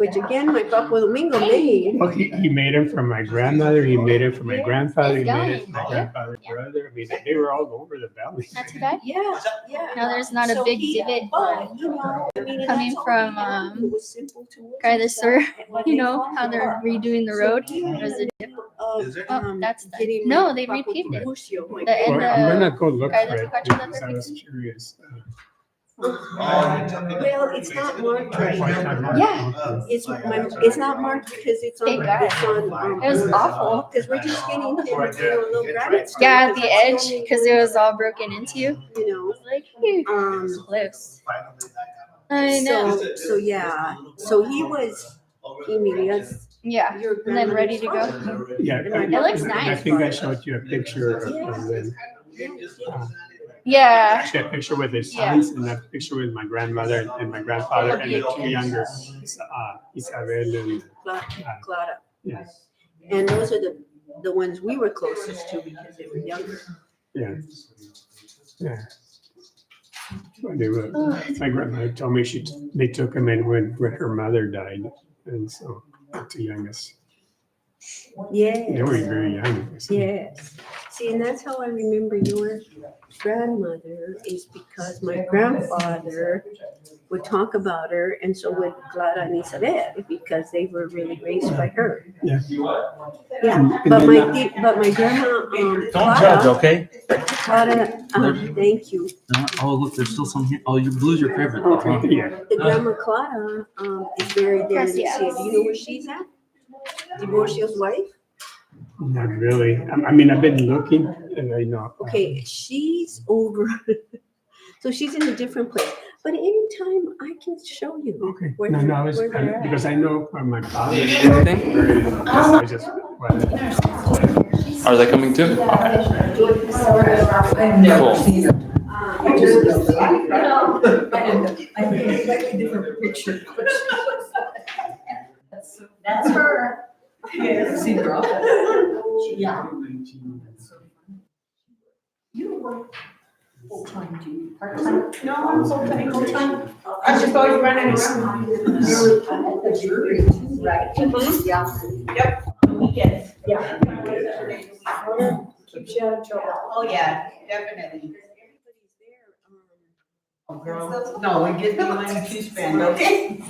which again, my Papa Domingo made. Well, he made it for my grandmother. He made it for my grandfather. He made it for my Yeah. grandfather's brother. I mean, they were all over the valley. Not too bad. Yeah, yeah. No, there's not a So big he- divot But, you know, I mean, and coming that's all from, he had. It was simple tools Guy and this stuff, sir, but you they know found how the they're car. redoing the So road. he was There's in a the middle of, Is there? Oh, that's done. getting No, my they Papa repaved it. Lucio, my The end Well, I'm gonna go look Guy for that's it got you that because I was picture? curious. Well, it's not marked right now. Yeah. It's not marked because it's on, Thank God. it's on. It was awful. Because we're just getting him, little granite stuff. Yeah, at the because edge, that's only because it was all broken into. You Like, phew, know, close. I know. so yeah, so he was Emilia's, Yeah, your and then ready to grandmother's go. father. Yeah, It looks I nice. think I showed you a picture of them. Yeah. Actually, a picture with his Yeah. sons and a picture with my grandmother and my grandfather and the two younger, Isabel and Clara. yeah, And those are the ones we were closest to because they were younger. yeah, yeah. They were, my grandmother told me they took him in when her mother died, and so the two youngest. They were Yes, very young. So. yes. See, and that's how I remember your grandmother is because my grandfather would talk about her, and so would Clara and Isabel because they were really raised by her. Yeah. Yeah, And but then, my grandma, Don't Clara, judge, okay? Clara, thank you. Oh, look, there's still some here. Oh, you blue's your favorite. Okay, yeah. The grandma Clara is buried there in the city. Do you know where she's at? Divorcio's wife? Not really. I mean, I've been looking, and I know. Okay, she's over. So she's in a different place. But anytime I can show you. Okay. where No, I was where they're at. because I know from my father. Anything? I just. Are they coming too? Cool. That's her. See her office. Yeah. You work full-time, do you? Part-time? No, I'm full-time. Full-time? I'm just always running around. Right. Yeah. Yep. Weekends. Yeah. Keeps you out of trouble. Oh, yeah, definitely. No, it gives me money to spend, okay?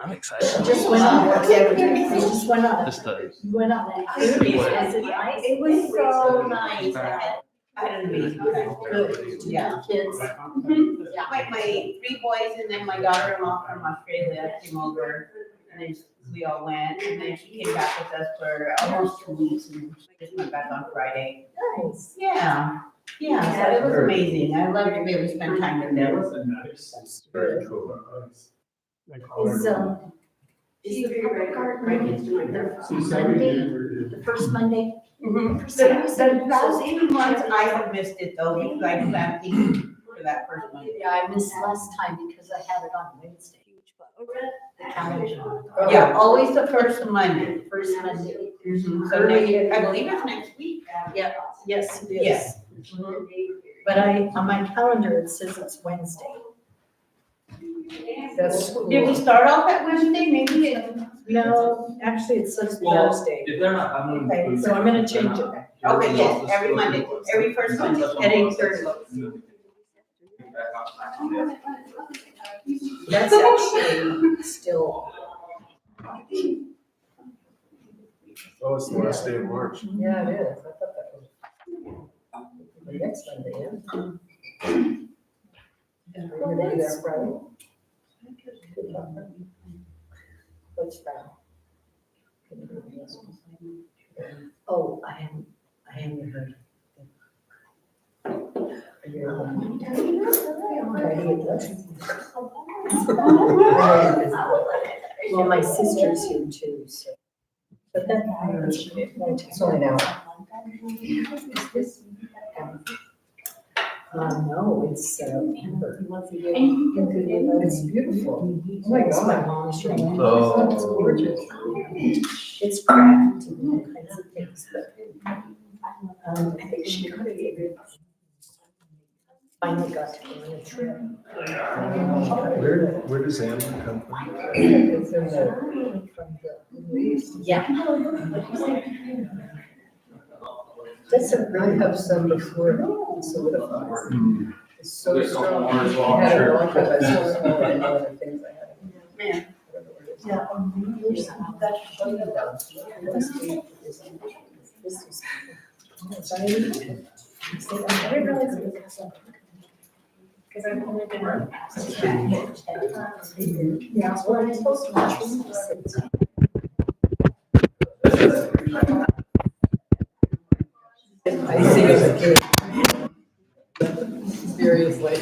I'm excited. Just went up. Yeah, it just went up. Just the. Went up. It was so nice. I don't know. Good. Yeah. Kids. Yeah. My three boys and then my daughter-in-law from Australia came over and then we all went and then she came back with us for almost 2 weeks and she just went back on Friday. Nice. Yeah. Yeah, so it was amazing. I love to be able to spend time with them. Very cool. Like Is the public art Monday, the first Monday? Those 80 months, I have missed it though, because I planned things for that first Monday. Yeah, I missed last time because I had it on Wednesday. The calendar. Yeah, always the first Monday. First Monday. So next, I believe it's next week. Yeah, yes, it is. Yes. Mhm. But on my calendar, it says it's Wednesday. That's cool. Did we start off at Wednesday? Maybe it. No, actually, it says Thursday. If they're not, I'm Okay, so I'm gonna change it. Okay, yes, every Monday, every first Monday. At 8:30. That's actually still, Oh, it's the last day of March. yeah, it is. I thought that was the next Monday, yeah. You're gonna be there Friday? What's that? Oh, I haven't heard. Well, my sister's here too, so. But then, it's only an hour. No, it's Amber. It's beautiful. Oh my God, my mom's right now. Oh. It's gorgeous. It's cracked and all kinds of things, but I think she got it. Finally got to go on a trip. Where does Anna come from? It's in from the Middle East. Yeah. Doesn't really have some before it solidifies. It's so strong. I had it long because I saw it all and all the things I had. Man. Yeah. There's some of that. Because I've only been. Yeah, well, I'm supposed to watch this. I see it as a kid. Seriously.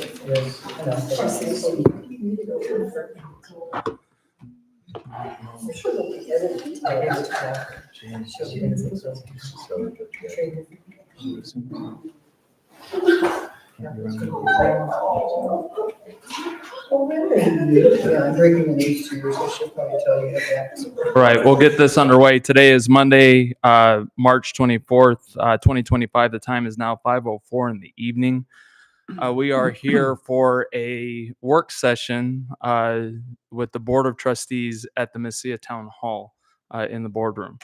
Oh, really? Yeah, I'm breaking the news to you, so she'll probably tell you that. All right, we'll get this underway. Today is Monday, March 24th, 2025. The time is now 5:04 in the evening. We are here for a work session with the Board of Trustees at the Mesilla Town Hall in the boardroom.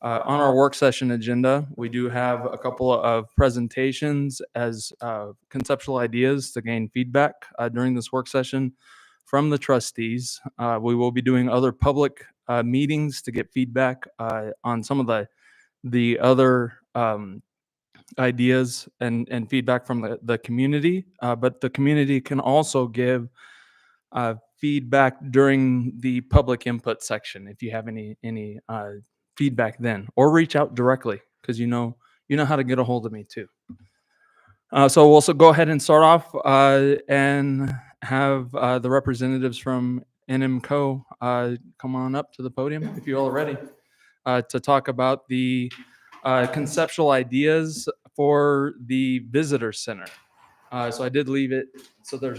On our work session agenda, we do have a couple of presentations as conceptual ideas to gain feedback during this work session from the trustees. We will be doing other public meetings to get feedback on some of the other ideas and feedback from the community, but the community can also give feedback during the public input section if you have any feedback then, or reach out directly because you know how to get a hold of me too. So we'll also go ahead and start off and have the representatives from NMCO come on up to the podium if you all are ready to talk about the conceptual ideas for the visitor center. So I did leave it. So there's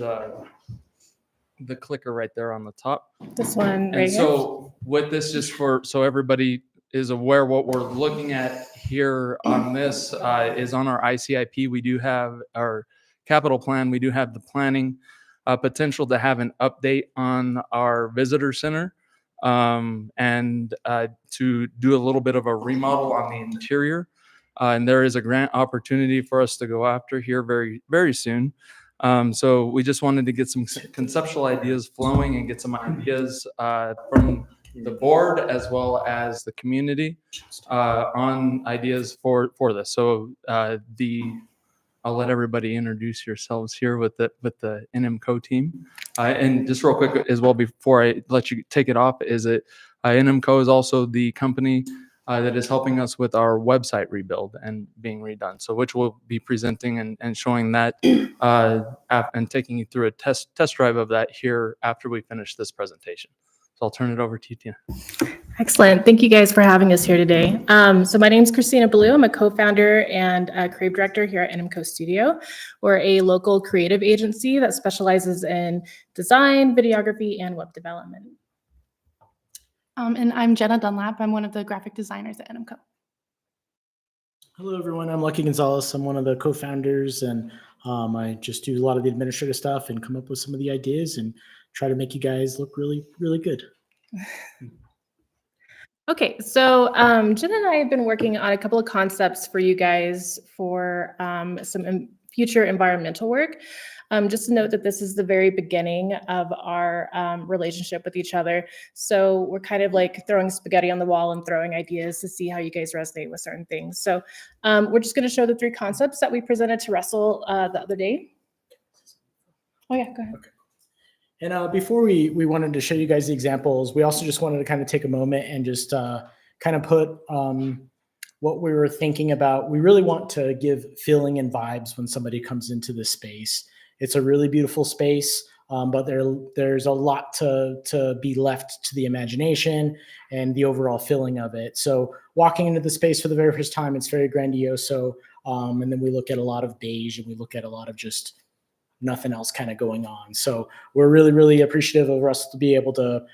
the clicker right there on the top. This one right And here. so with this, just so everybody is aware, what we're looking at here on this is on our ICIP. We do have our capital plan. We do have the planning potential to have an update on our visitor center and to do a little bit of a remodel on the interior. And there is a grant opportunity for us to go after here very, very soon. So we just wanted to get some conceptual ideas flowing and get some ideas from the board as well as the community on ideas for this. So I'll let everybody introduce yourselves here with the NMCO team. And just real quick as well, before I let you take it off, is that NMCO is also the company that is helping us with our website rebuild and being redone. So which we'll be presenting and showing that and taking you through a test drive of that here after we finish this presentation. So I'll turn it over to you, Tina. Excellent. Thank you guys for having us here today. So my name is Christina Ballou. I'm a co-founder and a creative director here at NMCO Studio. We're a local creative agency that specializes in design, videography, and web development. And I'm Jenna Dunlap. I'm one of the graphic designers at NMCO. Hello, everyone. I'm Lucky Gonzalez. I'm one of the co-founders, and I just do a lot of the administrative stuff and come up with some of the ideas and try to make you guys look really, really good. Okay, so Jen and I have been working on a couple of concepts for you guys for some future environmental work. Just to note that this is the very beginning of our relationship with each other. So we're kind of like throwing spaghetti on the wall and throwing ideas to see how you guys resonate with certain things. So we're just going to show the 3 concepts that we presented to Russell the other day. Oh yeah, go ahead. Okay. And before we wanted to show you guys the examples, we also just wanted to kind of take a moment and just kind of put what we were thinking about. We really want to give feeling and vibes when somebody comes into this space. It's a really beautiful space, but there's a lot to be left to the imagination and the overall feeling of it. So walking into the space for the very first time, it's very grandiose. And then we look at a lot of beige and we look at a lot of just nothing else kind of going on. So we're really, really appreciative of Russ to be able to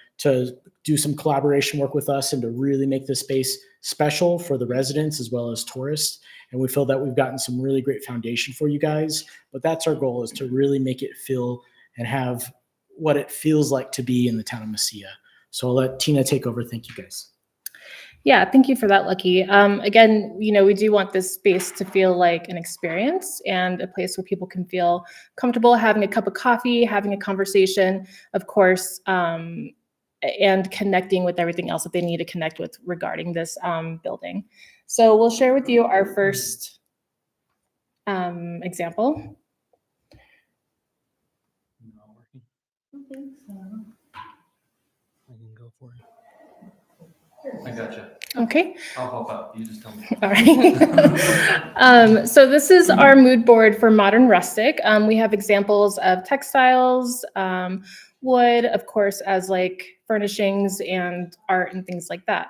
do some collaboration work with us and to really make this space special for the residents as well as tourists. And we feel that we've gotten some really great foundation for you guys. But that's our goal, is to really make it feel and have what it feels like to be in the town of Mesilla. So I'll let Tina take over. Thank you, guys. Yeah, thank you for that, Lucky. Again, we do want this space to feel like an experience and a place where people can feel comfortable having a cup of coffee, having a conversation, of course, and connecting with everything else that they need to connect with regarding this building. So we'll share with you our first example. I can go for it. I gotcha. Okay. I'll help out. You just tell me. All right. So this is our mood board for modern rustic. We have examples of textiles, wood, of course, as like furnishings and art and things like that.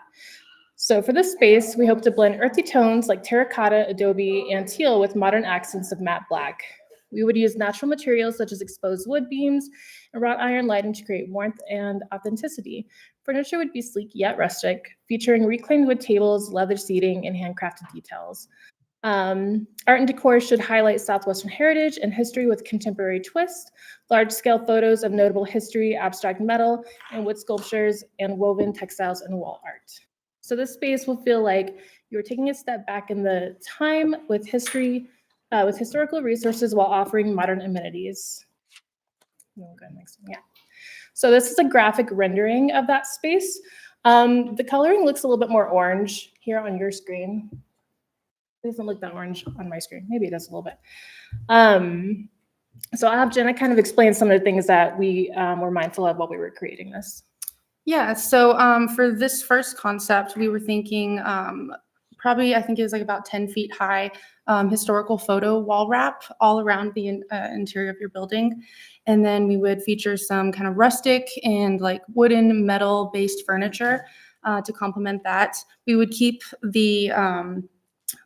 So for this space, we hope to blend earthy tones like terracotta, adobe, and teal with modern accents of matte black. We would use natural materials such as exposed wood beams and wrought iron lighting to create warmth and authenticity. Furniture would be sleek yet rustic, featuring reclaimed wood tables, leather seating, and handcrafted details. Art and decor should highlight Southwestern heritage and history with contemporary twist, large-scale photos of notable history, abstract metal, and wood sculptures, and woven textiles and wall art. So this space will feel like you're taking a step back in the time with history, with historical resources while offering modern amenities. We'll go next one. Yeah. So this is a graphic rendering of that space. The coloring looks a little bit more orange here on your screen. It doesn't look that orange on my screen. Maybe it does a little bit. So I'll have Jenna kind of explain some of the things that we were mindful of while we were creating this. Yeah, so for this first concept, we were thinking probably, I think it was like about 10 feet high, historical photo wall wrap all around the interior of your building. And then we would feature some kind of rustic and like wooden metal based furniture to complement that. We would keep the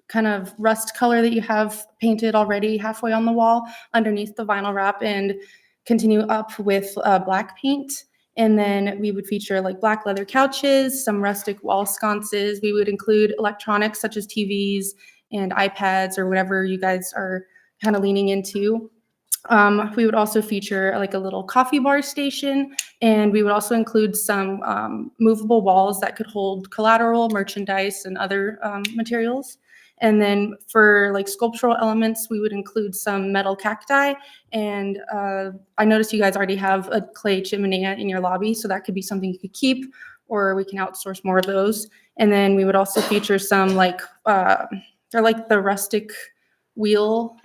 kind of rust color that you have painted already halfway on the wall underneath the vinyl wrap and continue up with black paint. And then we would feature like black leather couches, some rustic wall sconces. We would include electronics such as TVs and iPads or whatever you guys are kind of leaning into. We would also feature like a little coffee bar station, and we would also include some movable walls that could hold collateral, merchandise, and other materials. And then for like sculptural elements, we would include some metal cacti. And I noticed you guys already have a clay chimney in your lobby, so that could be something you could keep, or we can outsource more of those. And then we would also feature some like, they're like the rustic wheel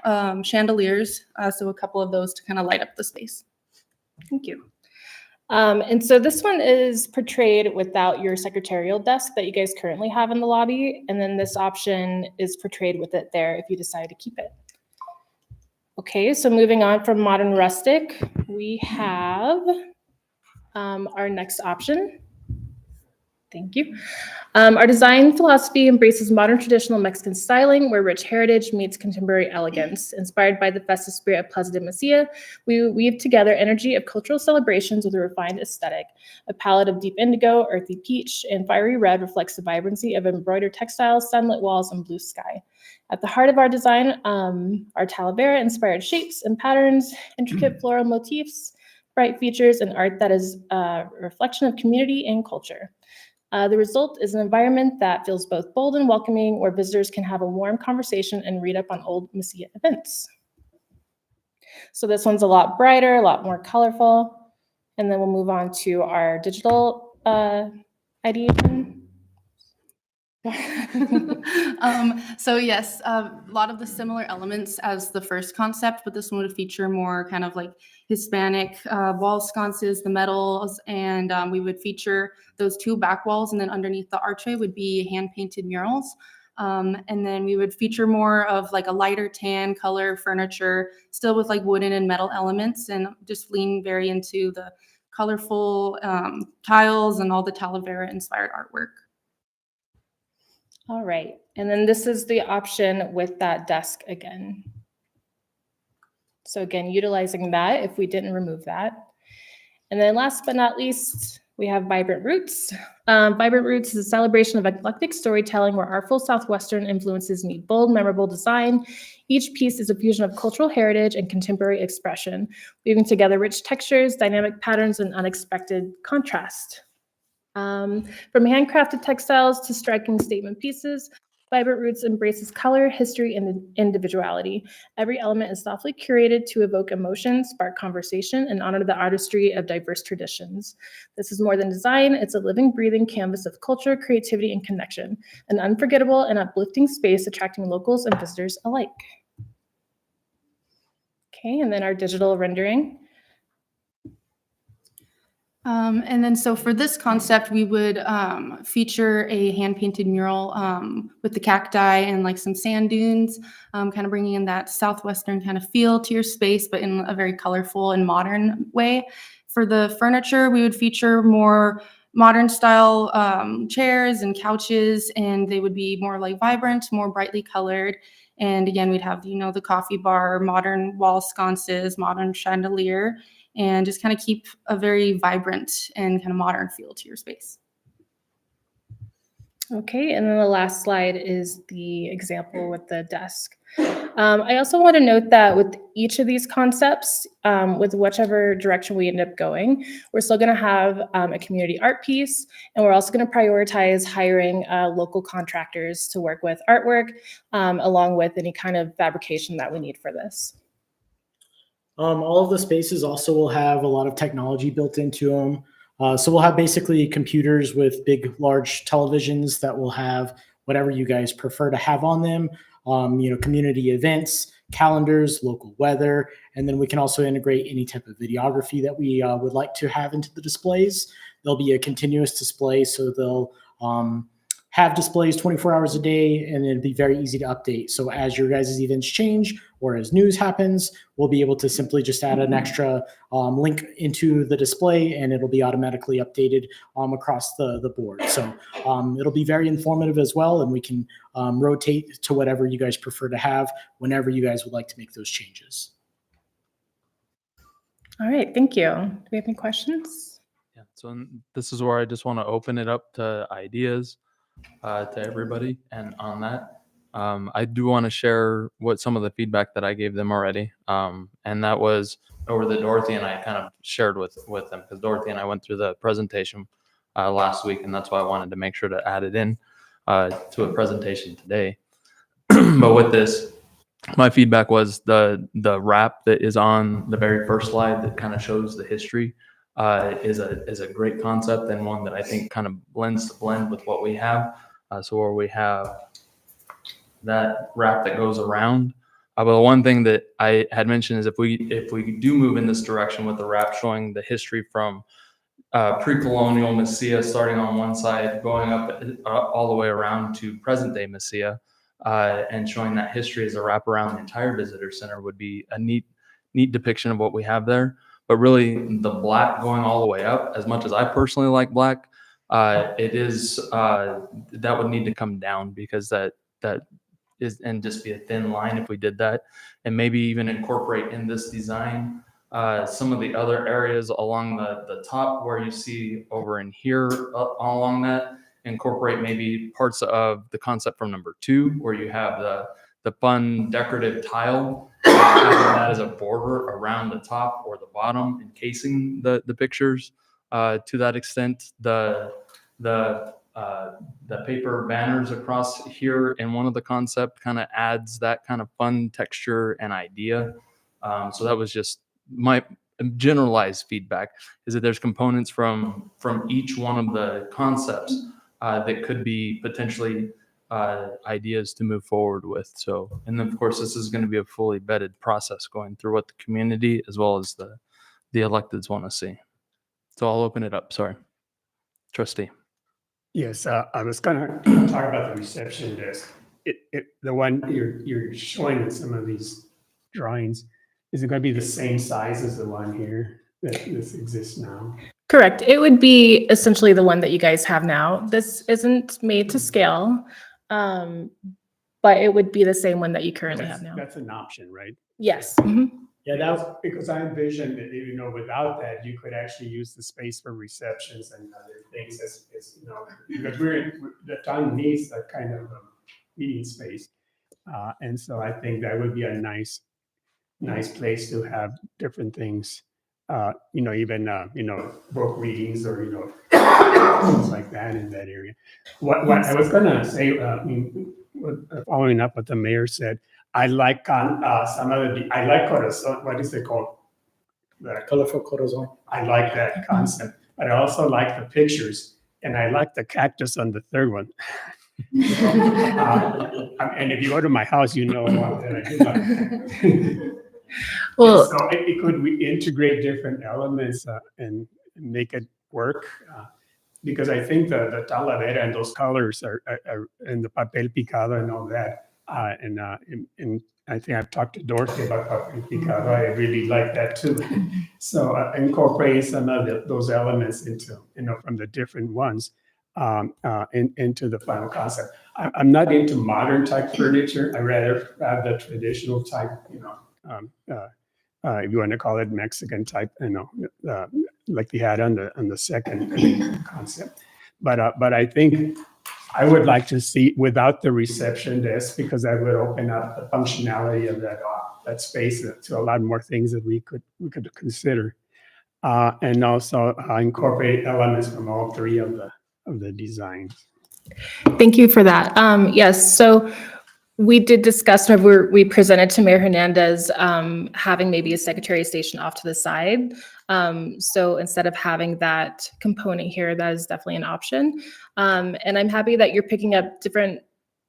chandeliers. So a couple of those to kind of light up the space. Thank you. And so this one is portrayed without your secretarial desk that you guys currently have in the lobby. And then this option is portrayed with it there if you decide to keep it. Okay, so moving on from modern rustic, we have our next option. Thank you. Our design philosophy embraces modern traditional Mexican styling where rich heritage meets contemporary elegance. Inspired by the festive spirit of Plaza de Mesilla, we weave together energy of cultural celebrations with a refined aesthetic. A palette of deep indigo, earthy peach, and fiery red reflects the vibrancy of embroidered textiles, sunlit walls, and blue sky. At the heart of our design are Talavera-inspired shapes and patterns, intricate floral motifs, bright features, and art that is a reflection of community and culture. The result is an environment that feels both bold and welcoming, where visitors can have a warm conversation and read up on old Mesilla events. So this one's a lot brighter, a lot more colorful. And then we'll move on to our digital ideation. So yes, a lot of the similar elements as the first concept, but this one would feature more kind of like Hispanic wall sconces, the metals, and we would feature those two back walls, and then underneath the archway would be hand-painted murals. And then we would feature more of like a lighter tan color furniture, still with like wooden and metal elements, and just lean very into the colorful tiles and all the Talavera-inspired artwork. All right, and then this is the option with that desk again. So again, utilizing that if we didn't remove that. And then last but not least, We have Vibrant Roots. Vibrant Roots is a celebration of eclectic storytelling where artful Southwestern influences meet bold, memorable design. Each piece is a fusion of cultural heritage and contemporary expression, weaving together rich textures, dynamic patterns, and unexpected contrast. From handcrafted textiles to striking statement pieces, Vibrant Roots embraces color, history, and individuality. Every element is thoughtfully curated to evoke emotion, spark conversation, and honor the artistry of diverse traditions. This is more than design, it's a living, breathing canvas of culture, creativity, and connection, an unforgettable and uplifting space attracting locals and visitors alike. Okay, and then our digital rendering. And then so for this concept, we would feature a hand-painted mural with the cacti and like some sand dunes, kind of bringing in that Southwestern kind of feel to your space, but in a very colorful and modern way. For the furniture, we would feature more modern style chairs and couches, and they would be more like vibrant, more brightly colored. And again, we'd have, you know, the coffee bar, modern wall sconces, modern chandelier, and just kind of keep a very vibrant and kind of modern feel to your space. Okay, and then the last slide is the example with the desk. I also want to note that with each of these concepts, with whichever direction we end up going, we're still going to have a community art piece, and we're also going to prioritize hiring local contractors to work with artwork, along with any kind of fabrication that we need for this. All of the spaces also will have a lot of technology built into them. So we'll have basically computers with big, large televisions that will have whatever you guys prefer to have on them. Community events, calendars, local weather, and then we can also integrate any type of videography that we would like to have into the displays. There'll be a continuous display, so they'll have displays 24 hours a day, and it'll be very easy to update. So as your guys' events change or as news happens, we'll be able to simply just add an extra link into the display, and it'll be automatically updated across the board. So it'll be very informative as well, and we can rotate to whatever you guys prefer to have whenever you guys would like to make those changes. All right, thank you. Do we have any questions? Yeah, so this is where I just want to open it up to ideas to everybody. And on that, I do want to share what some of the feedback that I gave them already. And that was over that Dorothy and I kind of shared with them, because Dorothy and I went through the presentation last week, and that's why I wanted to make sure to add it in to a presentation today. But with this, my feedback was the wrap that is on the very first slide that kind of shows the history is a great concept, and one that I think kind of blend with what we have. So where we have that wrap that goes around. But the one thing that I had mentioned is if we do move in this direction with the wrap showing the history from pre-colonial Mesilla starting on one side, going up all the way around to present day Mesilla, and showing that history as a wrap around the entire visitor center would be a neat depiction of what we have there. But really, the black going all the way up, as much as I personally like black, it is that would need to come down, because that is, and just be a thin line if we did that, and maybe even incorporate in this design some of the other areas along the top where you see over in here along that, incorporate maybe parts of the concept from number 2, where you have the fun decorative tile, having that as a border around the top or the bottom, encasing the pictures to that extent. The paper banners across here in one of the concept kind of adds that kind of fun texture and idea. So that was just my generalized feedback, is that there's components from each one of the concepts that could be potentially ideas to move forward with. So, and then of course, this is going to be a fully vetted process going through what the community as well as the electeds want to see. So I'll open it up. Sorry, trustee. Yes, I was going to talk about the reception desk. The one you're showing in some of these drawings, is it going to be the same size as the one here that this exists now? Correct. It would be essentially the one that you guys have now. This isn't made to scale, but it would be the same one that you currently have now. That's an option, right? Yes. Mhm. Yeah, that was, Because I envisioned that, without that, you could actually use the space for receptions and other things as because the town needs that kind of meeting space. And so I think that would be a nice place to have different things, even, book readings or, things like that in that area. What I was gonna say, following up what the mayor said, I like some of I like corazon, what is it called? colorful corazon. I like that concept, but I also like the pictures, and I like the cactus on the third one. And if you go to my house, you know that I do like. Well, So could we integrate different elements and make it work? Because I think the talavera and those colors are and the papel picado and all that. And I think I've talked to Dorothy about papel picado. I really like that too. So incorporating some of those elements into, from the different ones into the final concept. I'm not into modern type furniture. I rather have the traditional type, if you want to call it Mexican type, like they had on the second concept. But I think I would like to see without the reception desk, because that would open up the functionality of that space to a lot more things that we could consider, and also incorporate elements from all three of the designs. thank you for that. Yes, so we did discuss, whenever we presented to Mayor Hernandez, having maybe a secretary station off to the side. So instead of having that component here, that is definitely an option. And I'm happy that you're picking up different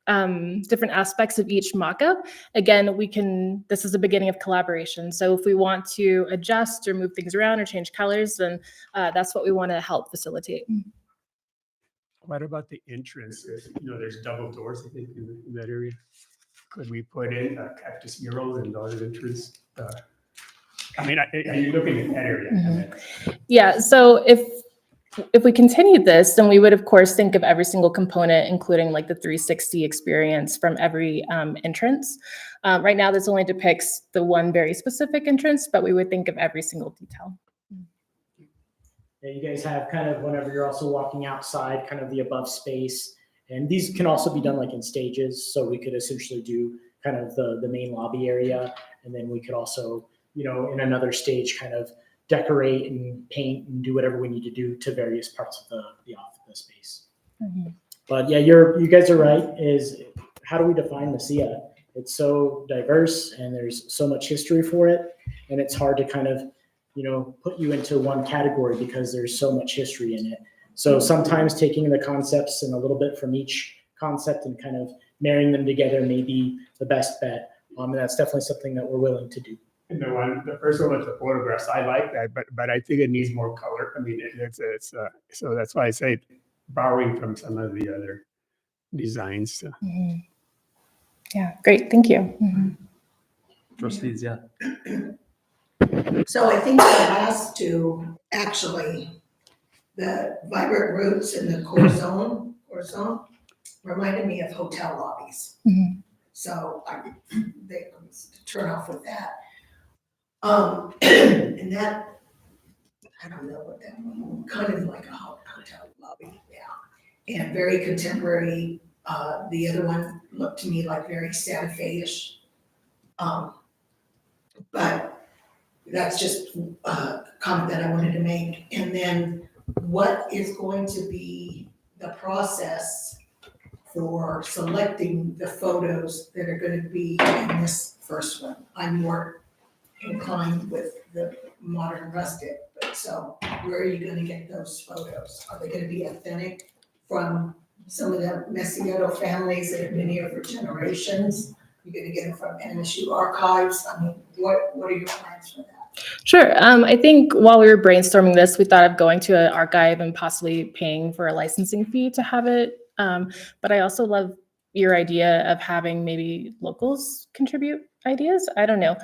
aspects of each mock-up. Again, this is the beginning of collaboration. So if we want to adjust or move things around or change colors, then that's what we want to help facilitate. What about the entrance? There's double doors, I think, in that area. Could we put in cactus murals in those entrance? Are you looking at that area? Mm-hmm. Yeah, so if we continued this, then we would, of course, think of every single component, including like the 360 experience from every entrance. Right now, this only depicts the one very specific entrance, but we would think of every single detail. Yeah, you guys have kind of, whenever you're also walking outside, kind of the above space. And these can also be done like in stages. So we could essentially do kind of the main lobby area. And then we could also, in another stage, kind of decorate and paint and do whatever we need to do to various parts of the space. Mm-hmm. But yeah, you guys are right, is how do we define the SIA? It's so diverse and there's so much history for it. And it's hard to kind of, put you into one category because there's so much history in it. So sometimes taking the concepts and a little bit from each concept and kind of marrying them together may be the best bet. And that's definitely something that we're willing to do. And the first one with the photographs, I like that, but I think it needs more color. So that's why I say borrowing from some of the other designs. Mm-hmm. Yeah, great, thank you. Mm-hmm. Trustees, yeah. So I think the last two, actually, the vibrant roots and the corazon reminded me of hotel lobbies. Mm-hmm. So they turn off with that. And that, I don't know what that was, kind of like a hotel lobby, yeah. And very contemporary. The other one looked to me like very Santa Fe-ish. But that's just a comment that I wanted to make. And then what is going to be the process for selecting the photos that are going to be in this first one? I'm more inclined with the modern rustic, but so where are you going to get those photos? Are they going to be authentic from some of the Mesiotto families that have been here for generations? You're going to get them from MSU archives? I mean, what are your plans for that? Sure. I think while we were brainstorming this, we thought of going to an archive and possibly paying for a licensing fee to have it. But I also love your idea of having maybe locals contribute ideas. I don't know.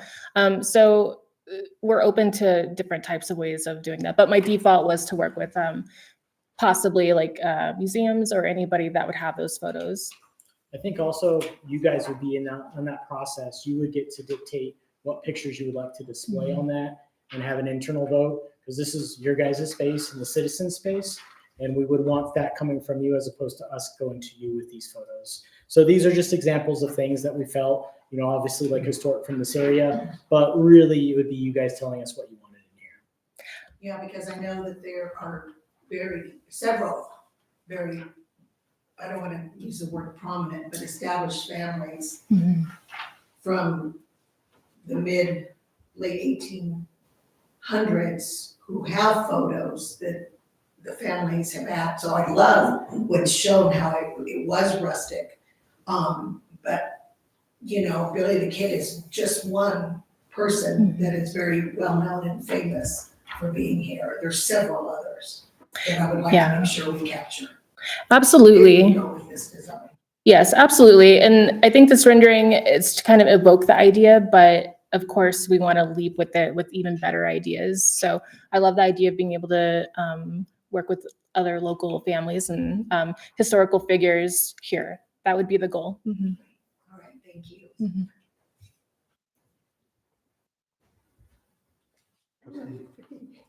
So we're open to different types of ways of doing that. But my default was to work with possibly like museums or anybody that would have those photos. I think also you guys would be on that process. You would get to dictate what pictures you would like to display on that, and have an internal vote, because this is your guys' space and the citizen space. And we would want that coming from you as opposed to us going to you with these photos. So these are just examples of things that we felt, obviously like historic from this area, but really it would be you guys telling us what you wanted in here. Yeah, because I know that there are several very, I don't want to use the word prominent, but established families from the late 1800s who have photos that the families have had. So I love what's shown how it was rustic. But, Billy the Kid is just one person that is very well known and famous for being here. There's several others that I would like to make sure we capture. Absolutely. With this design. Yes, absolutely. And I think this rendering is to kind of evoke the idea, but of course we want to leap with it with even better ideas. So I love the idea of being able to work with other local families and historical figures here. That would be the goal. All right, thank you.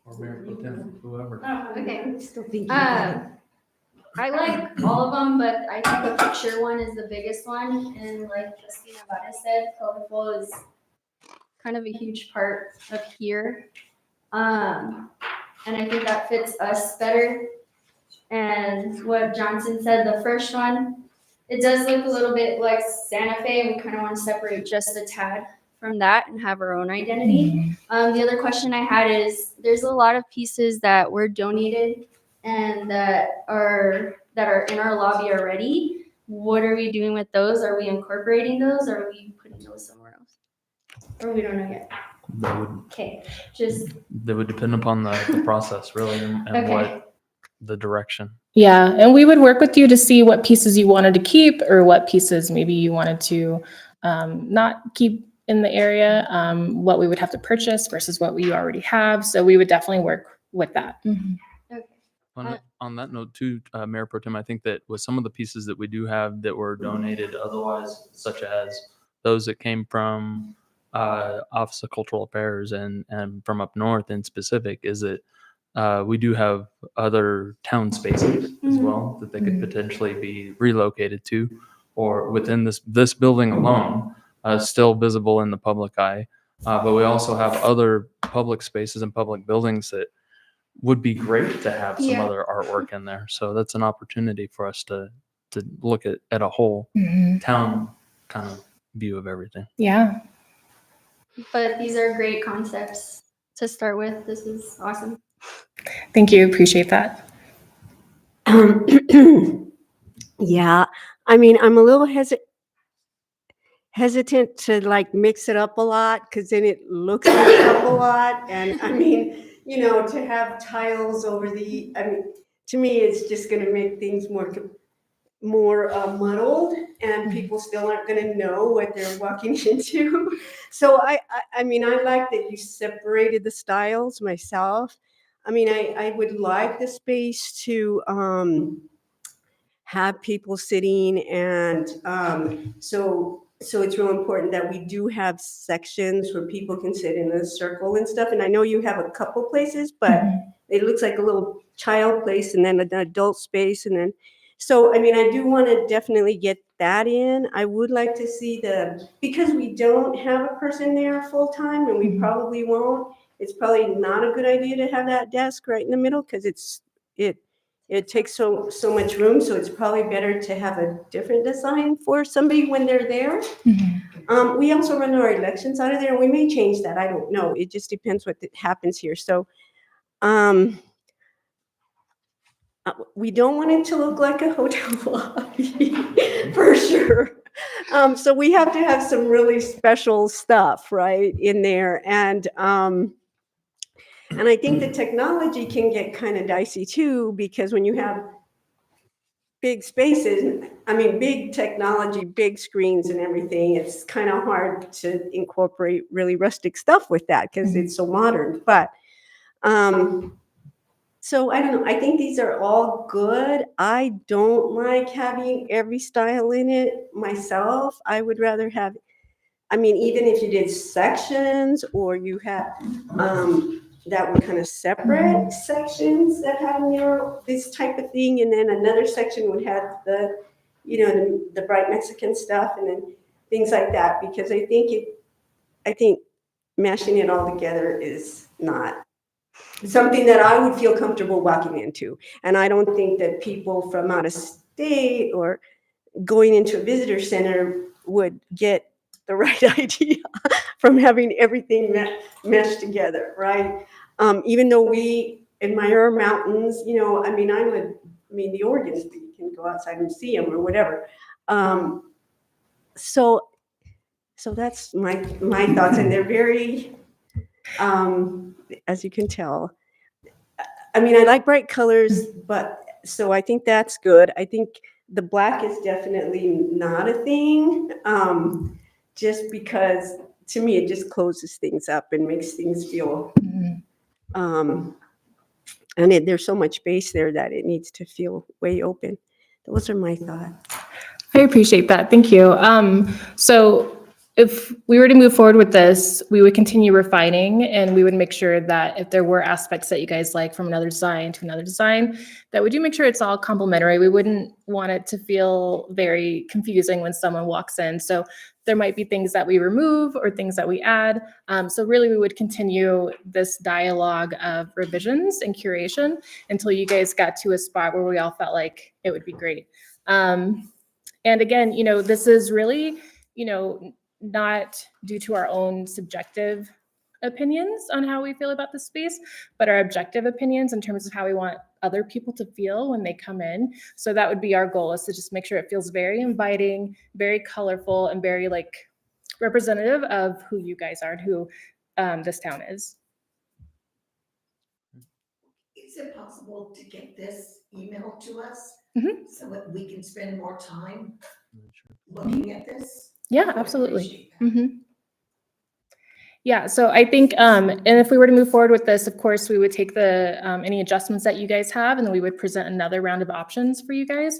Or Mayor Pro Tem, whoever. Okay. Still thinking about it. I like all of them, but I think the picture one is the biggest one. And like Justina Vada said, colorful is kind of a huge part of here. And I think that fits us better. And what Johnson said, the first one, it does look a little bit like Santa Fe, and we kind of want to separate just a tad from that and have our own identity. The other question I had is, there's a lot of pieces that were donated and that are in our lobby already. What are we doing with those? Are we incorporating those, or are we putting those somewhere else? Or we don't know yet. Okay, That would depend upon the process, really, and Okay. what the direction. Yeah, and we would work with you to see what pieces you wanted to keep or what pieces maybe you wanted to not keep in the area, what we would have to purchase versus what we already have. So we would definitely work with that. okay. On that note too, Mayor Pro Tem, I think that with some of the pieces that we do have that were donated otherwise, such as those that came from Office of Cultural Affairs and from up north in specific, is that we do have other town spaces as well that they could potentially be relocated to, or within this building alone, still visible in the public eye. But we also have other public spaces and public buildings that would be great to have some other artwork in there. So that's an opportunity for us to look at a whole town kind of view of everything. Yeah. But these are great concepts to start with. This is awesome. Thank you. Appreciate that. Yeah, I mean, I'm a little hesitant to like mix it up a lot, because then it looks mixed up a lot. And I mean, to have tiles over to me, it's just going to make things more muddled, and people still aren't going to know what they're walking into. So I mean, I like that you separated the styles myself. I mean, I would like the space to have people sitting, and so it's real important that we do have sections where people can sit in a circle and stuff. And I know you have a couple places, but it looks like a little child place and then an adult space, and then so I mean, I do want to definitely get that in. I would like to see because we don't have a person there full time, and we probably won't. It's probably not a good idea to have that desk right in the middle, because it takes so much room. So it's probably better to have a different design for somebody when they're there. We also run our elections out of there, and we may change that. I don't know. It just depends what happens here. So we don't want it to look like a hotel lobby for sure. So we have to have some really special stuff right in there. And I think the technology can get kind of dicey too, because when you have big spaces, I mean, big technology, big screens and everything, it's kind of hard to incorporate really rustic stuff with that because it's so modern. But so I don't know. I think these are all good. I don't like having every style in it myself. I would rather have I mean, even if you did sections or you had, that were kind of separate sections that had this type of thing, and then another section would have the, the bright Mexican stuff, and then things like that, because I think mashing it all together is not something that I would feel comfortable walking into. And I don't think that people from out of state or going into a visitor center would get the right idea from having everything meshed together, right? Even though we admire our mountains, I mean, the Oregons, you can go outside and see them or whatever. So that's my thoughts, and they're very, as you can tell. I mean, I like bright colors, but so I think that's good. I think the black is definitely not a thing, just because to me it just closes things up and makes things feel, and there's so much space there that it needs to feel way open. Those are my thoughts. I appreciate that. Thank you. So if we were to move forward with this, we would continue refining, and we would make sure that if there were aspects that you guys like from another design to another design, that we do make sure it's all complementary. We wouldn't want it to feel very confusing when someone walks in. So there might be things that we remove or things that we add. So really we would continue this dialogue of revisions and curation until you guys got to a spot where we all felt like it would be great. And again, this is really, not due to our own subjective opinions on how we feel about the space, but our objective opinions in terms of how we want other people to feel when they come in. So that would be our goal, is to just make sure it feels very inviting, very colorful, and very representative of who you guys are and who this town is. Is it possible to get this emailed to us Mhm. so that we can spend more time looking at this? Yeah, I absolutely. appreciate that. Yeah, so I think, and if we were to move forward with this, of course, we would take the any adjustments that you guys have, and then we would present another round of options for you guys.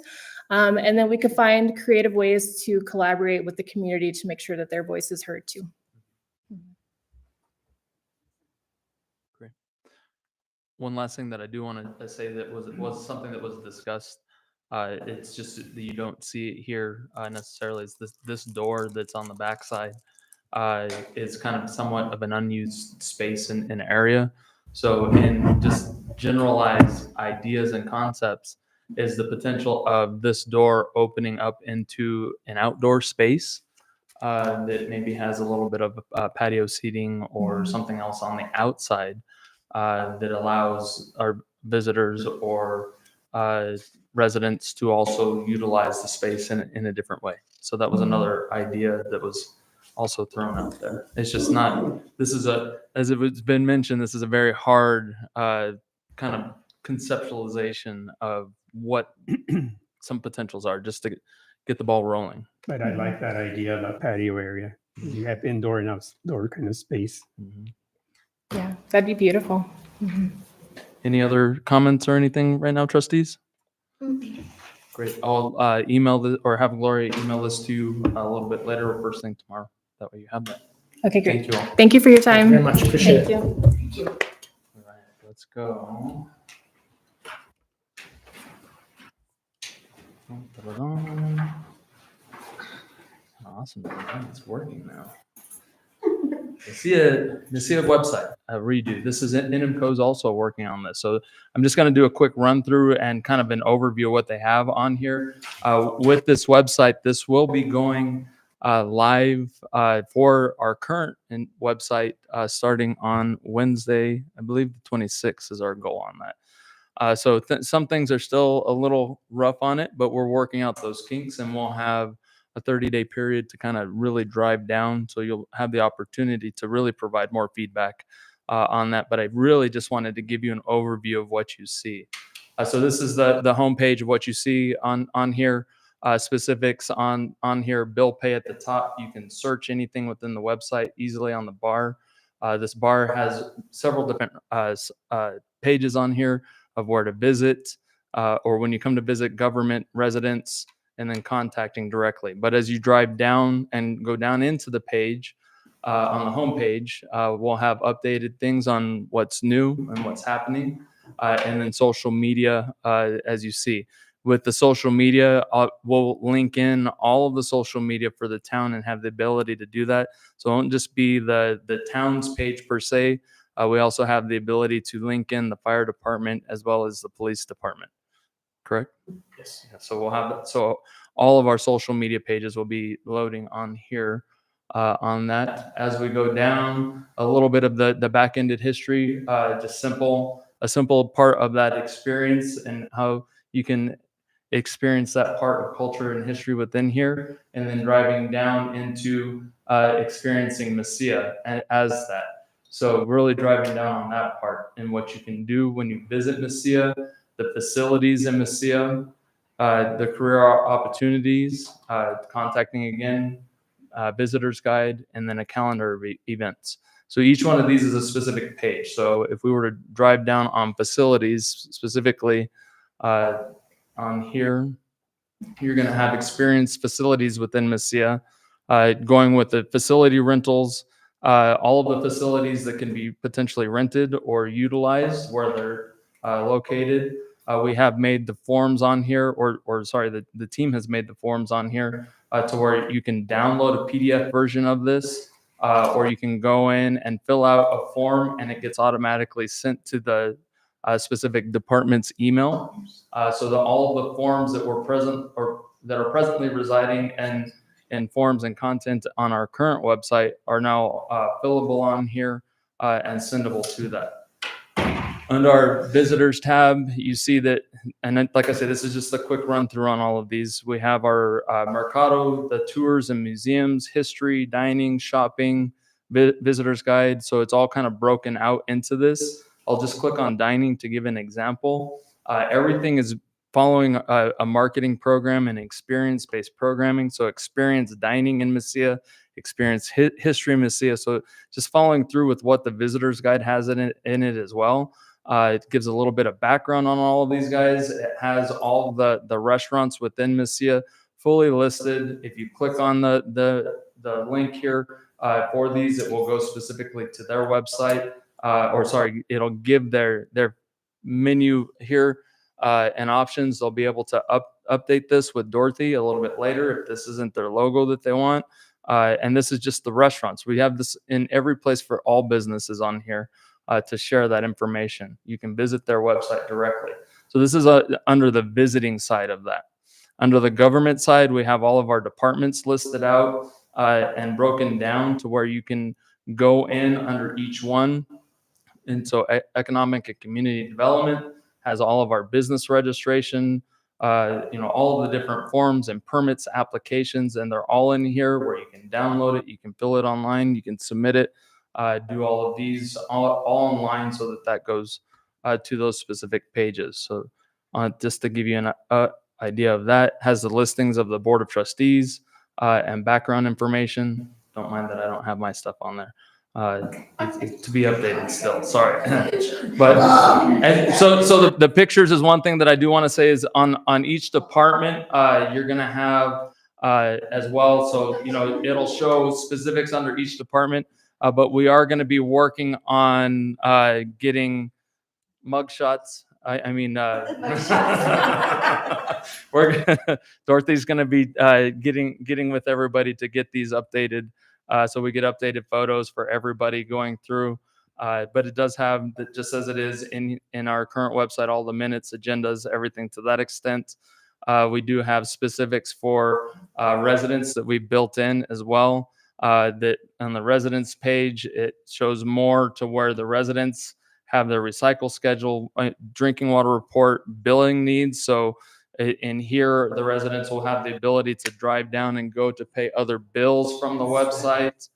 And then we could find creative ways to collaborate with the community to make sure that their voice is heard too. Great. One last thing that I do want to say that was something that was discussed. It's just that you don't see it here necessarily. Is this door that's on the backside is kind of somewhat of an unused space in area. So in just generalized ideas and concepts is the potential of this door opening up into an outdoor space that maybe has a little bit of patio seating or something else on the outside that allows our visitors or residents to also utilize the space in a different way. So that was another idea that was also thrown out there. It's just not, as it's been mentioned, this is a very hard kind of conceptualization of what some potentials are, just to get the ball rolling. But I like that idea of a patio area. You have indoor and outdoor kind of space. Yeah, that'd be beautiful. Any other comments or anything right now, trustees? Great. I'll email or have Gloria email this to you a little bit later or first thing tomorrow. That way you have that. Okay, great. Thank you all. Thank you for your time. Thank you very much. Appreciate Thank it. you. All right, let's go. Awesome. It's working now. You see a website, a redo. This is NMCO's also working on this. So I'm just going to do a quick run through and kind of an overview of what they have on here. With this website, this will be going live for our current website starting on Wednesday. I believe the 26th is our goal on that. So some things are still a little rough on it, but we're working out those kinks, and we'll have a 30-day period to kind of really drive down. So you'll have the opportunity to really provide more feedback on that. But I really just wanted to give you an overview of what you see. So this is the homepage of what you see on here. Specifics on here, bill pay at the top. You can search anything within the website easily on the bar. This bar has several different pages on here of where to visit, or when you come to visit government, residents, and then contacting directly. But as you drive down and go down into the page, on the home page, we'll have updated things on what's new and what's happening, and then social media, as you see. With the social media, we'll link in all of the social media for the town and have the ability to do that. So it won't just be the town's page per se. We also have the ability to link in the fire department as well as the police department. Correct? Yes. Yeah, so we'll have that. So all of our social media pages will be loading on here. On that, as we go down, a little bit of the back-ended history, just a simple part of that experience and how you can experience that part of culture and history within here, and then driving down into experiencing Mesilla as that. So really driving down on that part and what you can do when you visit Mesilla, the facilities in Mesilla, the career opportunities, contacting again, visitor's guide, and then a calendar of events. So each one of these is a specific page. So if we were to drive down on facilities specifically, on here, you're going to have experienced facilities within Mesilla, going with the facility rentals, all of the facilities that can be potentially rented or utilized where they're located. We have made the forms on here, or sorry, the team has made the forms on here to where you can download a PDF version of this, or you can go in and fill out a form and it gets automatically sent to the specific department's email. So that all of the forms that were present or that are presently residing in forms and content on our current website are now fillable on here and sendable to that. Under our visitors tab, you see that, and then, like I said, this is just a quick run through on all of these. We have our Mercado, the tours and museums, history, dining, shopping, visitor's guide. So it's all kind of broken out into this. I'll just click on dining to give an example. Everything is following a marketing program and experience-based programming. So experience dining in Mesilla, experience history in Mesilla. So just following through with what the visitor's guide has in it as well. It gives a little bit of background on all of these guys. It has all the restaurants within Mesilla fully listed. If you click on the link here for these, it will go specifically to their website. Or sorry, it'll give their menu here and options. They'll be able to update this with Dorothy a little bit later if this isn't their logo that they want. And this is just the restaurants. We have this in every place for all businesses on here to share that information. You can visit their website directly. So this is under the visiting side of that. Under the government side, we have all of our departments listed out and broken down to where you can go in under each one. And so economic and community development has all of our business registration, all of the different forms and permits applications, and they're all in here where you can download it, you can fill it online, you can submit it, do all of these all online so that goes to those specific pages. So just to give you an idea of that, has the listings of the board of trustees and background information. Don't mind that I don't have my stuff on there. It's to be updated still. Sorry, but and so the pictures is one thing that I do want to say is on each department you're gonna have as well. So it'll show specifics under each department, but we are going to be working on getting mugshots. Dorothy's going to be getting with everybody to get these updated. So we get updated photos for everybody going through. But it does have, just as it is in our current website, all the minutes, agendas, everything to that extent. We do have specifics for residents that we built in as well. That on the residents page, it shows more to where the residents have their recycle schedule, drinking water report, billing needs. So in here, the residents will have the ability to drive down and go to pay other bills from the website.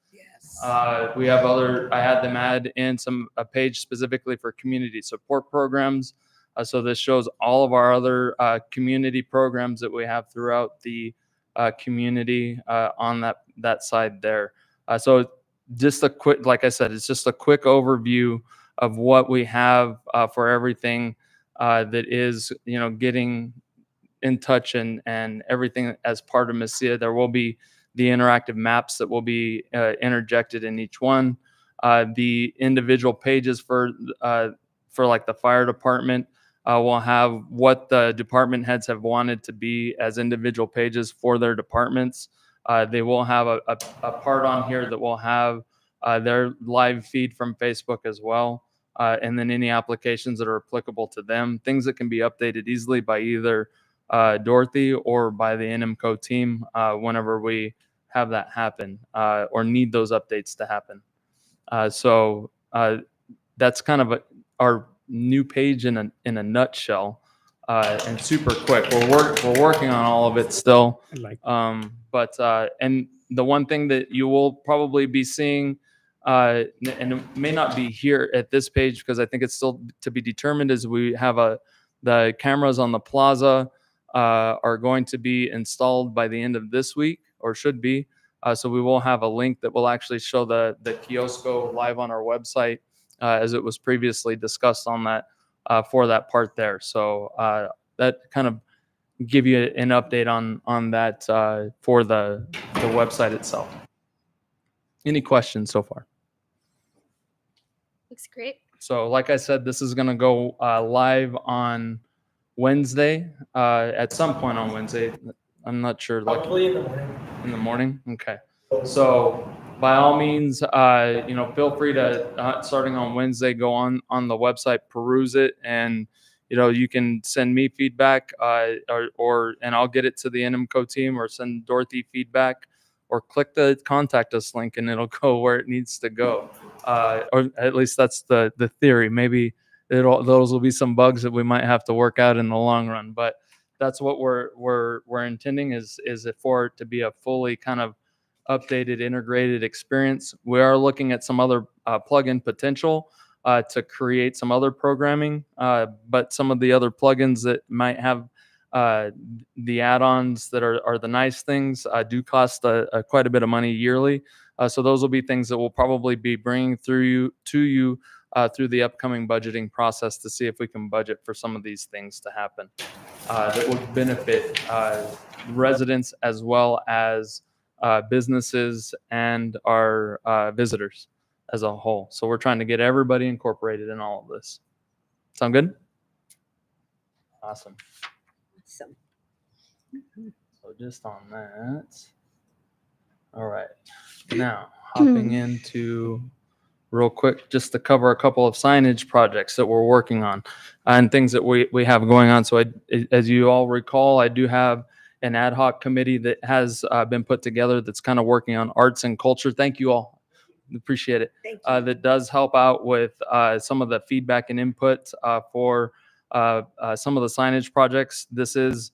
We have I had them add in a page specifically for community support programs. So this shows all of our other community programs that we have throughout the community on that side there. So just a quick, like I said, it's just a quick overview of what we have for everything that is, getting in touch and everything as part of Mesilla. There will be the interactive maps that will be interjected in each one. The individual pages for like the fire department will have what the department heads have wanted to be as individual pages for their departments. They will have a part on here that will have their live feed from Facebook as well. And then any applications that are applicable to them, things that can be updated easily by either Dorothy or by the NMCO team whenever we have that happen or need those updates to happen. So that's kind of our new page in a nutshell, and super quick. We're working on all of it still. I like But and the one thing that you will probably be seeing, and it may not be here at this page because I think it's still to be determined, is we have the cameras on the plaza are going to be installed by the end of this week, or should be. So we will have a link that will actually show the Kiosco live on our website, as it was previously discussed on that for that part there. So that kind of give you an update on that for the website itself. Any questions so far? Looks great. So like I said, this is going to go live on Wednesday, at some point on Wednesday. I'm not sure. Probably in the morning. In the morning? Okay. So by all means, feel free to, starting on Wednesday, go on the website, peruse it, and, you can send me feedback and I'll get it to the NMCO team, or send Dorothy feedback, or click the contact us link and it'll go where it needs to go. Or at least that's the theory. Maybe those will be some bugs that we might have to work out in the long run, but that's what we're intending is for it to be a fully kind of updated, integrated experience. We are looking at some other plug-in potential to create some other programming, but some of the other plugins that might have the add-ons that are the nice things do cost quite a bit of money yearly. So those will be things that we'll probably be bringing to you through the upcoming budgeting process to see if we can budget for some of these things to happen that would benefit residents as well as businesses and our visitors as a whole. So we're trying to get everybody incorporated in all of this. Sound good? Awesome. Awesome. So just on that. All right. Now hopping into real quick, just to cover a couple of signage projects that we're working on and things that we have going on. So as you all recall, I do have an ad hoc committee that has been put together that's kind of working on arts and culture. Thank you all. Appreciate it. Thank you. That does help out with some of the feedback and input for some of the signage projects. This is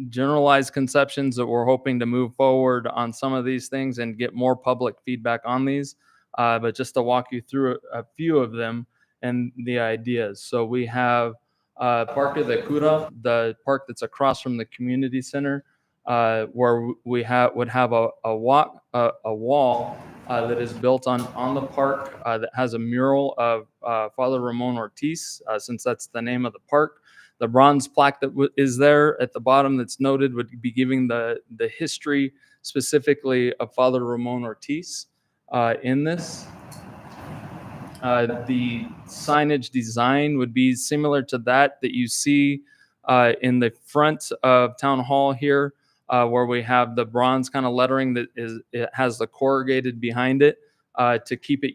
generalized conceptions that we're hoping to move forward on some of these things and get more public feedback on these. But just to walk you through a few of them and the ideas. So we have Parque de Cura, the park that's across from the community center, where we would have a wall that is built on the park that has a mural of Father Ramon Ortiz, since that's the name of the park. The bronze plaque that is there at the bottom that's noted would be giving the history specifically of Father Ramon Ortiz in this. The signage design would be similar to that you see in the front of Town Hall here, where we have the bronze kind of lettering that it has the corrugated behind it to keep it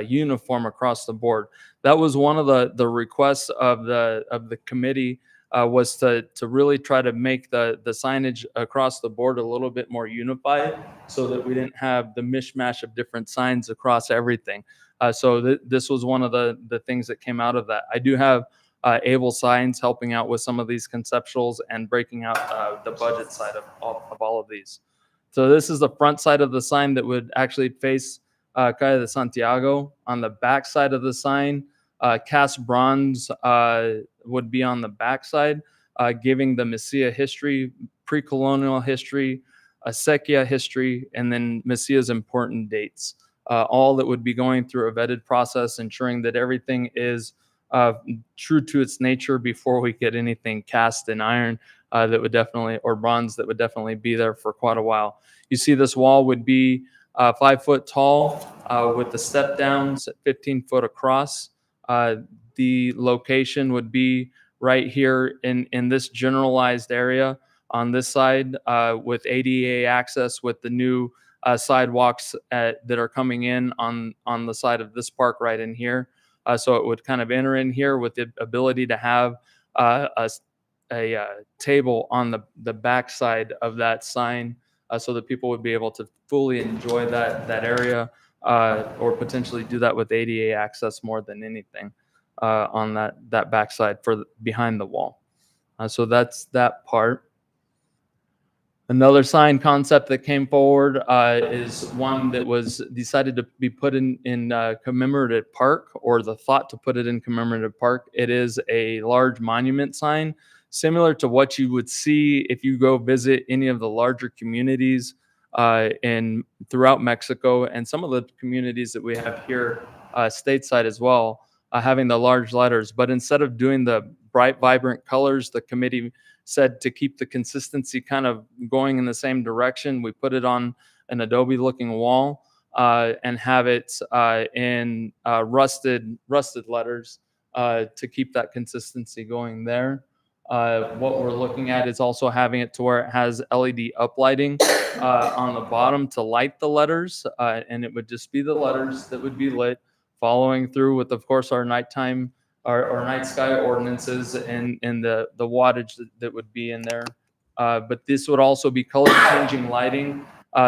uniform across the board. That was one of the requests of the committee, was to really try to make the signage across the board a little bit more unified, so that we didn't have the mishmash of different signs across everything. So this was one of the things that came out of that. I do have Able Signs helping out with some of these conceptuals and breaking out the budget side of all of these. So this is the front side of the sign that would actually face Calle de Santiago. On the back side of the sign, cast bronze would be on the back side, giving the Mesilla history, pre-colonial history, acequia history, and then Mesilla's important dates. All that would be going through a vetted process, ensuring that everything is true to its nature before we get anything cast in iron that would definitely, or bronze that would definitely be there for quite a while. You see this wall would be 5 foot tall with the step downs at 15 foot across. The location would be right here in this generalized area on this side with ADA access with the new sidewalks that are coming in on the side of this park right in here. So it would kind of enter in here with the ability to have a table on the back side of that sign so that people would be able to fully enjoy that area or potentially do that with ADA access more than anything on that backside for behind the wall. So that's that part. Another sign concept that came forward is one that was decided to be put in commemorative park, or the thought to put it in commemorative park. It is a large monument sign, similar to what you would see if you go visit any of the larger communities throughout Mexico, and some of the communities that we have here stateside as well, having the large letters. But instead of doing the bright, vibrant colors, the committee said to keep the consistency kind of going in the same direction. We put it on an Adobe looking wall and have it in rusted letters to keep that consistency going there. What we're looking at is also having it to where it has LED uplighting on the bottom to light the letters, and it would just be the letters that would be lit, following through with, of course, our nighttime our night sky ordinances and the wattage that would be in there. But this would also be color changing lighting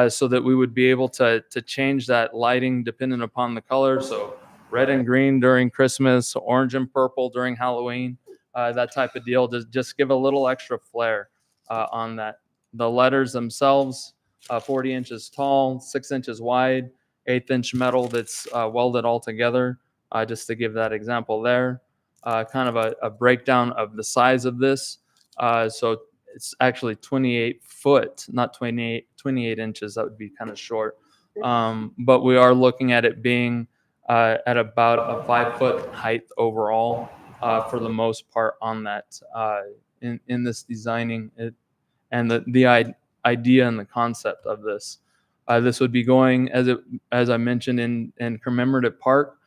so that we would be able to change that lighting depending upon the color. So red and green during Christmas, orange and purple during Halloween, that type of deal, to just give a little extra flair on that. The letters themselves, 40 inches tall, 6 inches wide, 1/8 inch metal that's welded all together. Just to give that example there, kind of a breakdown of the size of this. So it's actually 28 foot, not 28 inches. That would be kind of short. But we are looking at it being at about a 5 foot height overall for the most part on that in this designing it, and the idea and the concept of this. This would be going, as I mentioned, in commemorative park.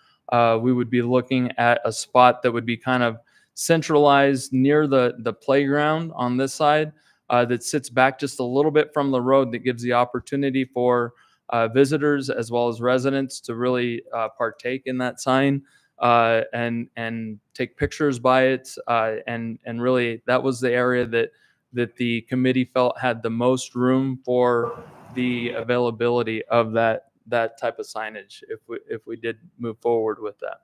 We would be looking at a spot that would be kind of centralized near the playground on this side that sits back just a little bit from the road, that gives the opportunity for visitors as well as residents to really partake in that sign and take pictures by it. And really, that was the area that the committee felt had the most room for the availability of that type of signage if we did move forward with that.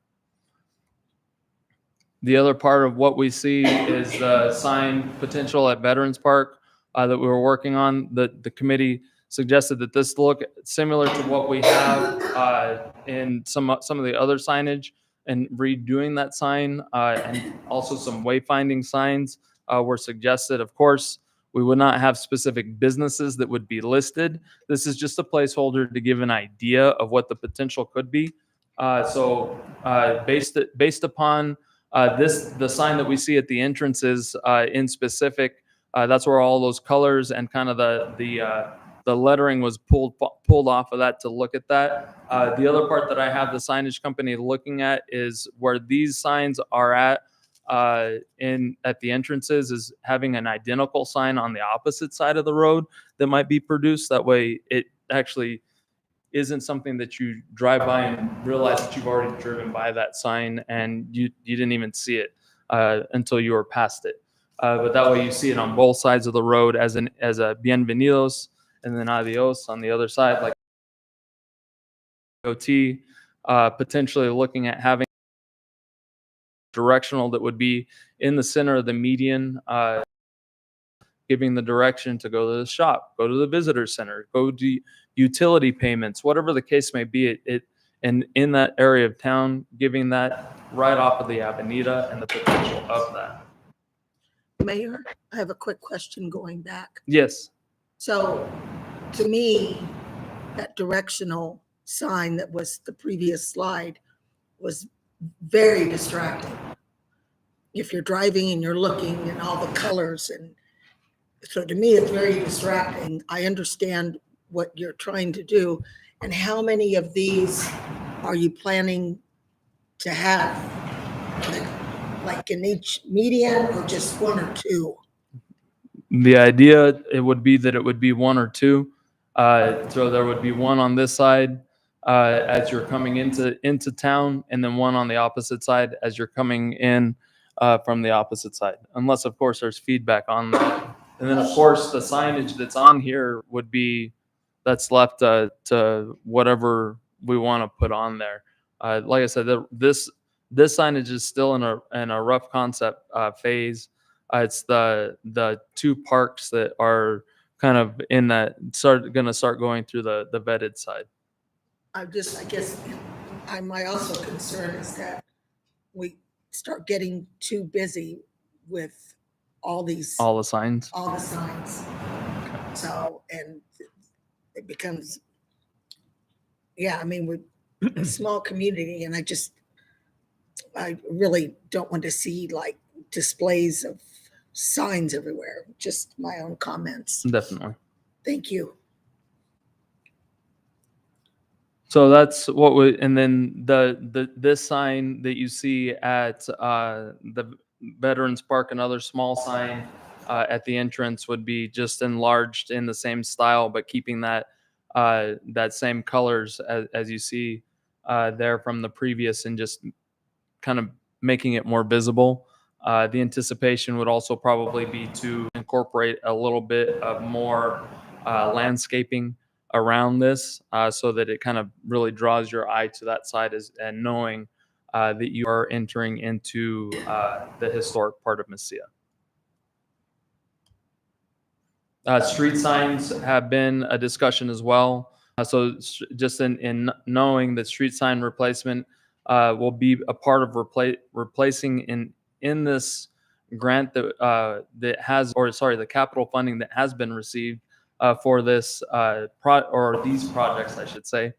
The other part of what we see is the sign potential at Veterans Park that we were working on. The committee suggested that this look similar to what we have in some of the other signage, and redoing that sign and also some wayfinding signs were suggested. Of course, we would not have specific businesses that would be listed. This is just a placeholder to give an idea of what the potential could be. Based upon the sign that we see at the entrances in specific, that's where all those colors and kind of the lettering was pulled off of that to look at that. The other part that I have the signage company looking at is where these signs are at the entrances, is having an identical sign on the opposite side of the road that might be produced. That way it actually isn't something that you drive by and realize that you've already driven by that sign and you didn't even see it until you were past it. But that way you see it on both sides of the road as a bienvenidos and then adios on the other side, like OT, potentially looking at having directional that would be in the center of the median, giving the direction to go to the shop, go to the visitor center, go to utility payments, whatever the case may be. And in that area of town, giving that right off of the Avenida and the potential of that. Mayor, I have a quick question going back. Yes. So to me, that directional sign that was the previous slide was very distracting. if you're driving and you're looking and all the colors, and so to me, it's very distracting. I understand what you're trying to do. And how many of these are you planning to have? Like in each median, or just one or two? The idea, it would be that it would be one or two. So there would be one on this side as you're coming into town, and then one on the opposite side as you're coming in from the opposite side. Unless, of course, there's feedback on that. And then, of course, the signage that's on here would be that's left to whatever we want to put on there. Like I said, this signage is still in a rough concept phase. It's the two parks that are kind of in that going to start going through the vetted side. I guess my also concern is that we start getting too busy with all the signs. So, and it becomes, yeah, I mean, we're a small community, and I really don't want to see like displays of signs everywhere. Just my own comments. Definitely. Thank you. So that's what we, and then this sign that you see at the Veterans Park, another small sign at the entrance, would be just enlarged in the same style, but keeping that same colors as you see there from the previous, and just kind of making it more visible. The anticipation would also probably be to incorporate a little bit of more landscaping around this, so that it kind of really draws your eye to that side, and knowing that you are entering into the historic part of Mesilla. Street signs have been a discussion as well. So just in knowing that street sign replacement will be a part of replacing in this grant that has, or sorry, the capital funding that has been received for this or these projects, I should say.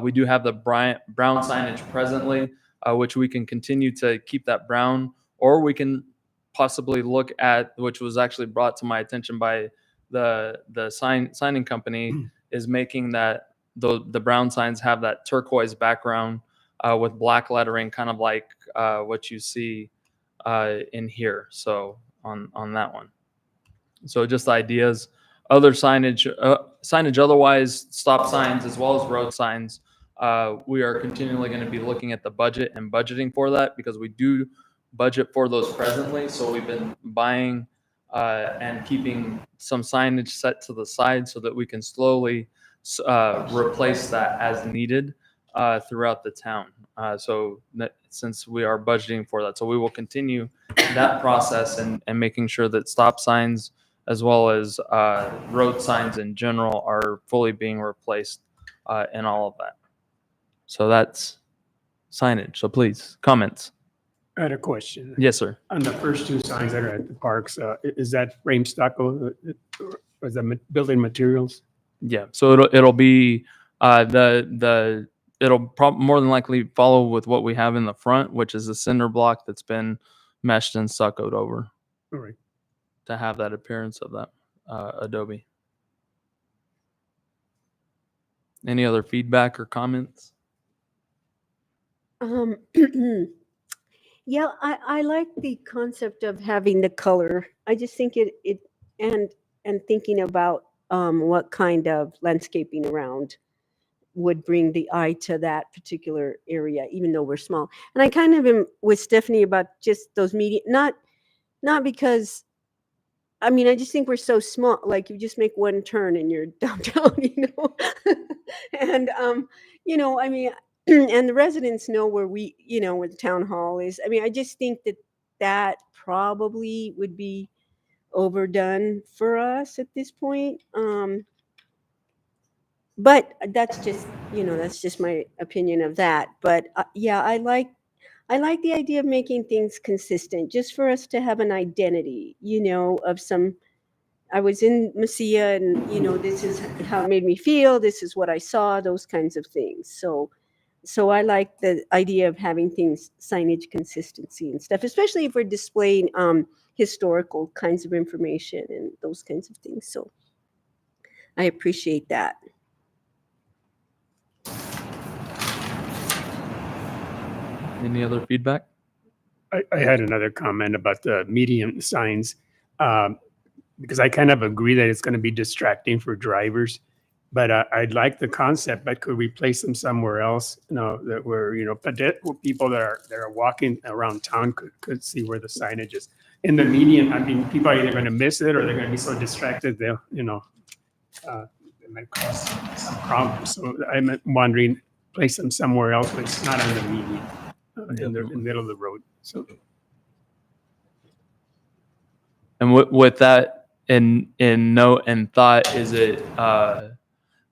We do have the brown signage presently, which we can continue to keep that brown, or we can possibly look at, which was actually brought to my attention by the signing company, is making that the brown signs have that turquoise background with black lettering, kind of like what you see in here. So on that one. So just ideas. Other signage otherwise, stop signs as well as road signs. We are continually going to be looking at the budget and budgeting for that, because we do budget for those presently. So we've been buying and keeping some signage set to the side so that we can slowly replace that as needed throughout the town. Since we are budgeting for that, so we will continue that process and making sure that stop signs as well as road signs in general are fully being replaced and all of that. So that's signage. So please, comments. I had a question. Yes, sir. On the first two signs that are at the parks, is that frame stucco? Or is that building materials? Yeah. So it'll be it'll more than likely follow with what we have in the front, which is a cinder block that's been meshed and stuccoed over. All right. To have that appearance of that Adobe. Any other feedback or comments? Yeah, I like the concept of having the color. I just think it and thinking about what kind of landscaping around would bring the eye to that particular area, even though we're small. And I kind of am with Stephanie about just those media, not because, I mean, I just think we're so small. Like, you just make one turn and you're downtown, and I mean, and the residents know where where the town hall is. I mean, I just think that probably would be overdone for us at this point. But that's just my opinion of that. But yeah, I like the idea of making things consistent, just for us to have an identity, of some. I was in Mesilla, and this is how it made me feel. This is what I saw. Those kinds of things. So So I like the idea of having things, signage consistency and stuff, especially if we're displaying historical kinds of information and those kinds of things. So I appreciate that. Any other feedback? I had another comment about the median signs, because I kind of agree that it's going to be distracting for drivers. But I'd like the concept, but could we place them somewhere else? That where, people that are walking around town could see where the signage is. In the median, I mean, people are either going to miss it or they're going to be so distracted they'll, it might cause some problems. So I'm wondering, place them somewhere else, but it's not on the median, in the middle of the road. So. And with that in note and thought, is it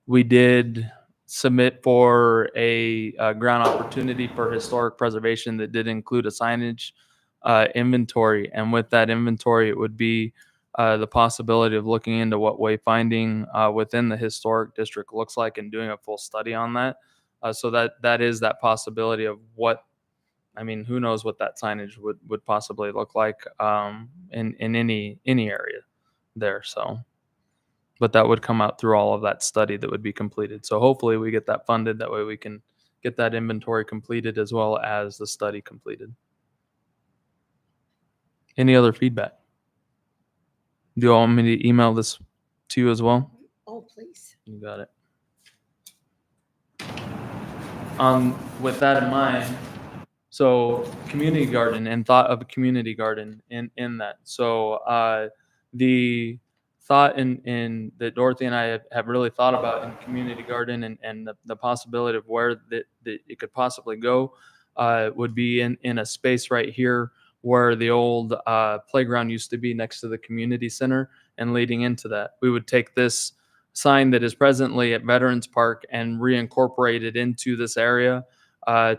we did submit for a grant opportunity for historic preservation that did include a signage inventory, and with that inventory, it would be the possibility of looking into what wayfinding within the historic district looks like and doing a full study on that. So that is that possibility of what. I mean, who knows what that signage would possibly look like in any area there. So, but that would come out through all of that study that would be completed. So hopefully we get that funded. That way we can get that inventory completed as well as the study completed. Any other feedback? Do you want me to email this to you as well? Oh, please. You got it. With that in mind, so community garden and thought of a community garden in that. So the thought in that Dorothy and I have really thought about in community garden and the possibility of where that it could possibly go would be in a space right here where the old playground used to be next to the community center, and leading into that. We would take this sign that is presently at Veterans Park and reincorporate it into this area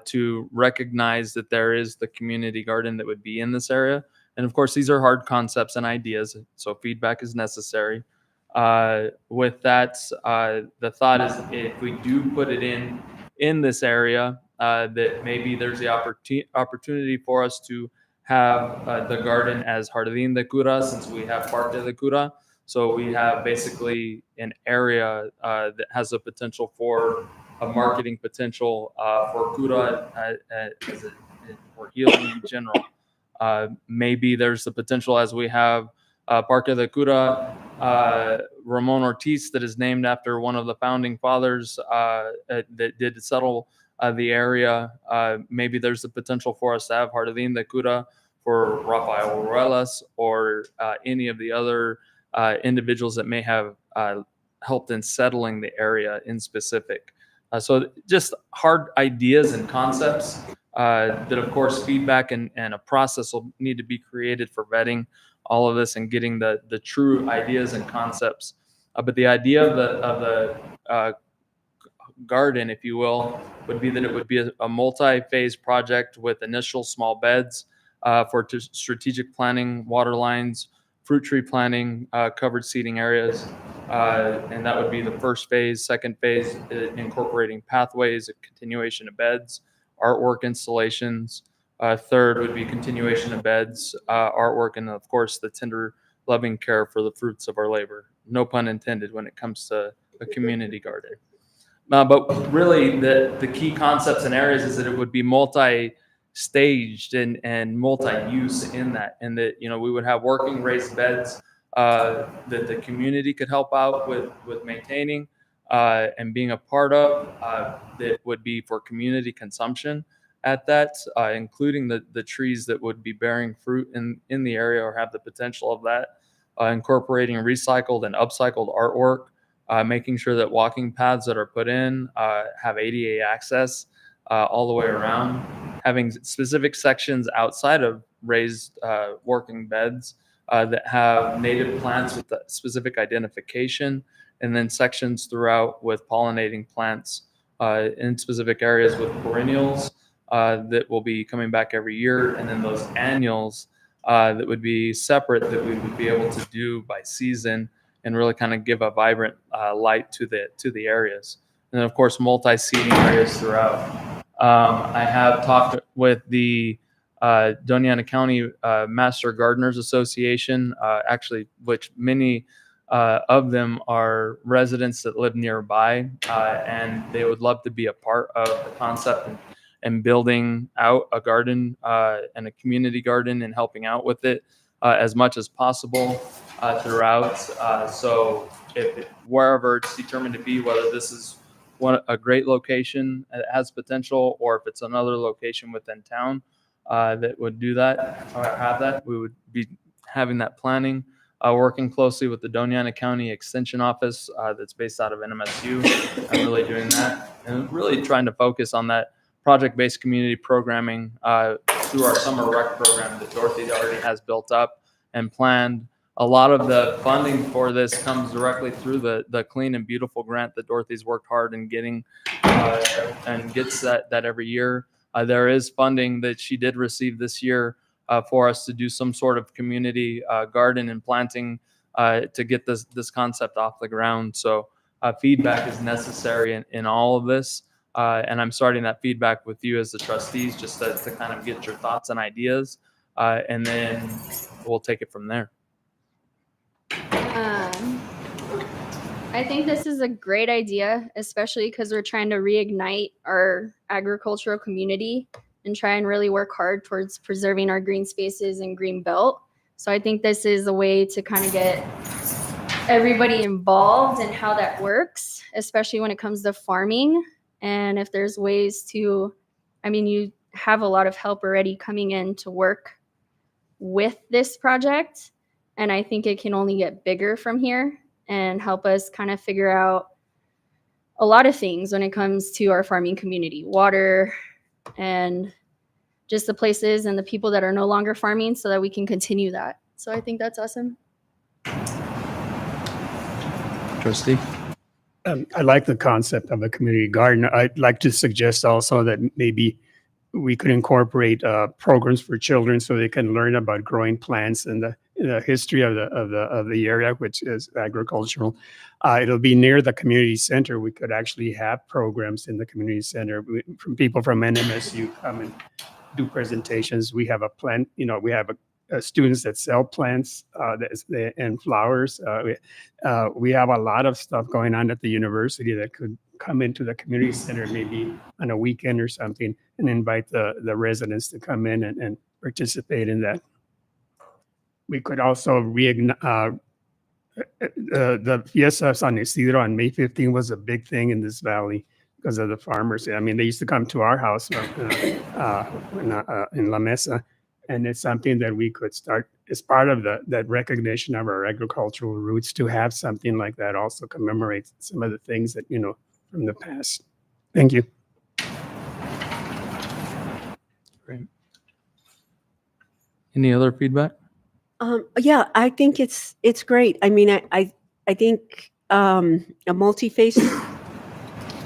to recognize that there is the community garden that would be in this area. And of course, these are hard concepts and ideas, so feedback is necessary. With that, the thought is if we do put it in this area, that maybe there's the opportunity for us to have the garden as Jardín de Cura, since we have Parque de Cura. So we have basically an area that has the potential for a marketing potential for Cura for healing in general. Maybe there's the potential, as we have Parque de Cura, Ramon Ortiz, that is named after one of the founding fathers that did settle the area. Maybe there's the potential for us to have Jardín de Cura for Rafael Ruelas or any of the other individuals that may have helped in settling the area in specific. So just hard ideas and concepts that, of course, feedback and a process will need to be created for vetting all of this and getting the true ideas and concepts. But the idea of the garden, if you will, would be that it would be a multi-phase project with initial small beds for strategic planning, water lines, fruit tree planting, covered seating areas. And that would be the first phase. Second phase, incorporating pathways, a continuation of beds, artwork installations. Third would be continuation of beds, artwork, and of course the tender, loving care for the fruits of our labor. No pun intended when it comes to a community garden. But really, the key concepts and areas is that it would be multi-staged and multi-use in that, and that we would have working raised beds that the community could help out with maintaining and being a part of. That would be for community consumption at that, including the trees that would be bearing fruit in the area or have the potential of that, incorporating recycled and upcycled artwork. Making sure that walking paths that are put in have ADA access all the way around, having specific sections outside of raised working beds that have native plants with specific identification, and then sections throughout with pollinating plants in specific areas with perennials that will be coming back every year, and then those annuals that would be separate that we would be able to do by season and really kind of give a vibrant light to the areas. And then, of course, multi-seating areas throughout. I have talked with the Doña Ana County Master Gardeners Association, actually, which many of them are residents that live nearby, and they would love to be a part of the concept and building out a garden and a community garden and helping out with it as much as possible throughout. So if wherever it's determined to be, whether this is a great location that has potential, or if it's another location within town that would do that or have that, we would be having that planning, working closely with the Doña Ana County Extension Office that's based out of NMSU, and really doing that, and really trying to focus on that project-based community programming through our summer rec program that Dorothy already has built up and planned. A lot of the funding for this comes directly through the Clean and Beautiful grant that Dorothy's worked hard in getting and gets that every year. There is funding that she did receive this year for us to do some sort of community garden and planting to get this concept off the ground. So feedback is necessary in all of this. And I'm starting that feedback with you as the trustees, just to kind of get your thoughts and ideas. And then we'll take it from there. I think this is a great idea, especially because we're trying to reignite our agricultural community and try and really work hard towards preserving our green spaces and green belt. So I think this is a way to kind of get everybody involved in how that works, especially when it comes to farming. And if there's ways to, I mean, you have a lot of help already coming in to work with this project. And I think it can only get bigger from here and help us kind of figure out a lot of things when it comes to our farming community, water, and just the places and the people that are no longer farming, so that we can continue that. So I think that's awesome. Trustee? I like the concept of a community garden. I'd like to suggest also that maybe we could incorporate programs for children so they can learn about growing plants and the history of the area, which is agricultural. It'll be near the community center. We could actually have programs in the community center from people from NMSU come and do presentations. We have a plant, we have students that sell plants and flowers. We have a lot of stuff going on at the university that could come into the community center maybe on a weekend or something and invite the residents to come in and participate in that. We could also reignite the Fiesta San Isidro on May 15 was a big thing in this valley because of the farmers. I mean, they used to come to our house in La Mesa, and it's something that we could start as part of that recognition of our agricultural roots, to have something like that also commemorate some of the things that, from the past. Thank you. Great. Any other feedback? Yeah, I think it's great. I mean, I think a multi-phase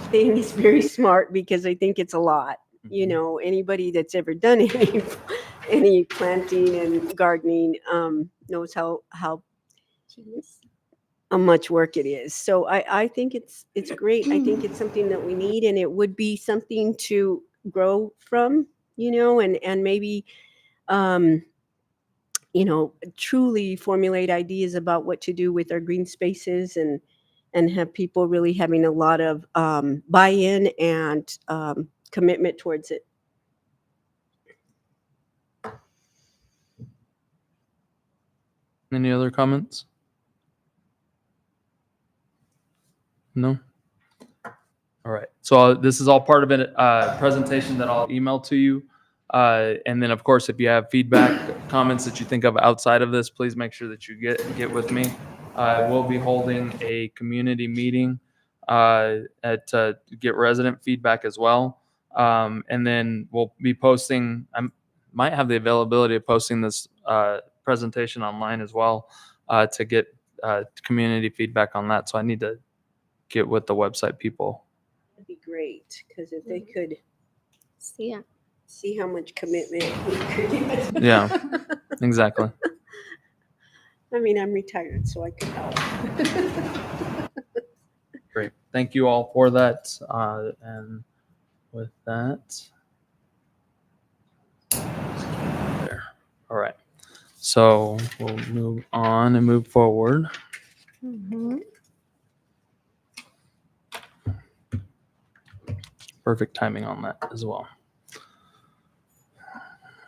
thing is very smart, because I think it's a lot. Anybody that's ever done any planting and gardening knows how much work it is. So I think it's great. I think it's something that we need, and it would be something to grow from, and maybe truly formulate ideas about what to do with our green spaces, and have people really having a lot of buy-in and commitment towards it. Any other comments? No? All right. So this is all part of a presentation that I'll email to you. And then, of course, if you have feedback, comments that you think of outside of this, please make sure that you get with me. We'll be holding a community meeting to get resident feedback as well. And then we'll be posting, I might have the availability of posting this presentation online as well to get community feedback on that. So I need to get with the website people. That'd be great, because if they could see how much commitment we could get. Yeah, exactly. I mean, I'm retired, so I could help. Great. Thank you all for that. And with that. There. All right. So we'll move on and move forward. Perfect timing on that as well.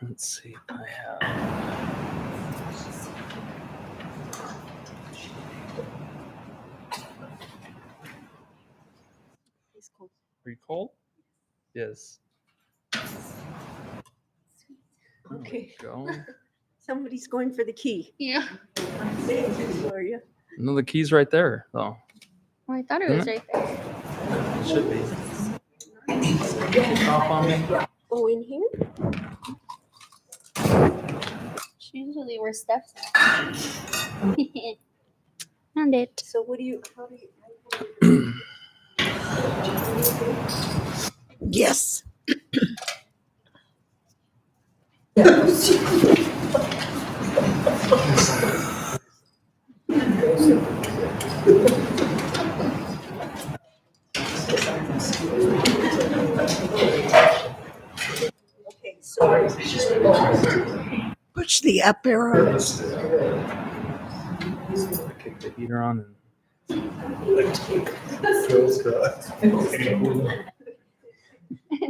Let's see if I have. Are you cold? Yes. Okay. Go. Somebody's going for the key. Yeah. Thank you, Gloria. No, the key's right there, though. Oh, I thought it Isn't was it? right there. It should be. Kick off on me. Oh, in here? It's usually where Steph's at. Found it. So what do you, how do you? Yes. Okay, so Push the up arrow. Kick the heater on.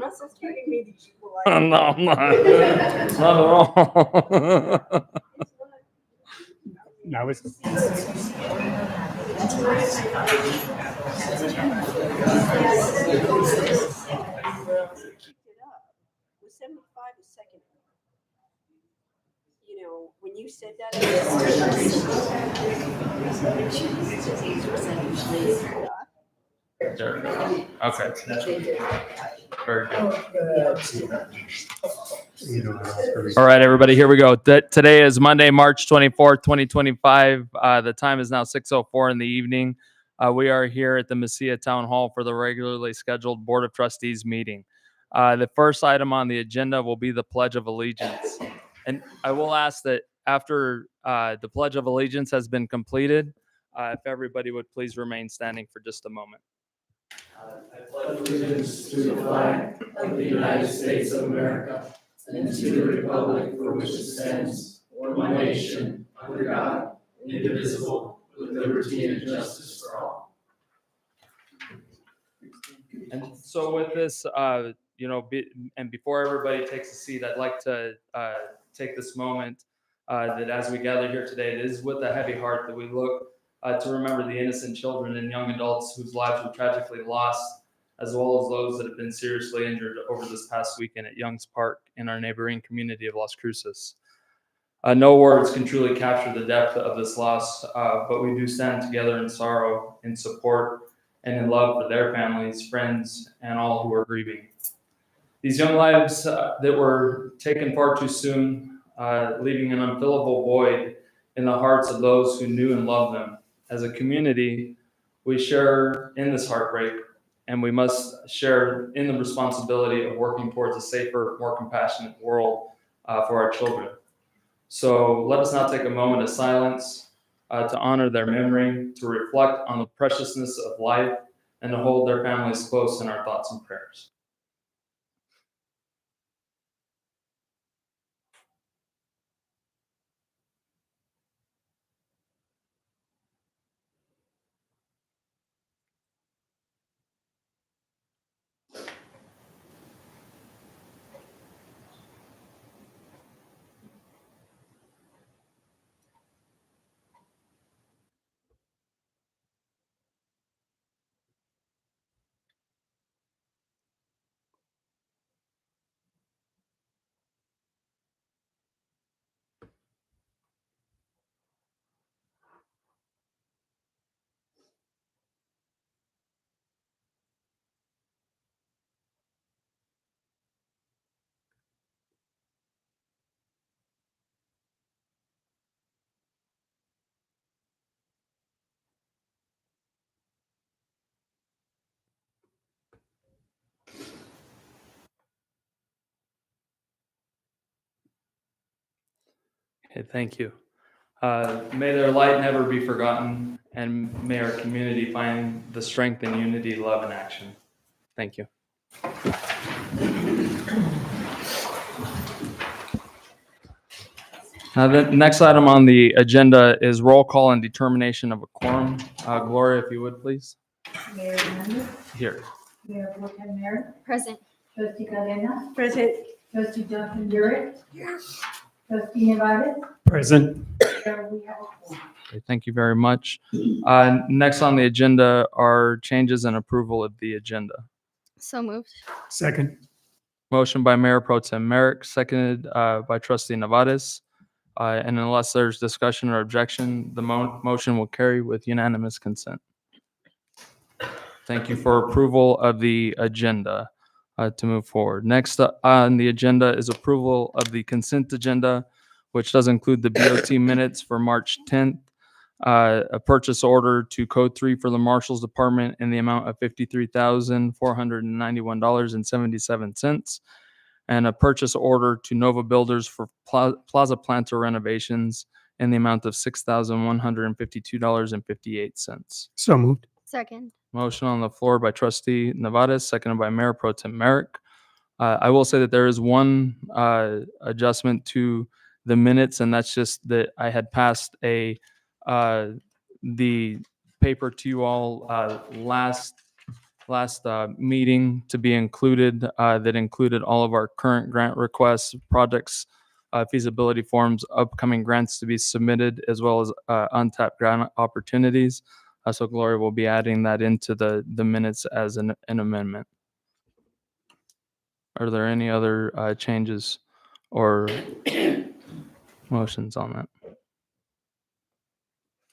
Russell's giving me the evil And eye. no, I'm not. Not at all. Now it's. Was 75 a second? You know, when you said that. There we go. Okay. Very good. You know, All right, everybody, here we go. Today is Monday, March 24th, 2025. The time is now 6:04 in the evening. We are here at the Mesilla Town Hall for the regularly scheduled Board of Trustees meeting. The first item on the agenda will be the Pledge of Allegiance. And I will ask that after the Pledge of Allegiance has been completed, if everybody would please remain standing for just a moment. I pledge allegiance to the flag of the United States of America and to the republic for which it stands, one nation, under God, indivisible, with liberty and justice for all. And so with this, and before everybody takes a seat, I'd like to take this moment that as we gather here today, it is with a heavy heart that we look to remember the innocent children and young adults whose lives were tragically lost, as well as those that have been seriously injured over this past weekend at Young's Park in our neighboring community of Las Cruces. No words can truly capture the depth of this loss, but we do stand together in sorrow, in support, and in love for their families, friends, and all who are grieving. These young lives that were taken far too soon, leaving an unfillable void in the hearts of those who knew and loved them. As a community, we share in this heartbreak, and we must share in the responsibility of working towards a safer, more compassionate world for our children. So let us now take a moment of silence to honor their memory, to reflect on the preciousness of life, and to hold their families close in our thoughts and prayers. Okay, thank you. May their light never be forgotten, and may our community find the strength in unity, love, and action. Thank you. The next item on the agenda is roll call and determination of a quorum. Gloria, if you would, please. Mayor Hernandez, Here. Mayor Pro Tem Merrick, Present. Trustee Cadena, Present. Trustee Johnson Burek. Trustee Nevares, Present. Mayor, we have a quorum. Okay, thank you very much. Next on the agenda are changes and approval of the agenda. So moved. Second. Motion by Mayor Pro Tem Merrick, seconded by Trustee Nevares. And unless there's discussion or objection, the motion will carry with unanimous consent. Thank you for approval of the agenda to move forward. Next on the agenda is approval of the consent agenda, which does include the BOT minutes for March 10th, a purchase order to Code 3 for the Marshals Department in the amount of $53,491.77, and a purchase order to Nova Builders for Plaza Planta renovations in the amount of $6,152.58. So moved. Second. Motion on the floor by Trustee Nevares, seconded by Mayor Pro Tem Merrick. I will say that there is one adjustment to the minutes, and that's just that I had passed the paper to you all last meeting to be included, that included all of our current grant requests, projects, feasibility forms, upcoming grants to be submitted, as well as untapped grant opportunities. So Gloria will be adding that into the minutes as an amendment. Are there any other changes or motions on that?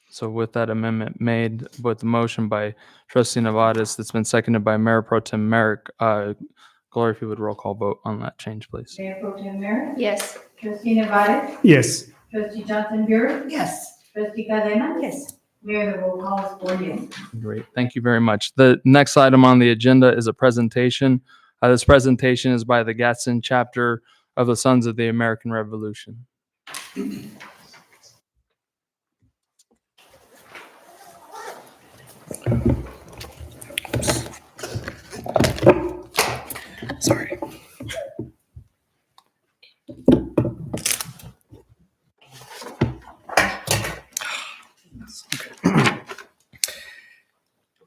So with that amendment made, with the motion by Trustee Nevares that's been seconded by Mayor Pro Tem Merrick, Gloria, if you would roll call vote on that change, please. Mayor Pro Tem Merrick, Yes. Trustee Nevares, Yes. Trustee Johnson Burek, Yes. Trustee Cadena. Yes. Mayor, the roll call is 4 yes. Great, thank you very much. The next item on the agenda is a presentation. This presentation is by the Gadsden chapter of the Sons of the American Revolution. Sorry.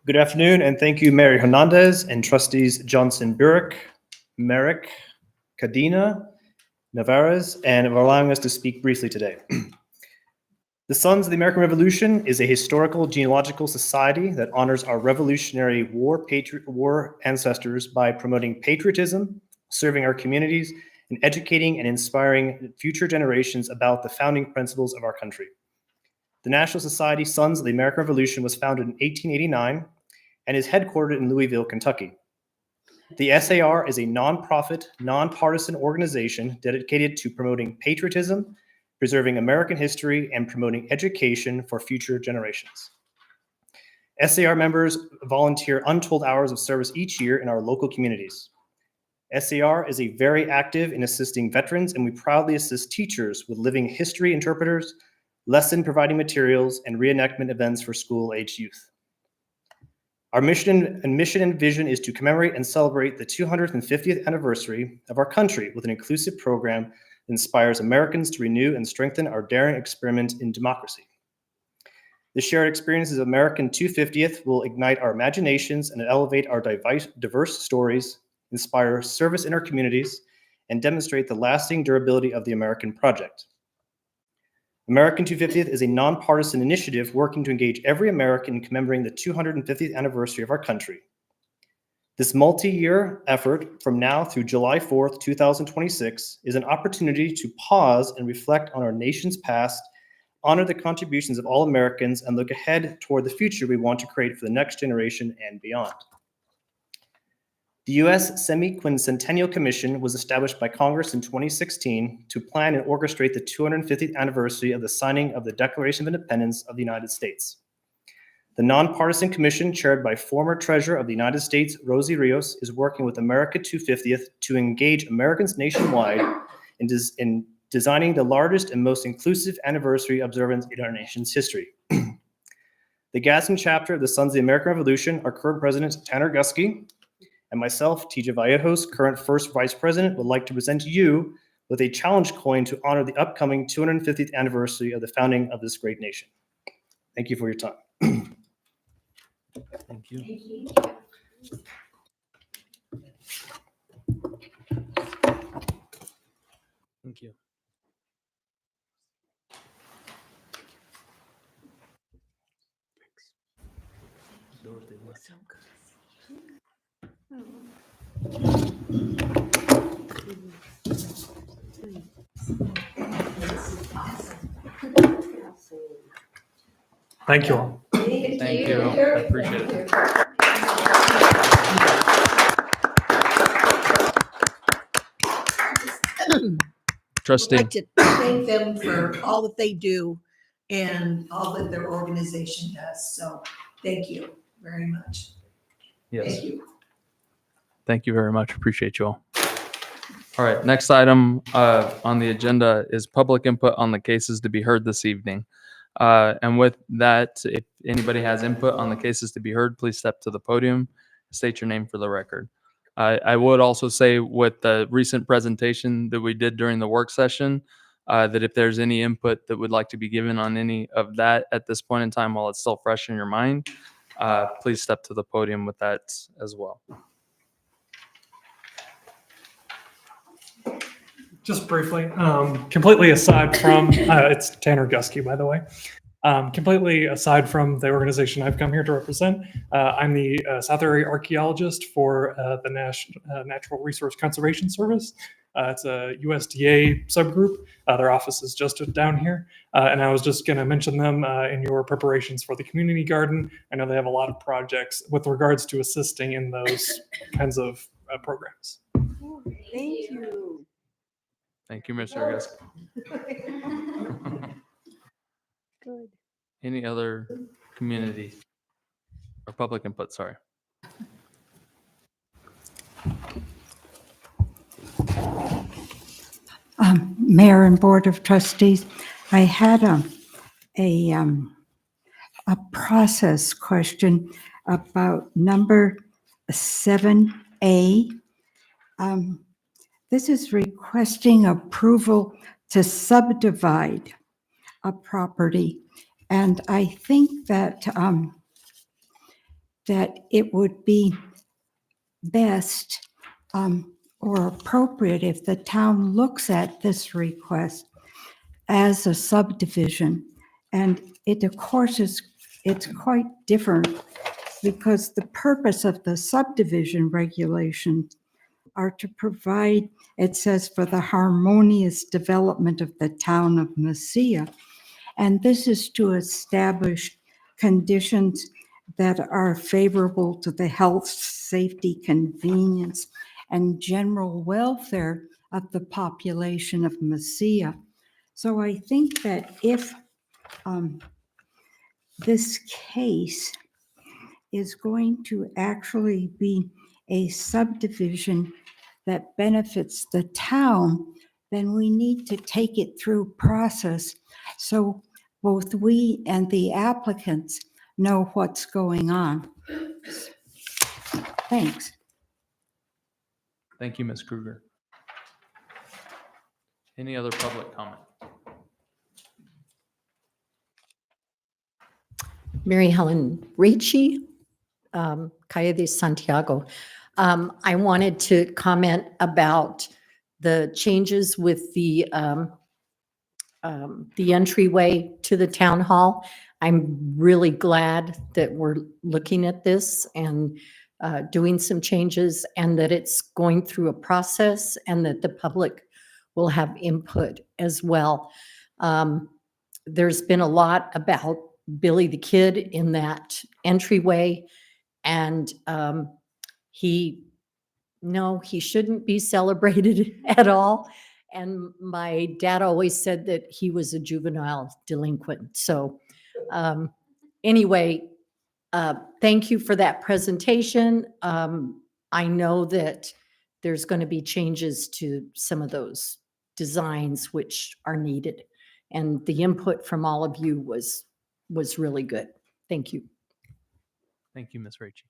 Good afternoon, and thank you, Mayor Hernandez and Trustees Johnson Burek, Merrick, Cadena, Nevares, and for allowing us to speak briefly today. The Sons of the American Revolution is a historical genealogical society that honors our Revolutionary War ancestors by promoting patriotism, serving our communities, and educating and inspiring future generations about the founding principles of our country. The National Society Sons of the American Revolution was founded in 1889 and is headquartered in Louisville, Kentucky. The SAR is a nonprofit, nonpartisan organization dedicated to promoting patriotism, preserving American history, and promoting education for future generations. SAR members volunteer untold hours of service each year in our local communities. SAR is very active in assisting veterans, and we proudly assist teachers with living history interpreters, lesson providing materials, and reenactment events for school-aged youth. Our mission and vision is to commemorate and celebrate the 250th anniversary of our country with an inclusive program that inspires Americans to renew and strengthen our daring experiment in democracy. The shared experiences of American 250th will ignite our imaginations and elevate our diverse stories, inspire service in our communities, and demonstrate the lasting durability of the American project. American 250th is a nonpartisan initiative working to engage every American in commemorating the 250th anniversary of our country. This multi-year effort from now through July 4th, 2026 is an opportunity to pause and reflect on our nation's past, honor the contributions of all Americans, and look ahead toward the future we want to create for the next generation and beyond. The U.S. Semi-Quincentennial Commission was established by Congress in 2016 to plan and orchestrate the 250th anniversary of the signing of the Declaration of Independence of the United States. The nonpartisan commission, chaired by former Treasurer of the United States, Rosie Rios, is working with America 250th to engage Americans nationwide in designing the largest and most inclusive anniversary observance in our nation's history. The Gadsden chapter of the Sons of the American Revolution, our current president, Tanner Guskey, and myself, TJ Vallejos, current first vice president, would like to present to you with a challenge coin to honor the upcoming 250th anniversary of the founding of this great nation. Thank you for your time. Thank you. Thank you. Thank you all. Thank you. I appreciate it. I'd Trustee. like to thank them for all that they do and all that their organization does. So thank you very much. Yes. Thank you. Thank you very much. Appreciate you all. All right. Next item on the agenda is public input on the cases to be heard this evening. And with that, if anybody has input on the cases to be heard, please step to the podium, state your name for the record. I would also say with the recent presentation that we did during the work session, that if there's any input that would like to be given on any of that at this point in time while it's still fresh in your mind, please step to the podium with that as well. Just briefly, completely aside from, it's Tanner Gusky, by the way. Completely aside from the organization I've come here to represent, I'm the South Area Archaeologist for the Natural Resource Conservation Service. It's a USDA subgroup. Their office is just down here. And I was just going to mention them in your preparations for the community garden. I know they have a lot of projects with regards to assisting in those kinds of programs. Thank you. Thank you, Mr. Gus. Good. Any other community or public input? Sorry. Mayor and Board of Trustees, I had a process question about number 7A. This is requesting approval to subdivide a property. And I think that that it would be best or appropriate if the town looks at this request as a subdivision. And it, of course, it's quite different because the purpose of the subdivision regulations are to provide, it says, for the harmonious development of the town of Mesilla. And this is to establish conditions that are favorable to the health, safety, convenience, and general welfare of the population of Mesilla. So I think that if this case is going to actually be a subdivision that benefits the town, then we need to take it through process so both we and the applicants know what's going on. Thanks. Thank you, Ms. Kruger. Any other public comment? Mary Helen Ricci, Calle de Santiago. I wanted to comment about the changes with the entryway to the town hall. I'm really glad that we're looking at this and doing some changes, and that it's going through a process, and that the public will have input as well. There's been a lot about Billy the Kid in that entryway, and he shouldn't be celebrated at all. And my dad always said that he was a juvenile delinquent. So anyway, thank you for that presentation. I know that there's going to be changes to some of those designs which are needed. And the input from all of you was really good. Thank you. Thank you, Ms. Ricci.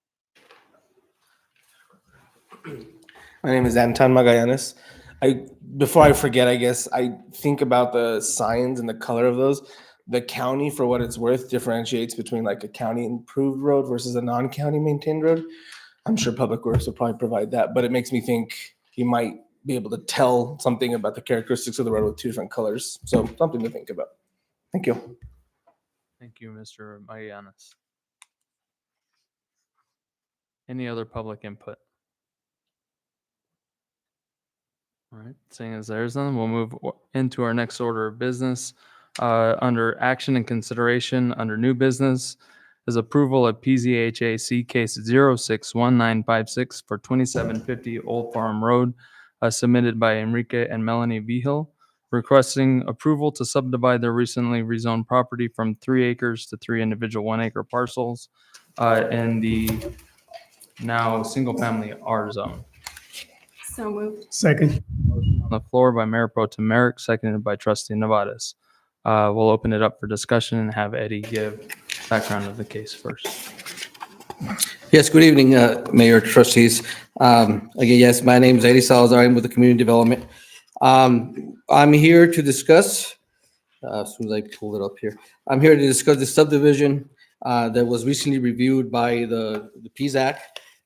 My name is Anton Magallanes. Before I forget, I guess I think about the signs and the color of those. The county, for what it's worth, differentiates between like a county improved road versus a non-county maintained road. I'm sure Public Works will probably provide that, but it makes me think you might be able to tell something about the characteristics of the road with two different colors. So something to think about. Thank you. Thank you, Mr. Magallanes. Any other public input? All right, seeing as there's none, we'll move into our next order of business. Under action and consideration, under new business, is approval of PZHAC case 061956 for 2750 Old Farm Road, submitted by Enrique and Melanie Vigil, requesting approval to subdivide their recently rezoned property from 3 acres to 3 individual 1 acre parcels in the now single-family R zone. So moved. Second. Motion on the floor by Mayor Pro Tem Merrick, seconded by Trustee Nevadas. We'll open it up for discussion and have Eddie give background of the case first. Yes, good evening, Mayor, trustees. Again, yes, my name is Eddie Salazar. I'm with the Community Development. I'm here to discuss, as soon as I pull it up here, I'm here to discuss the subdivision that was recently reviewed by the PZAC,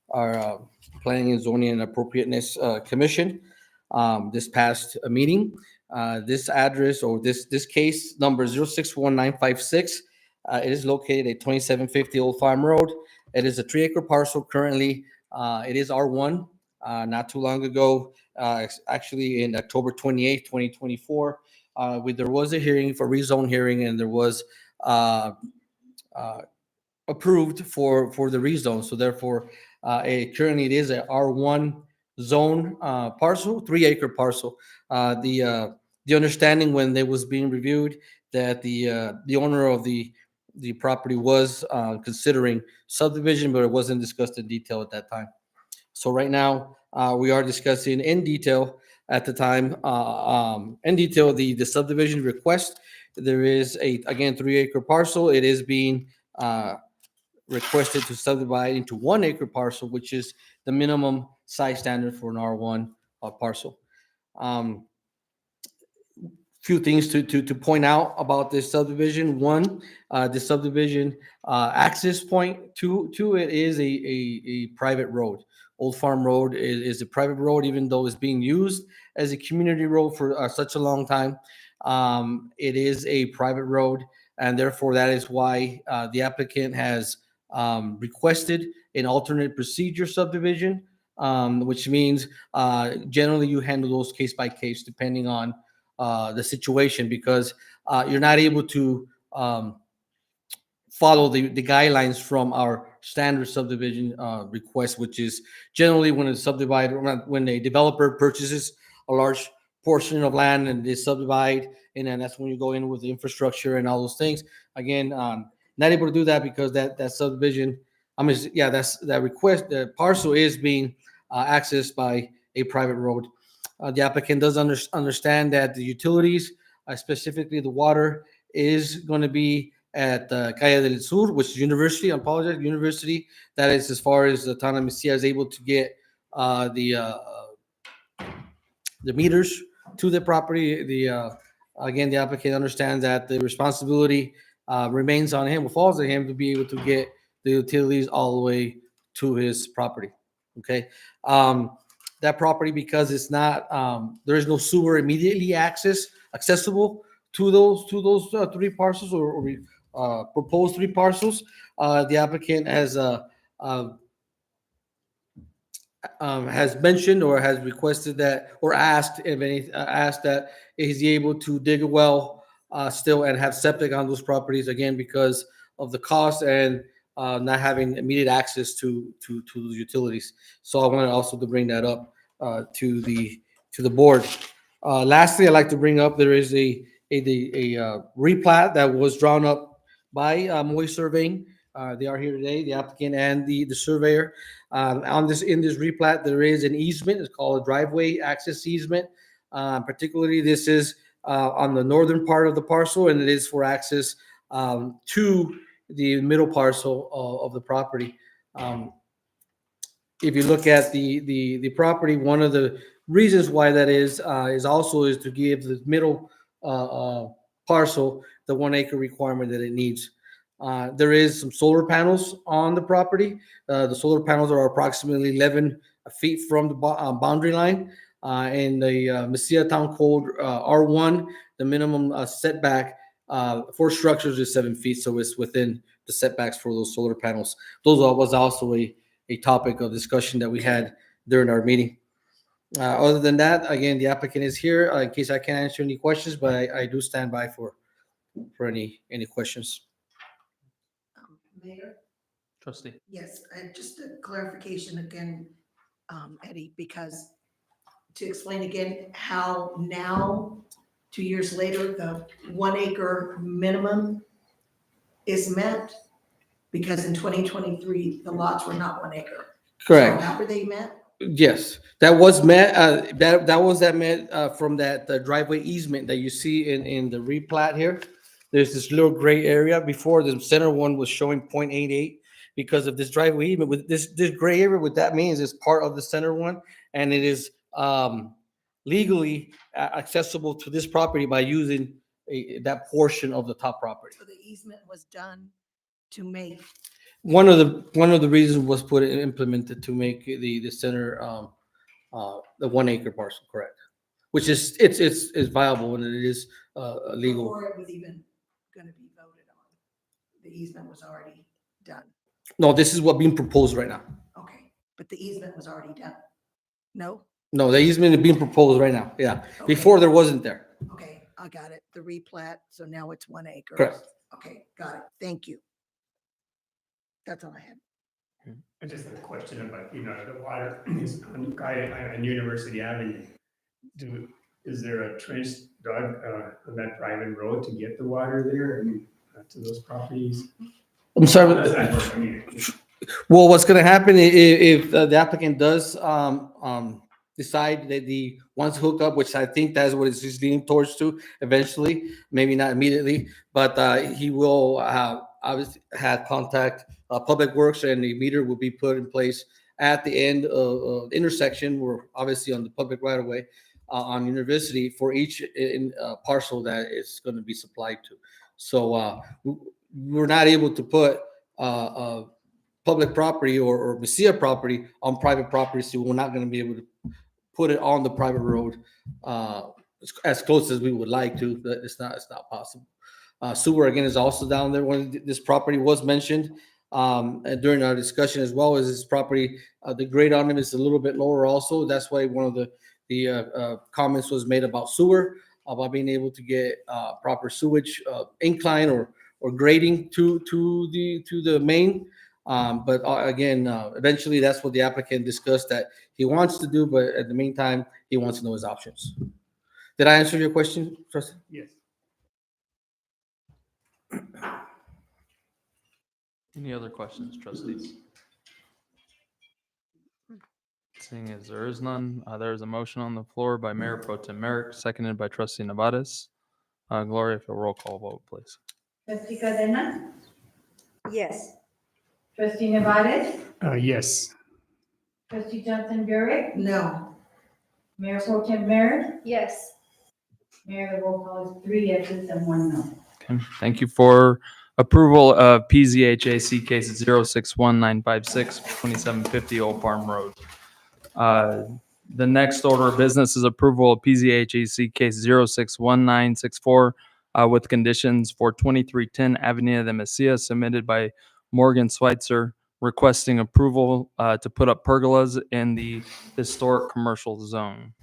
our Planning and Zoning and Appropriateness Commission, this past meeting. This address, or this case number 061956, it is located at 2750 Old Farm Road. It is a 3 acre parcel currently. It is R1. Not too long ago, actually in October 28th, 2024, there was a hearing for rezone hearing, and there was approved for the rezone. So therefore, currently it is a R1 zone parcel, 3 acre parcel. The understanding when it was being reviewed that the owner of the property was considering subdivision, but it wasn't discussed in detail at that time. So right now, we are discussing in detail at the time, the subdivision request. There is again, 3 acre parcel. It is being requested to subdivide into 1 acre parcel, which is the minimum size standard for an R1 parcel. Few things to point out about this subdivision. One, the subdivision access point to it is a private road. Old Farm Road is a private road, even though it's being used as a community road for such a long time. It is a private road, and therefore that is why the applicant has requested an alternate procedure subdivision, which means generally you handle those case by case depending on the situation, because you're not able to follow the guidelines from our standard subdivision request, which is generally when when a developer purchases a large portion of land and they subdivide, and then that's when you go in with the infrastructure and all those things. Again, not able to do that because that subdivision, that request, the parcel is being accessed by a private road. The applicant does understand that the utilities, specifically the water, is going to be at Calle del Sur, which is University. I apologize, University. That is as far as the town of Mesilla is able to get the meters to the property. Again, the applicant understands that the responsibility remains on him, or falls on him, to be able to get the utilities all the way to his property. Okay. That property, because it's not, there is no sewer immediately accessible to those 3 parcels or proposed 3 parcels. The applicant has mentioned or has requested that, or asked that is he able to dig a well still and have septic on those properties, again because of the cost and not having immediate access to the utilities. So I wanted also to bring that up to the board. Lastly, I'd like to bring up, there is a replat that was drawn up by Moy Surveying. They are here today, the applicant and the surveyor. In this replat, there is an easement. It's called a driveway access easement. Particularly, this is on the northern part of the parcel, and it is for access to the middle parcel of the property. if you look at the property, one of the reasons why that is also to give the middle parcel the 1 acre requirement that it needs. There is some solar panels on the property. The solar panels are approximately 11 feet from the boundary line. In the Mesilla Town Code R1, the minimum setback for structures is 7 feet, so it's within the setbacks for those solar panels. Those was also a topic of discussion that we had during our meeting. Other than that, again, the applicant is here in case I can't answer any questions, but I do stand by for any questions. Mayor? Trustee. Yes, just a clarification again, Eddie, because to explain again how now, 2 years later, the 1 acre minimum is met, because in 2023, the lots were not 1 acre. Correct. So how were they met? Yes, that was met, that met from that driveway easement that you see in the replat here. There's this little gray area before the center one was showing 0.88 because of this driveway easement. With this gray area, what that means is part of the center one, and it is legally accessible to this property by using that portion of the top property. So the easement was done to make. One of the reasons was implemented to make the center the 1 acre parcel, correct? Which is it's viable and it is legal. Before it was even gonna be voted on, the easement was already done. No, this is what being proposed right now. Okay, but the easement was already done. No? No, the easement is being proposed right now. Yeah, Okay. before there wasn't there. Okay, I got it. The replat, so now it's 1 acre. Correct. Okay, got it. Thank you. That's all I had. I just had a question about, the water is on University Avenue. Is there a trench dug on that private road to get the water there and to those properties? I'm sorry. How does that work? I mean, Well, what's going to happen if the applicant does decide that he wants to hook up, which I think that's what it's leaning towards to eventually, maybe not immediately, but he will obviously have contact Public Works, and the meter will be put in place at the end of the intersection. We're obviously on the public right of way on University for each parcel that it's going to be supplied to. So we're not able to put public property or Mesilla property on private property, so we're not going to be able to put it on the private road as close as we would like to, but it's not possible. Sewer again is also down there when this property was mentioned and during our discussion, as well as this property. The grade on it is a little bit lower also. That's why one of the comments was made about sewer, about being able to get proper sewage incline or grading to the main. But again, eventually that's what the applicant discussed that he wants to do, but at the meantime, he wants to know his options. Did I answer your question, Trustee? yes. Any other questions, trustees? Seeing as there is none, there is a motion on the floor by Mayor Pro Tem Merrick, seconded by Trustee Nevadas. Gloria, if you'll roll call vote, please. Trustee Cadena? Yes. Trustee Nevares? Yes. Trustee Johnson Burek? No. Mayor Pro Tem Merrick? Yes. Mayor, the roll call is 3 yeses and 1 no. Okay, thank you for approval of PZHAC case 061956 2750 Old Farm Road. The next order of business is approval of PZHAC case 061964 with conditions for 2310 Avenida de Mesilla, submitted by Morgan Schweitzer, requesting approval to put up pergolas in the historic commercial zone.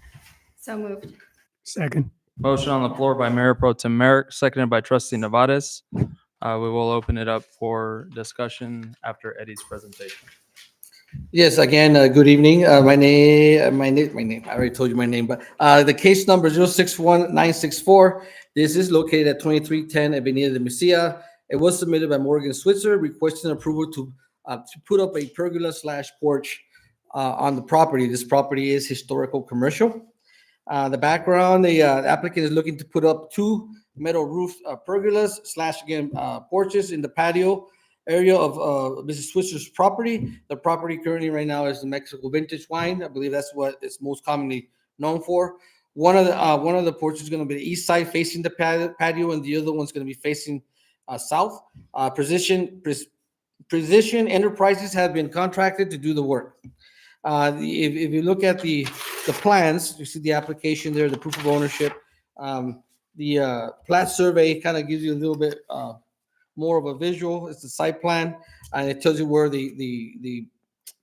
So moved. Second. Motion on the floor by Mayor Pro Tem Merrick, seconded by Trustee Nevadas. We will open it up for discussion after Eddie's presentation. Yes, again, good evening. My name, I already told you my name, but the case number 061964. This is located at 2310 Avenida de Mesilla. It was submitted by Morgan Switzer, requesting approval to put up a pergola / porch on the property. This property is historical commercial. The background, the applicant is looking to put up 2 metal roof pergolas / again porches in the patio area of Mrs. Swisser's property. The property currently right now is the Mexico Vintage Wine. I believe that's what it's most commonly known for. One of the porches is going to be the east side facing the patio, and the other one's going to be facing south. Precision Enterprises have been contracted to do the work. If you look at the plans, you see the application there, the proof of ownership. The plat survey kind of gives you a little bit more of a visual. It's the site plan, and it tells you where the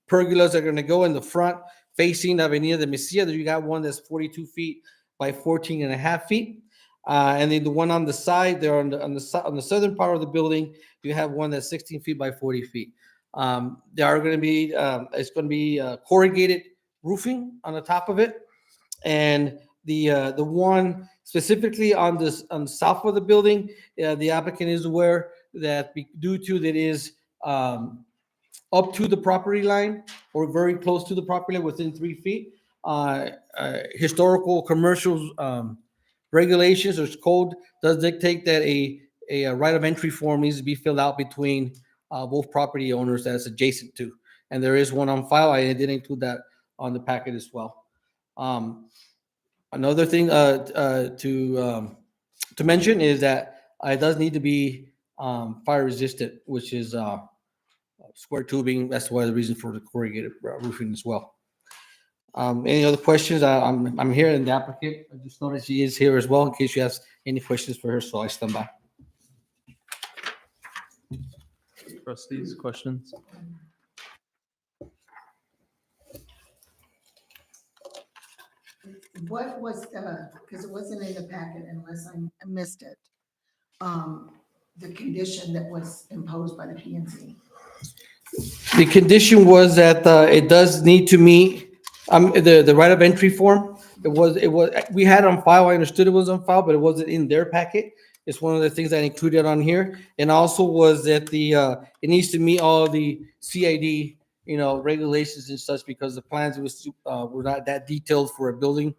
pergolas are going to go in the front facing Avenida de Mesilla. There you got one that's 42 feet by 14 and a half feet. And then the one on the side there on the southern part of the building, you have one that's 16 feet by 40 feet. There are going to be it's going to be corrugated roofing on the top of it, and the one specifically on the south of the building, the applicant is aware that due to that is up to the property line or very close to the property line within 3 feet. Historical commercial regulations or code does dictate that a right of entry form needs to be filled out between both property owners that's adjacent to. And there is one on file. I did include that on the packet as well. Another thing to mention is that it does need to be fire resistant, which is square tubing. That's why the reason for the corrugated roofing as well. Any other questions? I'm here in the applicant. I just noticed she is here as well in case you have any questions for her, so I stand by. Trustees, questions? What was, because it wasn't in the packet unless I missed it, the condition that was imposed by the PNC? The condition was that it does need to meet the right of entry form. It was we had it on file. I understood it was on file, but it wasn't in their packet. It's one of the things I included on here, and also was that it needs to meet all the CID regulations and such, because the plans were not that detailed for a building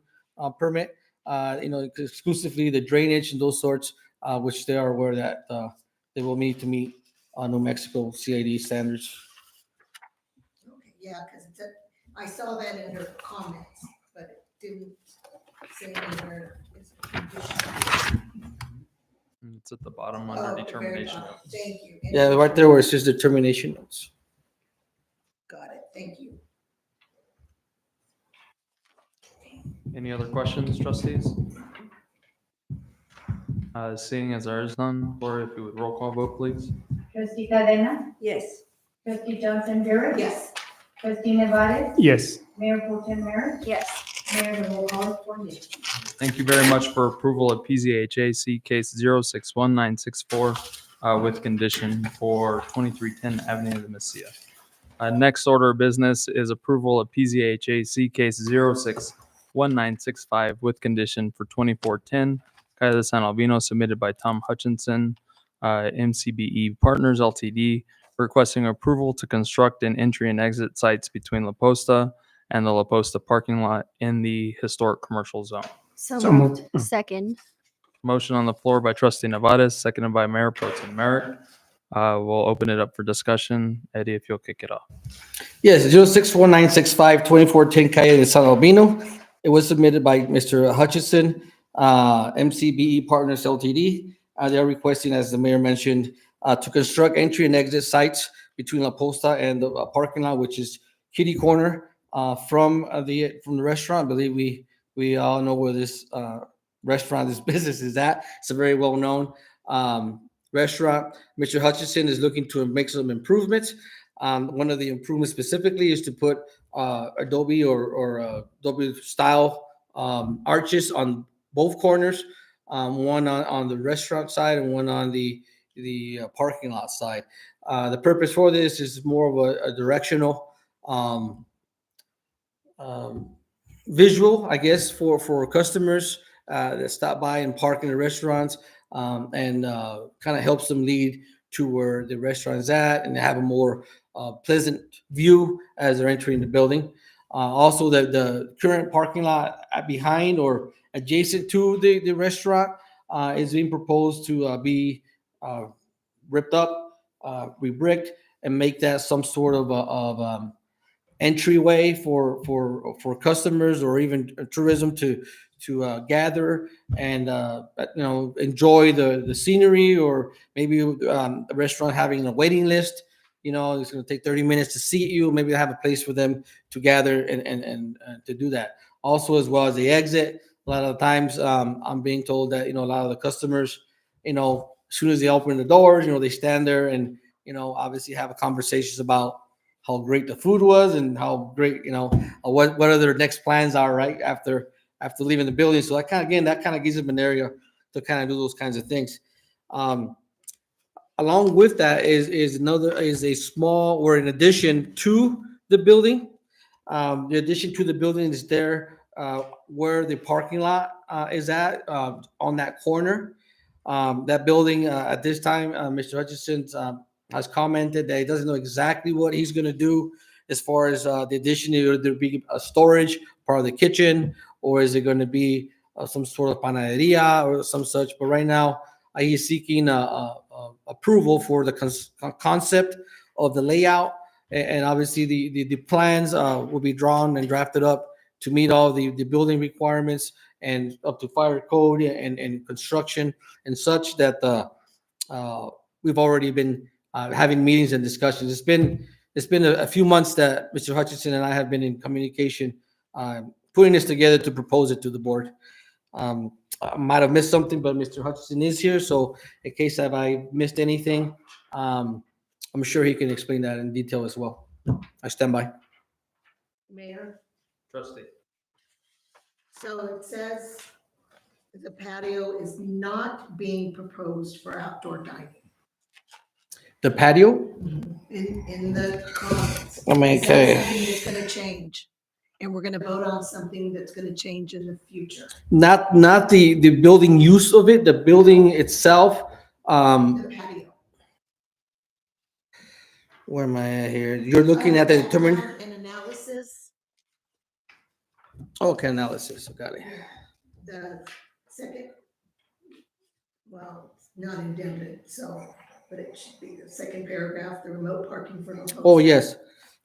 permit. Exclusively the drainage and those sorts, which they are aware that they will need to meet New Mexico CID standards. Okay, yeah, because I saw that in her comments, but it didn't say anywhere it's a condition. It's at the bottom under determination. Thank you. Yeah, right there where it says determination notes. Got it, thank you. Any other questions, trustees? Seeing as there is none, or if you would roll call vote, please. Trustee Cadena, Yes. trustee Johnson Burris. Yes. Trustee Nevares, Yes. Mayor Pro Tem Merrick, Yes. Mayor, the roll call is 4 yes. Thank you very much for approval of PZHAC case 061964 with condition for 2310 Avenue of the Mesilla. Next order of business is approval of PZHAC case 061965 with condition for 2410 Calle de San Albino, submitted by Tom Hutchinson, MCBE Partners Ltd, requesting approval to construct an entry and exit sites between La Posta and the La Posta parking lot in the historic commercial zone. So So moved. moved. Second. Motion on the floor by trustee Nevares, seconded by Mayor Pro Tem Merrick. We'll open it up for discussion. Eddie, if you'll kick it off. Yes, 061965 2410 Calle de San Albino. It was submitted by Mr. Hutchinson, MCBE Partners Ltd. They are requesting, as the mayor mentioned, to construct entry and exit sites between La Posta and the parking lot, which is kitty corner from the restaurant. I believe we all know where this restaurant, this business is at. It's a very well-known restaurant. Mr. Hutchinson is looking to make some improvements. One of the improvements specifically is to put Adobe or Adobe style arches on both corners, one on the restaurant side and one on the parking lot side. The purpose for this is more of a directional visual, I guess, for customers that stop by and park in the restaurants, and kind of helps them lead to where the restaurant is at and have a more pleasant view as they're entering the building. Also, the current parking lot behind or adjacent to the restaurant is being proposed to be ripped up re-bricked and make that some sort of entryway for customers or even tourism to gather and enjoy the scenery, or maybe a restaurant having a waiting list. It's going to take 30 minutes to seat you. Maybe they have a place for them to gather and to do that. Also, as well as the exit, a lot of the times I'm being told that a lot of the customers, as soon as they open the doors, they stand there and obviously have conversations about how great the food was and how great what are their next plans are right after leaving the building. So that kind of gives them an area to kind of do those kinds of things. Along with that is a small, or in addition to the building. The addition to the building is there where the parking lot is at, on that corner. That building at this time, Mr. Hutchinson has commented that he doesn't know exactly what he's going to do as far as the addition. Either there be a storage part of the kitchen, or is it going to be some sort of panaderia or some such. But right now, he's seeking approval for the concept of the layout, and obviously the plans will be drawn and drafted up to meet all the building requirements and up to fire code and construction and such, that we've already been having meetings and discussions. It's been a few months that Mr. Hutchinson and I have been in communication, putting this together to propose it to the board. I might have missed something, but Mr. Hutchinson is here, so in case I missed anything, I'm sure he can explain that in detail as well. I stand by. Mayor, Trustee. so it says the patio is not being proposed for outdoor dining. The patio? In the comments. Okay. It says something is gonna change, and we're gonna vote on something that's gonna change in the future. Not the building use of it, the building itself. The patio. Where am I at here? You're looking at the determined. An analysis, Okay, analysis. Got it. the second, well, it's not indented, but it should be the second paragraph, the remote parking for hotels. Oh, yes.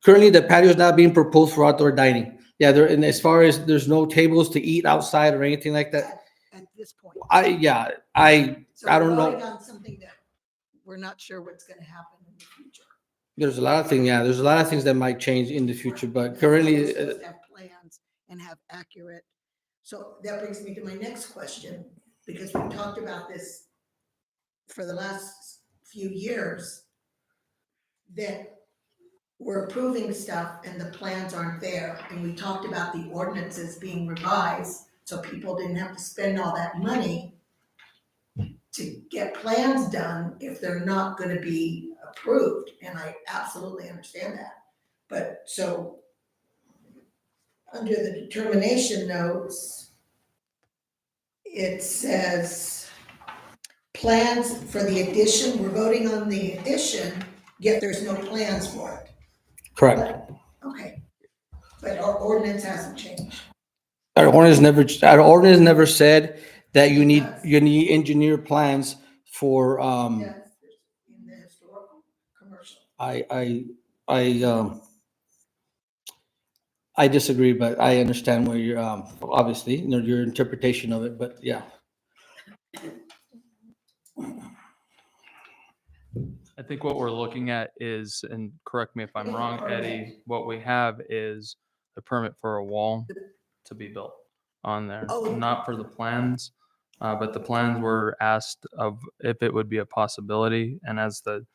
Currently, the patio is not being proposed for outdoor dining. Yeah, and as far as there's no tables to eat outside or anything like that. At this point. I don't We're voting know. on something that we're not sure what's gonna happen in the future. There's a lot of things. Yeah, there's a lot of things that might change in the future, but We're currently, supposed to have plans and have accurate. So that brings me to my next question, because we talked about this for the last few years, that we're approving stuff and the plans aren't there. And we talked about the ordinances being revised, so people didn't have to spend all that money to get plans done if they're not gonna be approved, and I absolutely understand that. But so, under the determination notes, it says, plans for the addition, we're voting on the addition, yet there's no plans for it. correct. Okay, but our ordinance hasn't changed. Our ordinance never said that you need engineer plans for. Yes, in the historical commercial. I disagree, but I understand where you're obviously your interpretation of it. But yeah. I think what we're looking at is, and correct me if I'm wrong, Eddie, what we have is the permit for a wall to be built on there, not for the plans. But the plans were asked of if it would be a possibility. And as the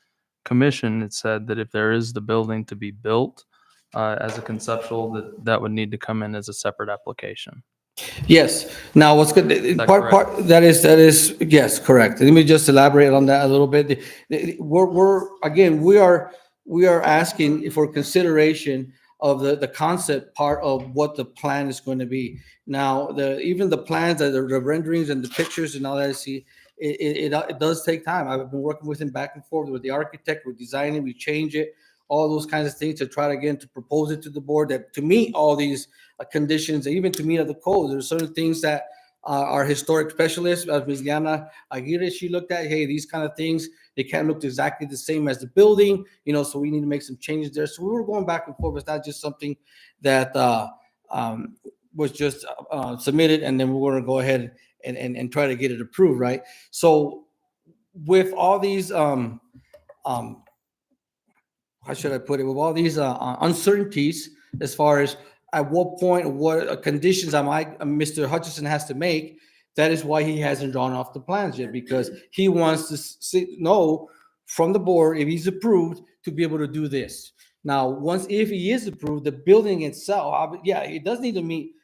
commission, it said that if there is the building to be built as a conceptual, that would need to come in as a separate application. Yes. Now, what's good? That is yes, correct. Let me just elaborate on that a little bit. We are asking for consideration of the concept part of what the plan is going to be. Now, even the plans, the renderings and the pictures and all that, see, it does take time. I've been working with him back and forth with the architect. We're designing, we change it, all those kinds of things to try to propose it to the board that to meet all these conditions, even to meet the code. There's certain things that our historic specialist, Ms. Diana Aguirre, she looked at, hey, these kind of things It can't look exactly the same as the building, so we need to make some changes there. So we were going back and forth. It's not just something that was just submitted, and then we're going to go ahead and try to get it approved, right? So with all these, how should I put it? With all these uncertainties, as far as at what point, what conditions Mr. Hutchinson has to make, that is why he hasn't drawn off the plans yet, because he wants to know from the board, if he's approved, to be able to do this. Now, if he is approved, the building itself, it does need to meet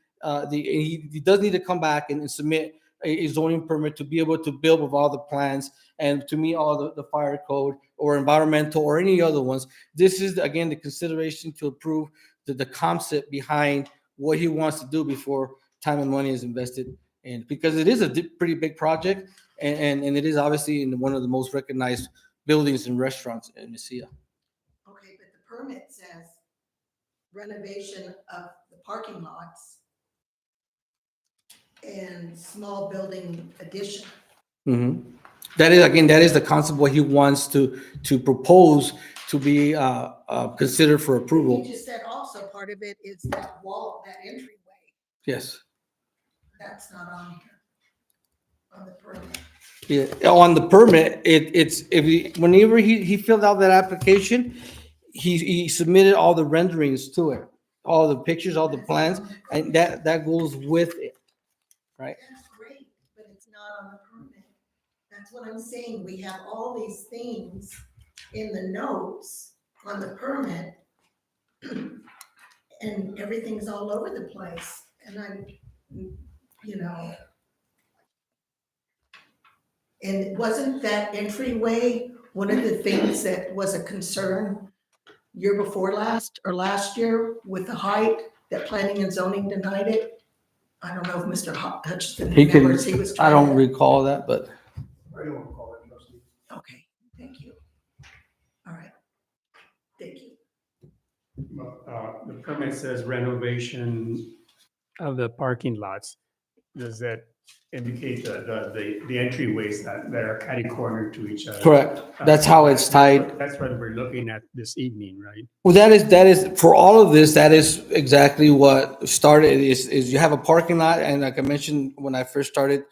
he does need to come back and submit a zoning permit to be able to build with all the plans and to meet all the fire code or environmental or any other ones. This is, again, the consideration to approve the concept behind what he wants to do before time and money is invested in, because it is a pretty big project, and it is obviously in one of the most recognized buildings and restaurants in Mesilla. Okay, but the permit says renovation of the parking lots and small building addition. Mm-hmm. That is the concept, what he wants to propose to be considered for approval. You just said also part of it is that wall, that entryway. Yes. That's not on here, on the permit. Yeah, on the permit, whenever he filled out that application, he submitted all the renderings to it, all the pictures, all the plans, and that goes with it, right? That's great, but it's not on the permit. That's what I'm saying. We have all these things in the notes on the permit, and everything's all over the place. And and wasn't that entryway one of the things that was a concern year before last or last year with the height that planning and zoning denied it? I don't know if Mr. Hutchinson remembers. He was I trying don't recall that, but. I don't recall it, trustee. Okay, thank you. All right, thank you. Well, the permit says renovation of the parking lots. Does that indicate the entryways that are catty-cornered to each other? Correct. That's how it's tied. That's what we're looking at this evening, right? Well, that is for all of this. That is exactly what started. Is you have a parking lot, and like I mentioned when I first started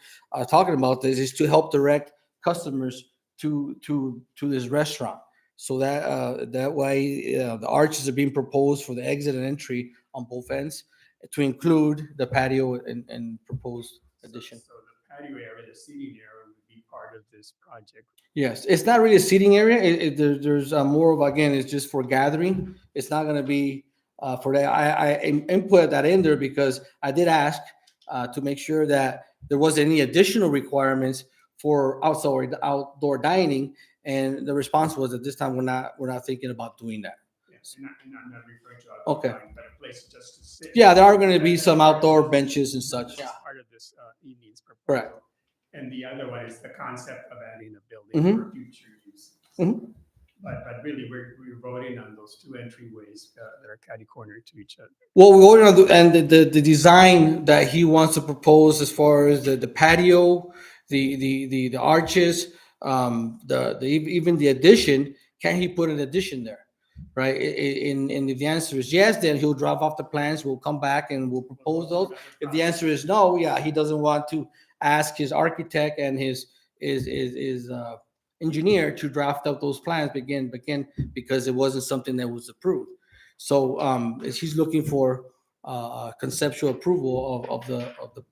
talking about this, is to help direct customers to this restaurant. So that way, the arches are being proposed for the exit and entry on both ends, to include the patio and proposed addition. So the patio area, the seating area would be part of this project. Yes, it's not really a seating area. There's more of, again, it's just for gathering. It's not going to be for that. I input that in there because I did ask to make sure that there wasn't any additional requirements for outdoor dining, and the response was at this time we're not thinking about doing that. Yes, and I'm not referring to outdoor Okay. dining, but a place just to sit. Yeah, there are going to be some outdoor benches and such. That's part of this evening's proposal. Correct. And the other one is the concept of adding a building for future use. Mhm. But really, we're voting on those two entryways that are catty-cornered to each other. Well, we're going to do, and the design that he wants to propose as far as the patio, the arches, even the addition. Can he put an addition there, right? And if the answer is yes, then he'll drop off the plans. We'll come back and we'll propose those. If the answer is no, yeah, he doesn't want to ask his architect and his engineer to draft up those plans again because it wasn't something that was approved. So he's looking for conceptual approval of the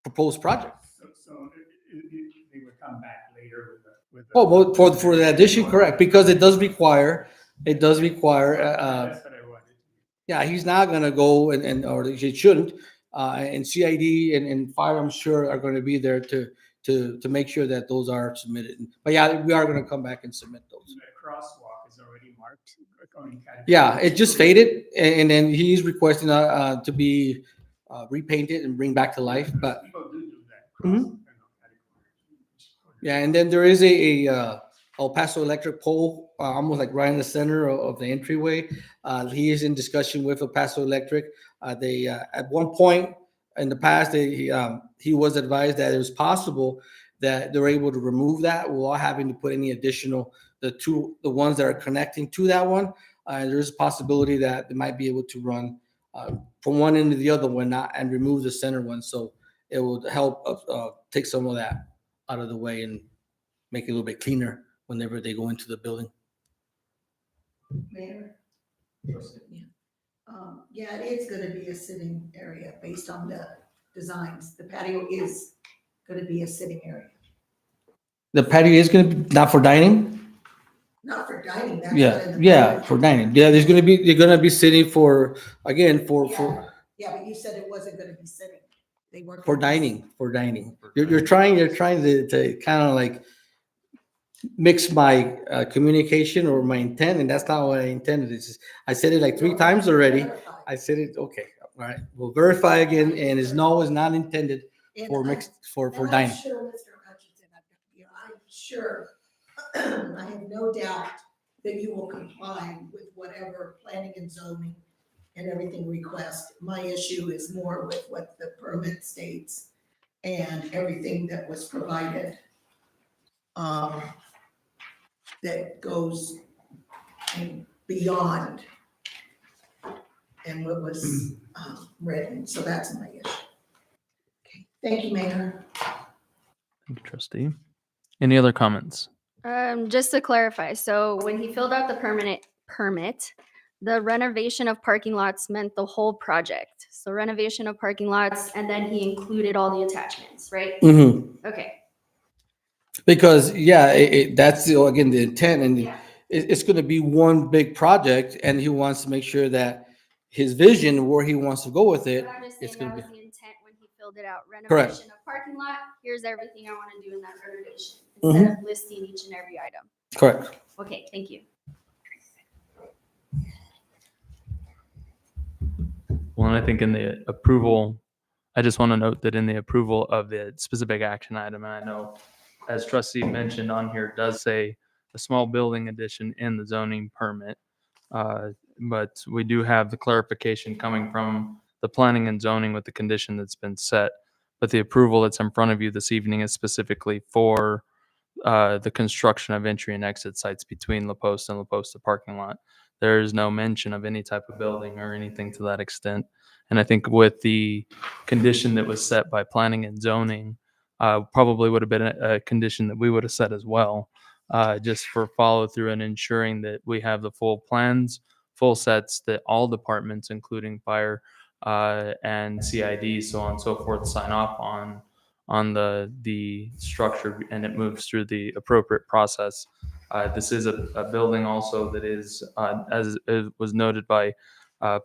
proposed project. So they would come back later with the. Oh, well, for the addition, correct, because it does require. That's what I wanted. Yeah, he's not gonna go or he shouldn't. And CID and fire, I'm sure, are going to be there to make sure that those are submitted. But yeah, we are going to come back and submit those. The crosswalk is already marked. Yeah, it just faded, and then he's requesting to be repainted and bring back to life. But People do that. Mhm. Yeah, and then there is a El Paso electric pole, almost like right in the center of the entryway. He is in discussion with El Paso Electric. They at one point in the past, he was advised that it was possible that they're able to remove that without having to put any additional, the ones that are connecting to that one. There's a possibility that they might be able to run from one end to the other one, and remove the center one. So it will help take some of that out of the way and make it a little bit cleaner whenever they go into the building. Mayor? Yeah. Yeah, it is gonna be a sitting area based on the designs. The patio is gonna be a sitting area. The patio is going to be not for dining. Not for dining, that's. Yeah, not in the yeah, permit. for dining. Yeah, they're going to be sitting for, again, for Yeah, but you said it wasn't gonna be sitting. They weren't. for gonna be dining, for dining. You're trying to kind of like mix my communication or my intent, and that's not what I intended. It's just, I said it like 3 times already. I said it, okay, all right. We'll verify again, and it's no, is not intended for mixed, for And dining. I'm sure, Mr. Hutchinson, I'm sure, I have no doubt that you will comply with whatever planning and zoning and everything request. My issue is more with what the permit states and everything that was provided. That goes beyond and what was written, so that's my issue. Okay. Thank you, Mayor. Thank you, trustee. Any other comments? Just to clarify, so when he filled out the permit, the renovation of parking lots meant the whole project. So renovation of parking lots, and then he included all the attachments, right? Mm-hmm. Okay. Because that's again the intent, and it's going to be one big project, and he wants to make sure that his vision where he wants to go with it, But I'm just it's saying going that to was be the intent when he filled it out. Correct. Renovation of parking lot, here's everything I want to do in that renovation, Mm-hmm. instead of listing each and every item. correct. Okay, thank you. Well, and I think in the approval, I just want to note that in the approval of the specific action item, and I know as trustee mentioned on here, it does say a small building addition in the zoning permit. But we do have the clarification coming from the planning and zoning with the condition that's been set. But the approval that's in front of you this evening is specifically for the construction of entry and exit sites between La Posta and La Posta parking lot. There is no mention of any type of building or anything to that extent. And I think with the condition that was set by planning and zoning, probably would have been a condition that we would have set as well, just for follow through and ensuring that we have the full plans, full sets that all departments, including fire and CID, so on and so forth, sign off on the structure, and it moves through the appropriate process. This is a building also that is, as it was noted by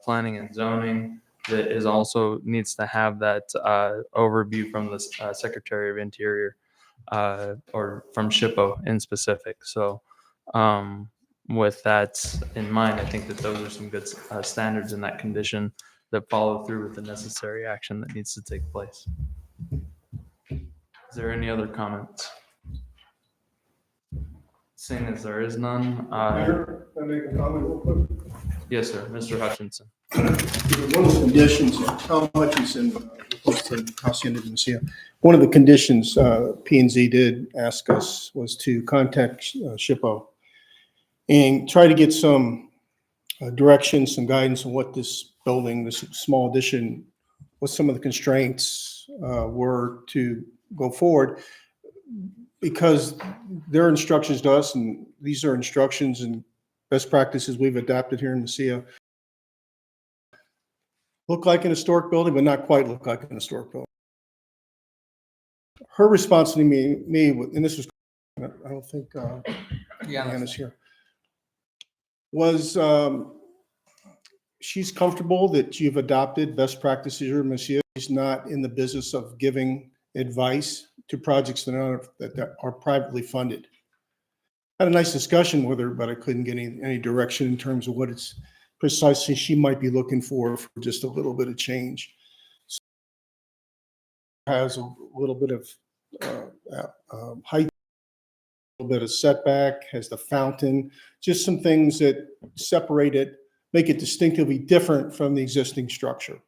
planning and zoning, that is also needs to have that overview from the Secretary of Interior or from SHPO in specific. So with that in mind, I think that those are some good standards in that condition that follow through with the necessary action that needs to take place. Is there any other comments? Seeing as there is none. Mayor, can I make a comment real quick? Yes, sir. Mr. Hutchinson. One of the conditions, Tom Hutchinson, Hacienda de Mesilla. One of the conditions P and Z did ask us was to contact SHPO and try to get some direction, some guidance on what this building, this small addition, what some of the constraints were to go forward, because their instructions to us, and these are instructions and best practices we've adapted here in Mesilla, look like an historic building, but not quite look like an historic building. Her response to me, and this was, I don't think Anna's here, was she's comfortable that you've adopted best practices here in Mesilla. She's not in the business of giving advice to projects that are privately funded. I had a nice discussion with her, but I couldn't get any direction in terms of what it's precisely she might be looking for just a little bit of change. So has a little bit of height, a little bit of setback, has the fountain, just some things that separate it, make it distinctively different from the existing structure.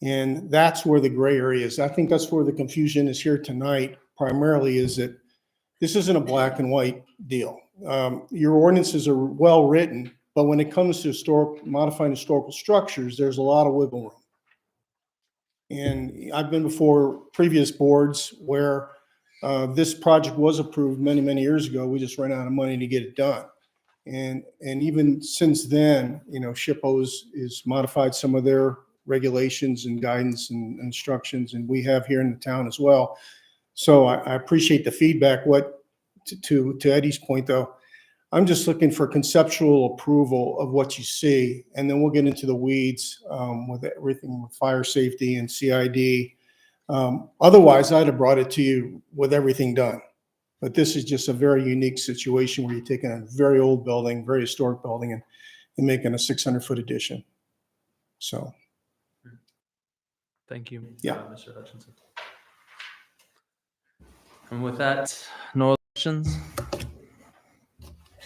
And that's where the gray area is. I think that's where the confusion is here tonight, primarily is that this isn't a black and white deal. Your ordinances are well-written, but when it comes to modifying historical structures, there's a lot of wiggle room. And I've been before previous boards where this project was approved many, many years ago. We just ran out of money to get it done. And even since then, SHPO's is modified some of their regulations and guidance and instructions, and we have here in the town as well. So I appreciate the feedback. To Eddie's point, though, I'm just looking for conceptual approval of what you see, and then we'll get into the weeds with everything with fire safety and CID. Otherwise, I'd have brought it to you with everything done. But this is just a very unique situation where you're taking a very old building, very historic building, and making a 600-foot addition. So. Thank you, Yeah. Mr. Hutchinson. And with that, no other questions?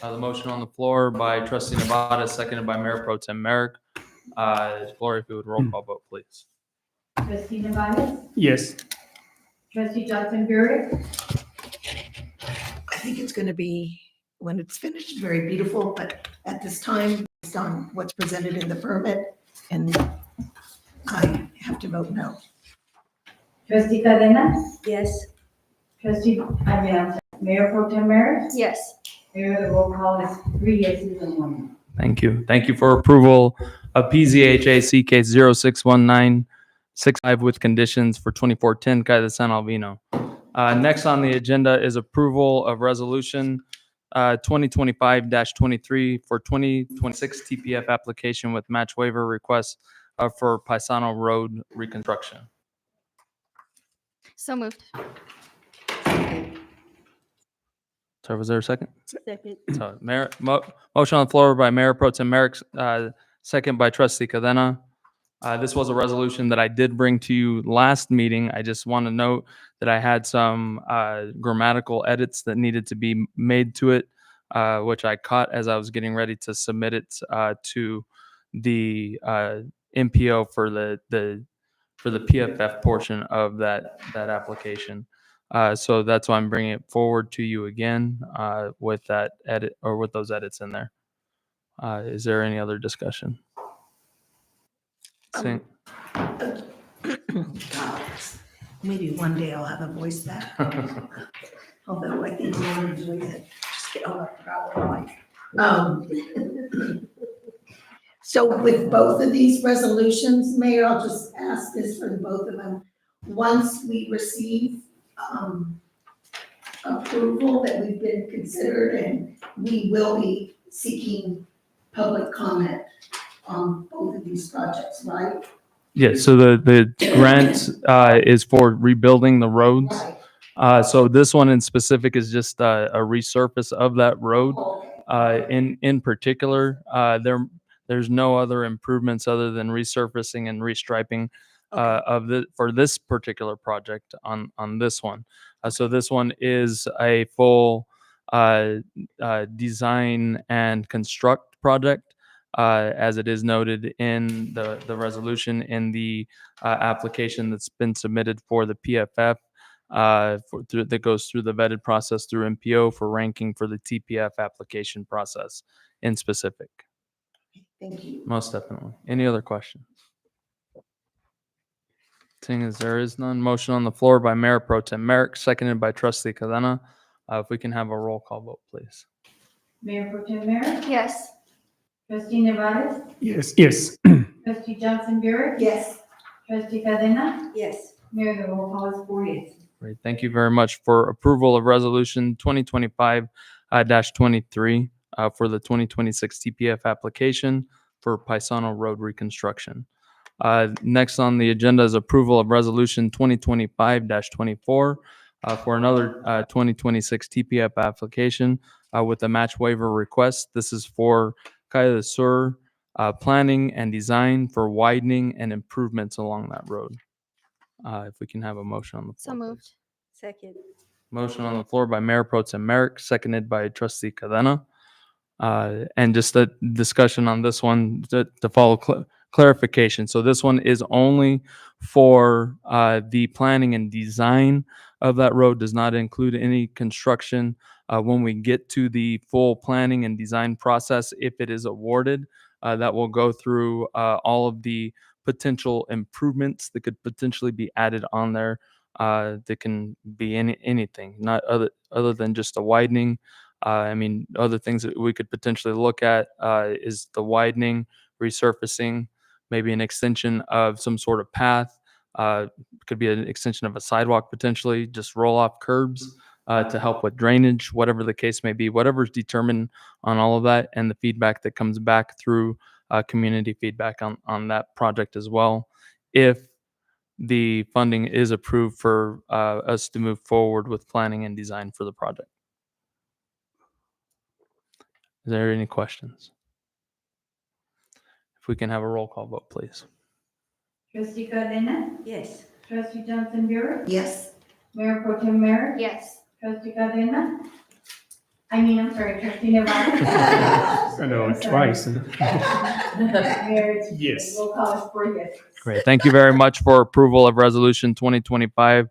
The motion on the floor by Trustee Nevada, seconded by Mayor Pro Tem Merrick. Gloria, if you would roll call vote, please. Trustee Nevada? Yes. Trustee Johnson Burek? I think it's going to be, when it's finished, very beautiful, but at this time, based on what's presented in the permit, and I have to vote no. Trustee Cadena? Yes. Mayor Pro Tem Merrick? Yes. Mayor, the roll call is 3 yeses and 1 no. Thank you. Thank you for approval of PZHA CK 061965 with conditions for 2410 Calle de San Albino. Next on the agenda is approval of resolution 2025-23 for 2026 TPF application with match waiver request for Paisano Road reconstruction. So moved. So was there a second? Second. So motion on the floor by Mayor Pro Tem Merrick, second by Trustee Cadena. This was a resolution that I did bring to you last meeting. I just want to note that I had some grammatical edits that needed to be made to it, which I caught as I was getting ready to submit it to the MPO for the PFF portion of that application. So that's why I'm bringing it forward to you again with that edit or with those edits in there. Is there any other discussion? God, maybe one day I'll have a voice back. Although I think we're usually just get on our life. So with both of these resolutions, Mayor, I'll just ask this for both of them. Once we receive approval that we've been considered, and we will be seeking public comment on both of these projects, right? Yeah, so the grant is for rebuilding the roads. So this one in specific is just a resurface of that road. In particular, there's no other improvements other than resurfacing and restriping for this particular project on this one. So this one is a full design and construct project, as it is noted in the resolution in the application that's been submitted for the PFF that goes through the vetted process through MPO for ranking for the TPF application process in specific. Thank you. Most definitely. Any other questions? Seeing as there is none, motion on the floor by Mayor Pro Tem Merrick, seconded by Trustee Cadena. If we can have a roll call vote, please. Mayor Pro Tem Merrick? Yes. Trustee Nevada? Yes. Yes. Trustee Johnson Burek? Yes. Trustee Cadena? Yes. Mayor, the roll call is 4 yeses. Great. Thank you very much for approval of resolution 2025-23 for the 2026 TPF application for Paisano Road reconstruction. Next on the agenda is approval of resolution 2025-24 for another 2026 TPF application with a match waiver request. This is for Calle de Sur planning and design for widening and improvements along that road. If we can have a motion on the floor. So moved. Second. Motion on the floor by Mayor Pro Tem Merrick, seconded by Trustee Cadena. And just a discussion on this one to follow clarification. So this one is only for the planning and design of that road does not include any construction. When we get to the full planning and design process, if it is awarded, that will go through all of the potential improvements that could potentially be added on there. That can be anything, not other than just a widening. I mean, other things that we could potentially look at is the widening, resurfacing, maybe an extension of some sort of path. Could be an extension of a sidewalk potentially, just roll off curbs to help with drainage, whatever the case may be, whatever's determined on all of that, and the feedback that comes back through community feedback on that project as well. If the funding is approved for us to move forward with planning and design for the project. Is there any questions? If we can have a roll call vote, please. Trustee Cadena? Yes. Trustee Johnson Burr? Yes. Mayor Pro Tem Merrick? Yes. Trustee Cadena? I'm sorry, Trustee Navarro? I know, I'm sorry. twice. Mayor, Yes. roll call is 4 yes. Great. Thank you very much for approval of resolution 2025-24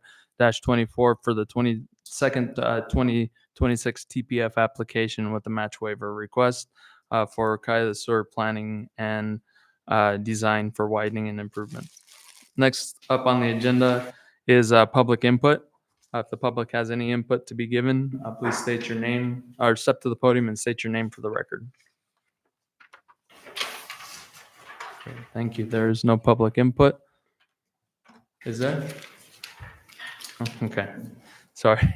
for the 22nd 2026 TPF application with the match waiver request for Kaya Sewer planning and design for widening and improvement. Next up on the agenda is public input. If the public has any input to be given, please state your name or step to the podium and state your name for the record. Okay, thank you. There is no public input. Is there? Oh, okay. Sorry.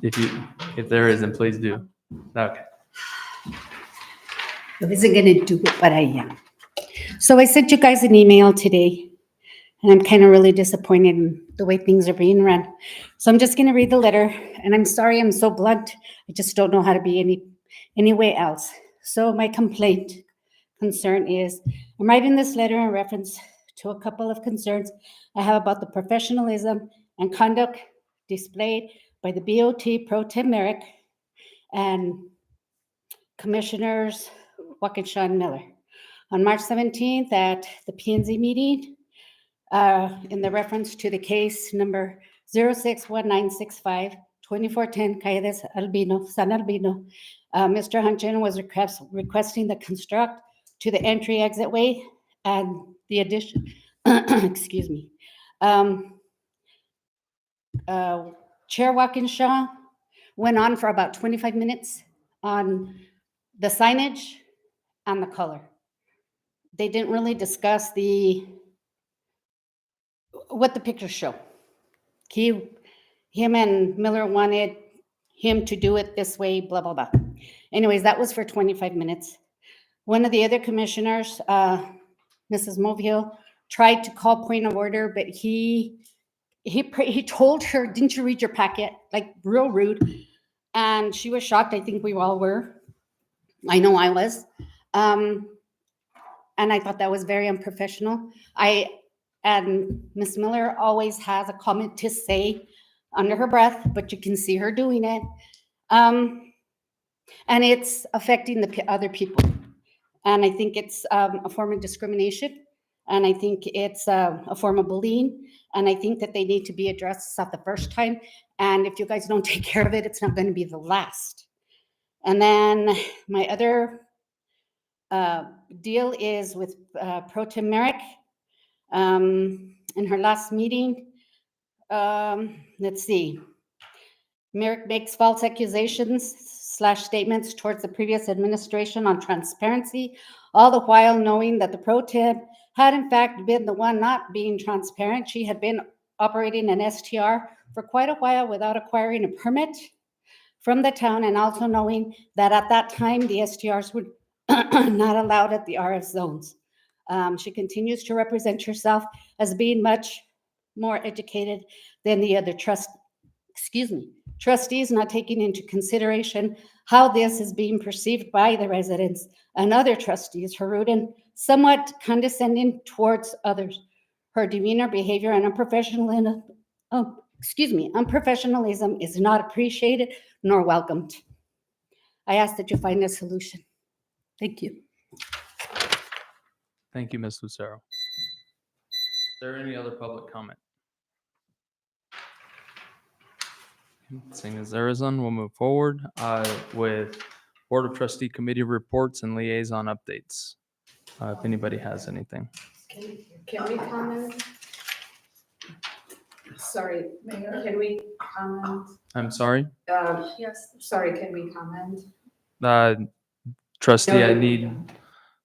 If there isn't, please do. Okay. I wasn't gonna do it, but I am. So I sent you guys an email today, and I'm kind of really disappointed in the way things are being run. So I'm just gonna read the letter, and I'm sorry I'm so blunt. I just don't know how to be any way else. So my concern is, I'm writing this letter in reference to a couple of concerns I have about the professionalism and conduct displayed by the BOT Pro Tem Merrick and Commissioners Waukesha and Miller. On March 17th at the P&Z meeting, in the reference to the case number 061965, 2410 Calles Albino, San Albino, Mr. Hunchen was requesting the construct to the entry exit way and the addition, excuse me. Chair Waukesha went on for about 25 minutes on the signage and the color. They didn't really discuss what the pictures show. Him and Miller wanted him to do it this way, blah, blah, blah. Anyways, that was for 25 minutes. One of the other commissioners, Mrs. Moville, tried to call point of order, but he told her, didn't you read your packet? Like real rude. And she was shocked. I think we all were. I know I was. And I thought that was very unprofessional. And Miss Miller always has a comment to say under her breath, but you can see her doing it. And it's affecting the other people. And I think it's a form of discrimination. And I think it's a form of bullying. And I think that they need to be addressed. It's not the first time. And if you guys don't take care of it, it's not going to be the last. And then my other deal is with Pro Tem Merrick. In her last meeting, let's see. Merrick makes false accusations/statements towards the previous administration on transparency, all the while knowing that the Pro Tem had in fact been the one not being transparent. She had been operating an STR for quite a while without acquiring a permit from the town, and also knowing that at that time the STRs were not allowed at the RF zones. She continues to represent herself as being much more educated than the other trustees, not taking into consideration how this is being perceived by the residents and other trustees. Her rude and somewhat condescending towards others. Her demeanor, behavior, and unprofessionalism is not appreciated nor welcomed. I ask that you find a solution. Thank you. Thank you, Ms. Lucero. Is there any other public comment? Seeing as there is none, we'll move forward with Board of Trustee Committee reports and liaison updates. If anybody has anything. Can we comment? Sorry, Mayor, can we comment? I'm sorry, Yes. Sorry, can we comment? trustee, I No. need,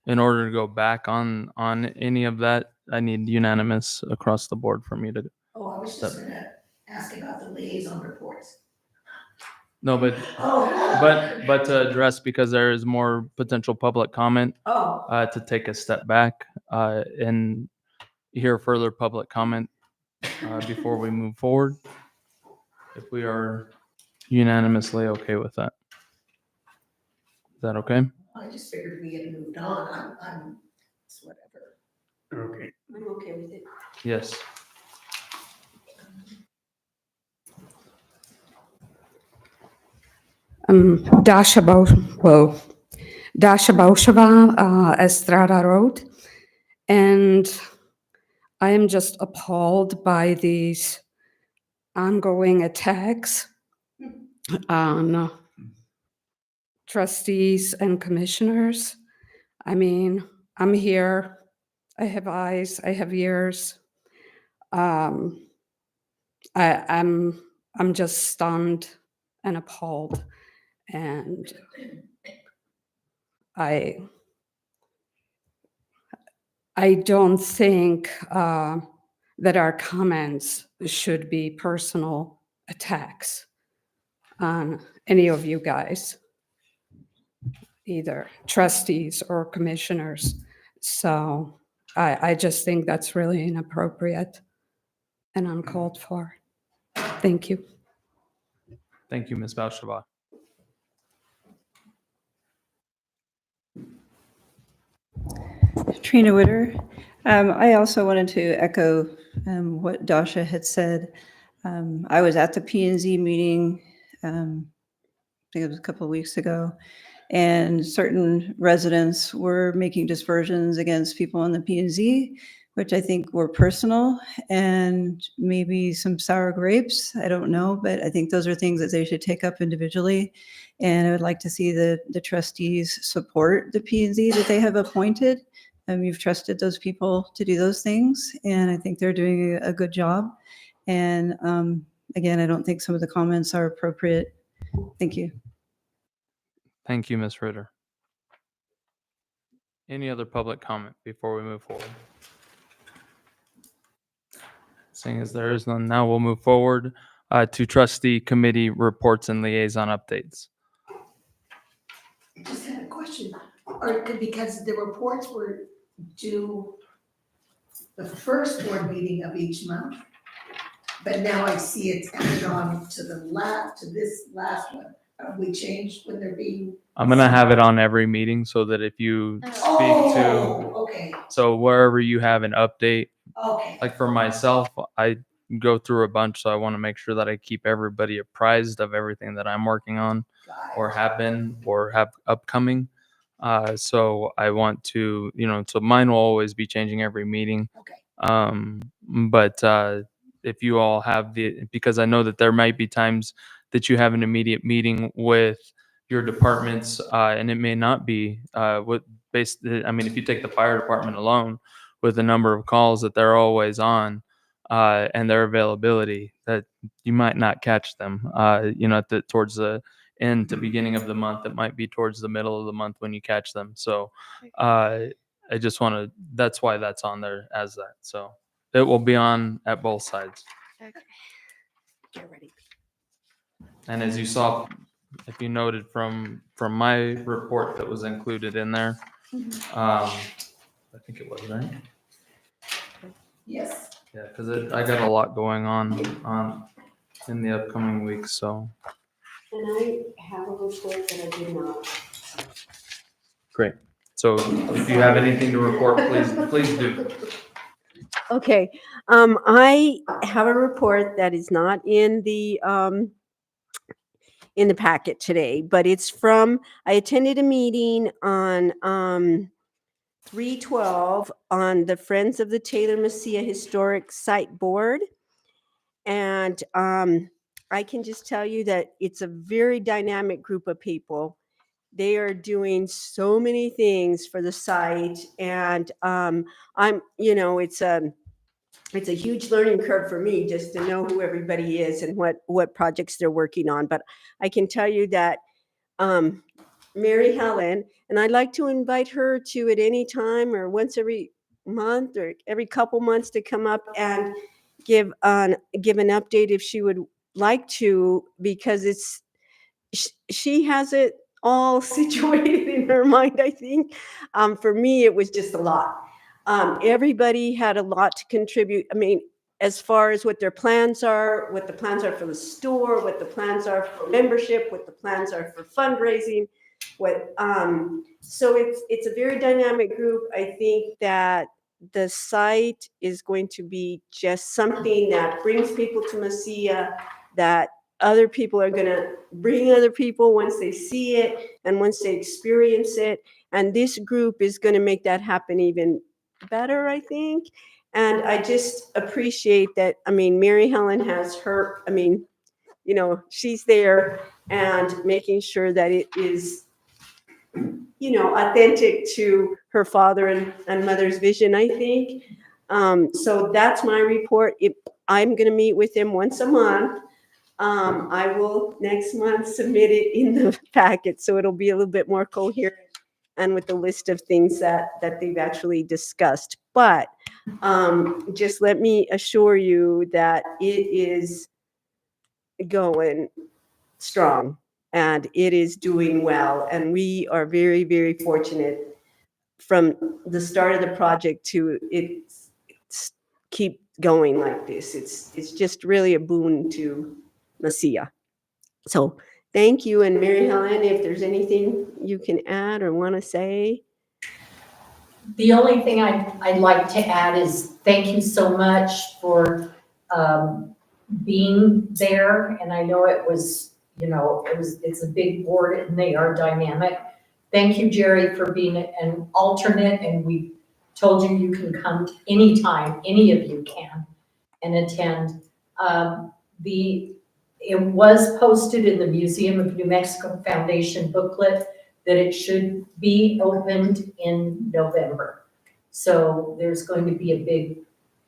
in order to go back on any of that, I need unanimous across the board for me to. Oh, I was just gonna ask about the liaison reports. No, but Oh. but to address, because there is more potential public comment, Oh. to take a step back and hear further public comment before we move forward. If we are unanimously okay with that. Is that okay? I just figured we had moved on. It's whatever. Okay. I'm okay with it. Yes. Dasha Bausheva, Estrada Road. And I am just appalled by these ongoing attacks on trustees and commissioners. I mean, I'm here. I have eyes. I have ears. I'm just stunned and appalled, and I don't think that our comments should be personal attacks on any of you guys, either trustees or commissioners. So I just think that's really inappropriate and uncalled for. Thank you. Thank you, Ms. Bausheva. Trina Witter. I also wanted to echo what Dasha had said. I was at the P&Z meeting, I think it was a couple of weeks ago, and certain residents were making dispersions against people in the P&Z, which I think were personal and maybe some sour grapes. I don't know, but I think those are things that they should take up individually. And I would like to see the trustees support the P&Z that they have appointed. You've trusted those people to do those things, and I think they're doing a good job. And again, I don't think some of the comments are appropriate. Thank you. Thank you, Ms. Ritter. Any other public comment before we move forward? Seeing as there is none, now we'll move forward to trustee committee reports and liaison updates. I just had a question, because the reports were due the first board meeting of each month, but now I see it's added on to this last one. Have we changed when they're being? I'm gonna have it on every meeting so that if you speak to, Okay, so wherever you have an update, okay. like for myself, I go through a bunch, so I want to make sure that I keep everybody apprised of everything that I'm working on or have been or have upcoming. So I want to, so mine will always be changing every meeting. Okay. But if you all have because I know that there might be times that you have an immediate meeting with your departments, and it may not be if you take the fire department alone, with the number of calls that they're always on, and their availability, that you might not catch them, towards the end to beginning of the month. It might be towards the middle of the month when you catch them. So I just that's why that's on there as that. So it will be on at both sides. Okay. Get ready. And as you saw, if you noted from my report that was included in there, I think it was, right? Yes. Yeah, because I got a lot going on in the upcoming weeks, so. And I have a report that I did not. Great. So if you have anything to report, please do. Okay, I have a report that is not in the packet today, but it's from, I attended a meeting on 3/12 on the Friends of the Taylor Messia Historic Site Board. And I can just tell you that it's a very dynamic group of people. They are doing so many things for the site, and it's a huge learning curve for me just to know who everybody is and what projects they're working on. But I can tell you that Mary Helen, and I'd like to invite her to at any time or once every month or every couple months to come up and give an update if she would like to, because she has it all situated in her mind, I think. For me, it was just a lot. Everybody had a lot to contribute. I mean, as far as what their plans are, what the plans are for the store, what the plans are for membership, what the plans are for fundraising, so it's a very dynamic group. I think that the site is going to be just something that brings people to Mesilla, that other people are going to bring other people once they see it and once they experience it. And this group is going to make that happen even better, I think. And I just appreciate that. I mean, Mary Helen has her, she's there and making sure that it is, authentic to her father and mother's vision, I think. So that's my report. I'm going to meet with them once a month. I will next month submit it in the packet, so it'll be a little bit more coherent and with the list of things that they've actually discussed. But just let me assure you that it is going strong and it is doing well. And we are very, very fortunate from the start of the project to it's keep going like this. It's just really a boon to Mesilla. So thank you. And Mary Helen, if there's anything you can add or want to say. The only thing I'd like to add is thank you so much for being there. And I know it was, it's a big board and they are dynamic. Thank you, Jerry, for being an alternate, and we told you you can come anytime, any of you can, and attend. It was posted in the Museum of New Mexico Foundation booklet that it should be opened in November. So there's going to be a big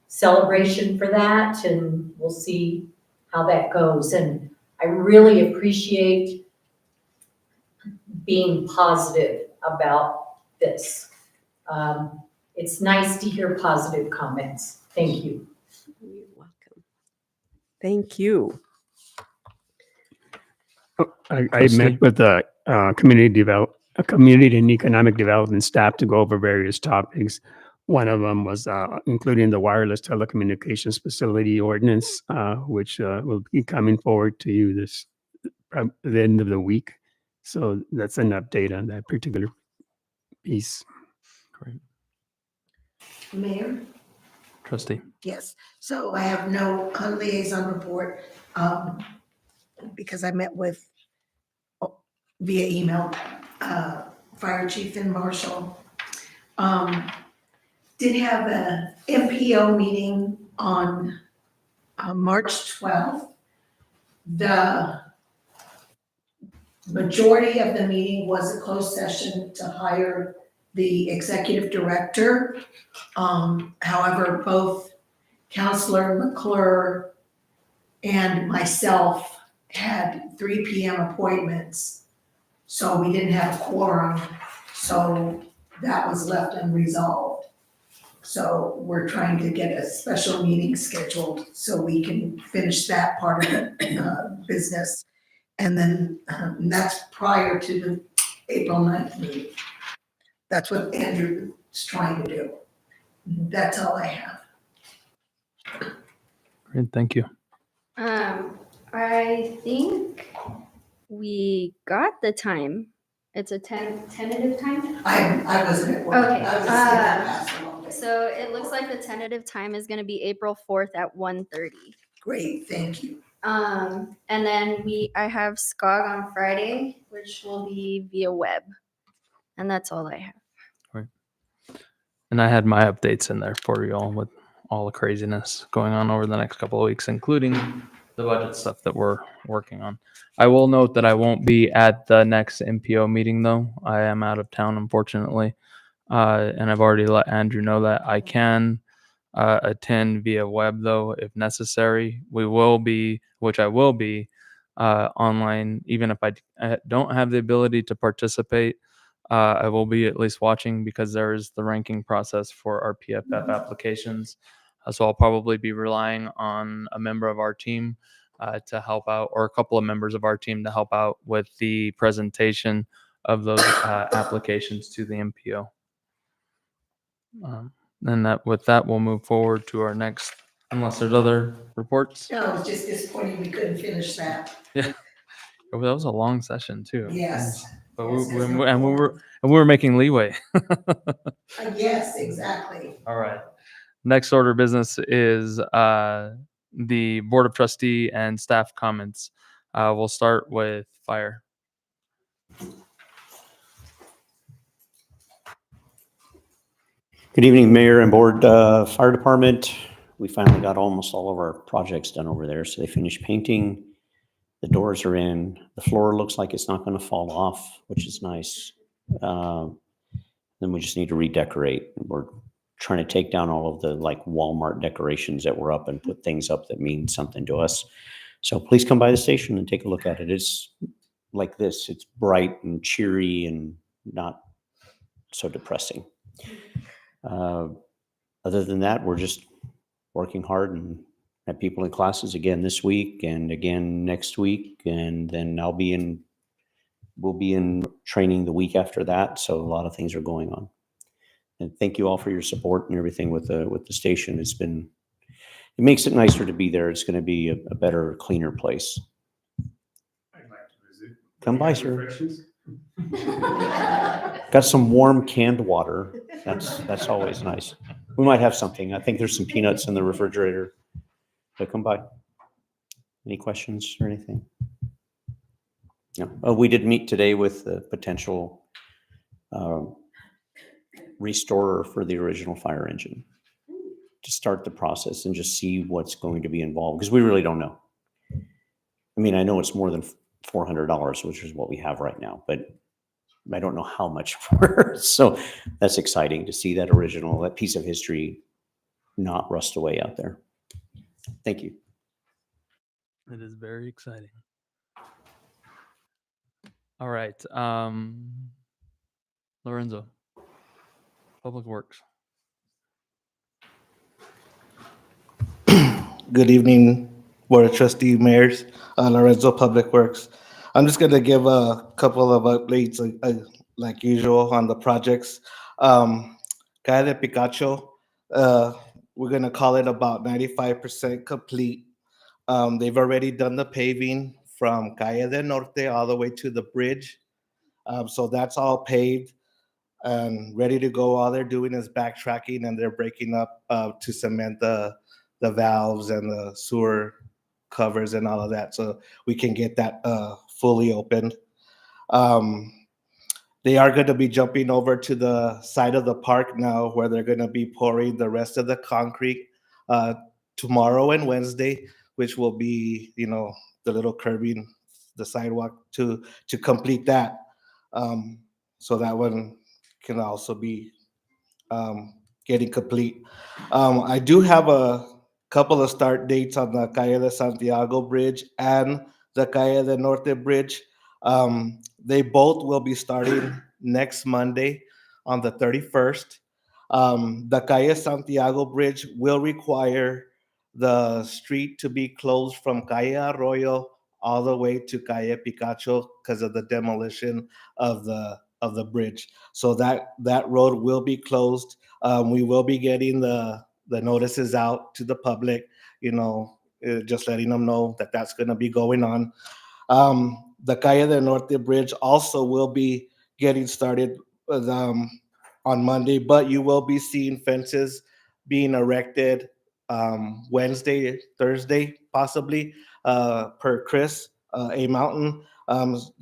celebration for that, and we'll see how that goes. And I really appreciate being positive about this. It's nice to hear positive comments. Thank you. You're welcome. Thank you. I met with the community and economic development staff to go over various topics. One of them was including the wireless telecommunications facility ordinance, which will be coming forward to you the end of the week. So that's an update on that particular piece. Great. Mayor? Trustee. Yes, so I have no liaison report, because I met with, via email, Fire Chief and Marshal. Did have a MPO meeting on March 12th. The majority of the meeting was a closed session to hire the executive director. However, both Counselor McClure and myself had 3 p.m. appointments, so we didn't have a quorum, so that was left unresolved. So we're trying to get a special meeting scheduled so we can finish that part of the business. And then that's prior to the April 9th meeting. That's what Andrew is trying to do. That's all I have. Great, thank you. I think we got the time. It's a tentative time? I wasn't at work. Okay. I was past a long day. So it looks like the tentative time is gonna be April 4th at 1:30. Great, thank you. And then I have SCOG on Friday, which will be via web. And that's all I have. Right. And I had my updates in there for you all with all the craziness going on over the next couple of weeks, including the budget stuff that we're working on. I will note that I won't be at the next MPO meeting though. I am out of town, unfortunately. And I've already let Andrew know that I can attend via web though, if necessary. We will be, which I will be, online, even if I don't have the ability to participate. I will be at least watching because there is the ranking process for our PFF applications. So I'll probably be relying on a member of our team to help out, or a couple of members of our team to help out with the presentation of those applications to the MPO. And that with that, we'll move forward to our next, unless there's other reports. No, it was just disappointing we couldn't finish that. Yeah, that was a long session too. Yes. But Yes, 'cause we were making leeway. Yes, exactly. All right. Next order of business is the Board of Trustee and staff comments. We'll start with fire. Good evening, Mayor and Board. Fire Department, we finally got almost all of our projects done over there. So they finished painting. The doors are in. The floor looks like it's not going to fall off, which is nice. Then we just need to redecorate. We're trying to take down all of the like Walmart decorations that were up and put things up that mean something to us. So please come by the station and take a look at it. It's like this. It's bright and cheery and not so depressing. Other than that, we're just working hard and have people in classes again this week and again next week. And then we'll be in training the week after that. So a lot of things are going on. And thank you all for your support and everything with the station. It makes it nicer to be there. It's going to be a better, cleaner place. I'd like to visit. Come by, Any sir. refreshments? Got some warm canned water. That's always nice. We might have something. I think there's some peanuts in the refrigerator. So come by. Any questions or anything? No. Oh, we did meet today with the potential restorer for the original fire engine to start the process and just see what's going to be involved, because we really don't know. I mean, I know it's more than $400, which is what we have right now, but I don't know how much more. So that's exciting to see that piece of history not rust away out there. Thank you. It is very exciting. All right. Lorenzo, Public Works. Good evening, Board of Trustee Mayors, Lorenzo, Public Works. I'm just going to give a couple of updates like usual on the projects. Calle de Picacho, we're going to call it about 95% complete. They've already done the paving from Calle del Norte all the way to the bridge. So that's all paved and ready to go. All they're doing is backtracking, and they're breaking up to cement the valves and the sewer covers and all of that, so we can get that fully opened. They are going to be jumping over to the side of the park now, where they're going to be pouring the rest of the concrete tomorrow and Wednesday, which will be, the little curbing, the sidewalk to complete that. So that one can also be getting complete. I do have a couple of start dates on the Calle de Santiago Bridge and the Calle del Norte Bridge. They both will be starting next Monday on the 31st. The Calle Santiago Bridge will require the street to be closed from Calle Arroyo all the way to Calle Picacho because of the demolition of the bridge. So that road will be closed. We will be getting the notices out to the public, just letting them know that that's going to be going on. The Calle del Norte Bridge also will be getting started on Monday, but you will be seeing fences being erected Wednesday, Thursday, possibly, per Chris A. Mountain,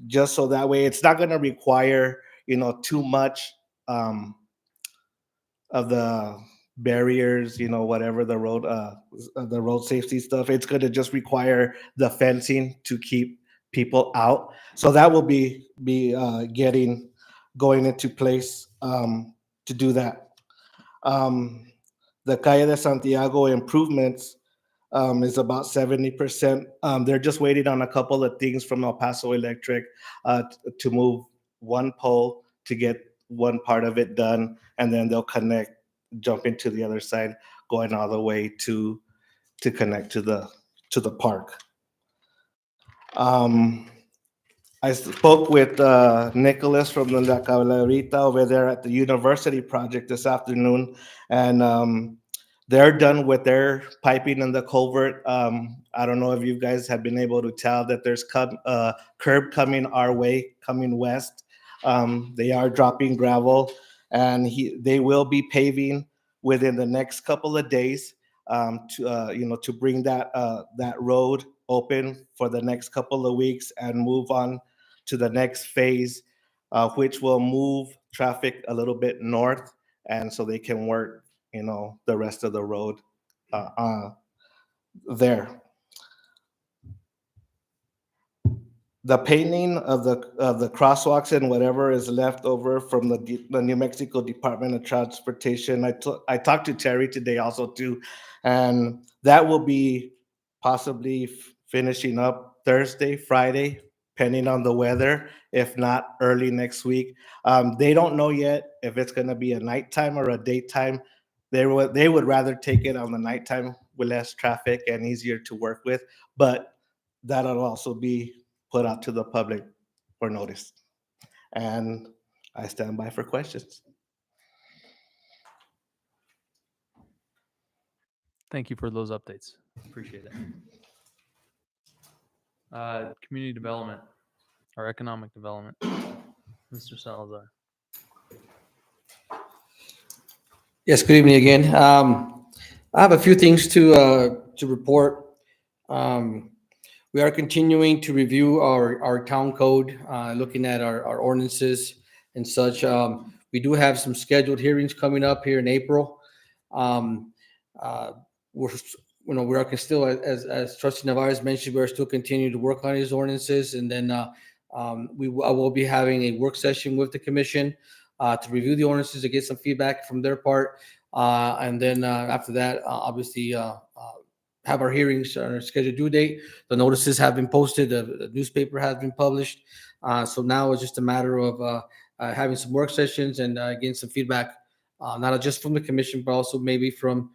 just so that way it's not going to require, too much of the barriers, whatever the road safety stuff. It's going to just require the fencing to keep people out. So that will be going into place to do that. The Calle de Santiago improvements is about 70%. They're just waiting on a couple of things from El Paso Electric to move one pole to get one part of it done, and then they'll jump into the other side, going all the way to connect to the park. I spoke with Nicholas from the La Caballerita over there at the university project this afternoon, and they're done with their piping in the culvert. I don't know if you guys have been able to tell that there's curb coming our way, coming west. They are dropping gravel, and they will be paving within the next couple of days to bring that road open for the next couple of weeks and move on to the next phase, which will move traffic a little bit north, and so they can work the rest of the road there. The painting of the crosswalks and whatever is left over from the New Mexico Department of Transportation. I talked to Terry today also too, and that will be possibly finishing up Thursday, Friday, depending on the weather, if not early next week. They don't know yet if it's going to be a nighttime or a daytime. They would rather take it on the nighttime with less traffic and easier to work with, but that'll also be put out to the public for notice. And I stand by for questions. Thank you for those updates. Appreciate it. Community development or economic development, Mr. Salazar. Yes, good evening again. I have a few things to report. We are continuing to review our town code, looking at our ordinances and such. We do have some scheduled hearings coming up here in April. We are still, as Trustee Navarez mentioned, we're still continuing to work on these ordinances, and then I will be having a work session with the commission to review the ordinances, to get some feedback from their part, and then after that, obviously have our hearings on our scheduled due date. The notices have been posted, the newspaper has been published, so now it's just a matter of having some work sessions and getting some feedback, not just from the commission, but also maybe from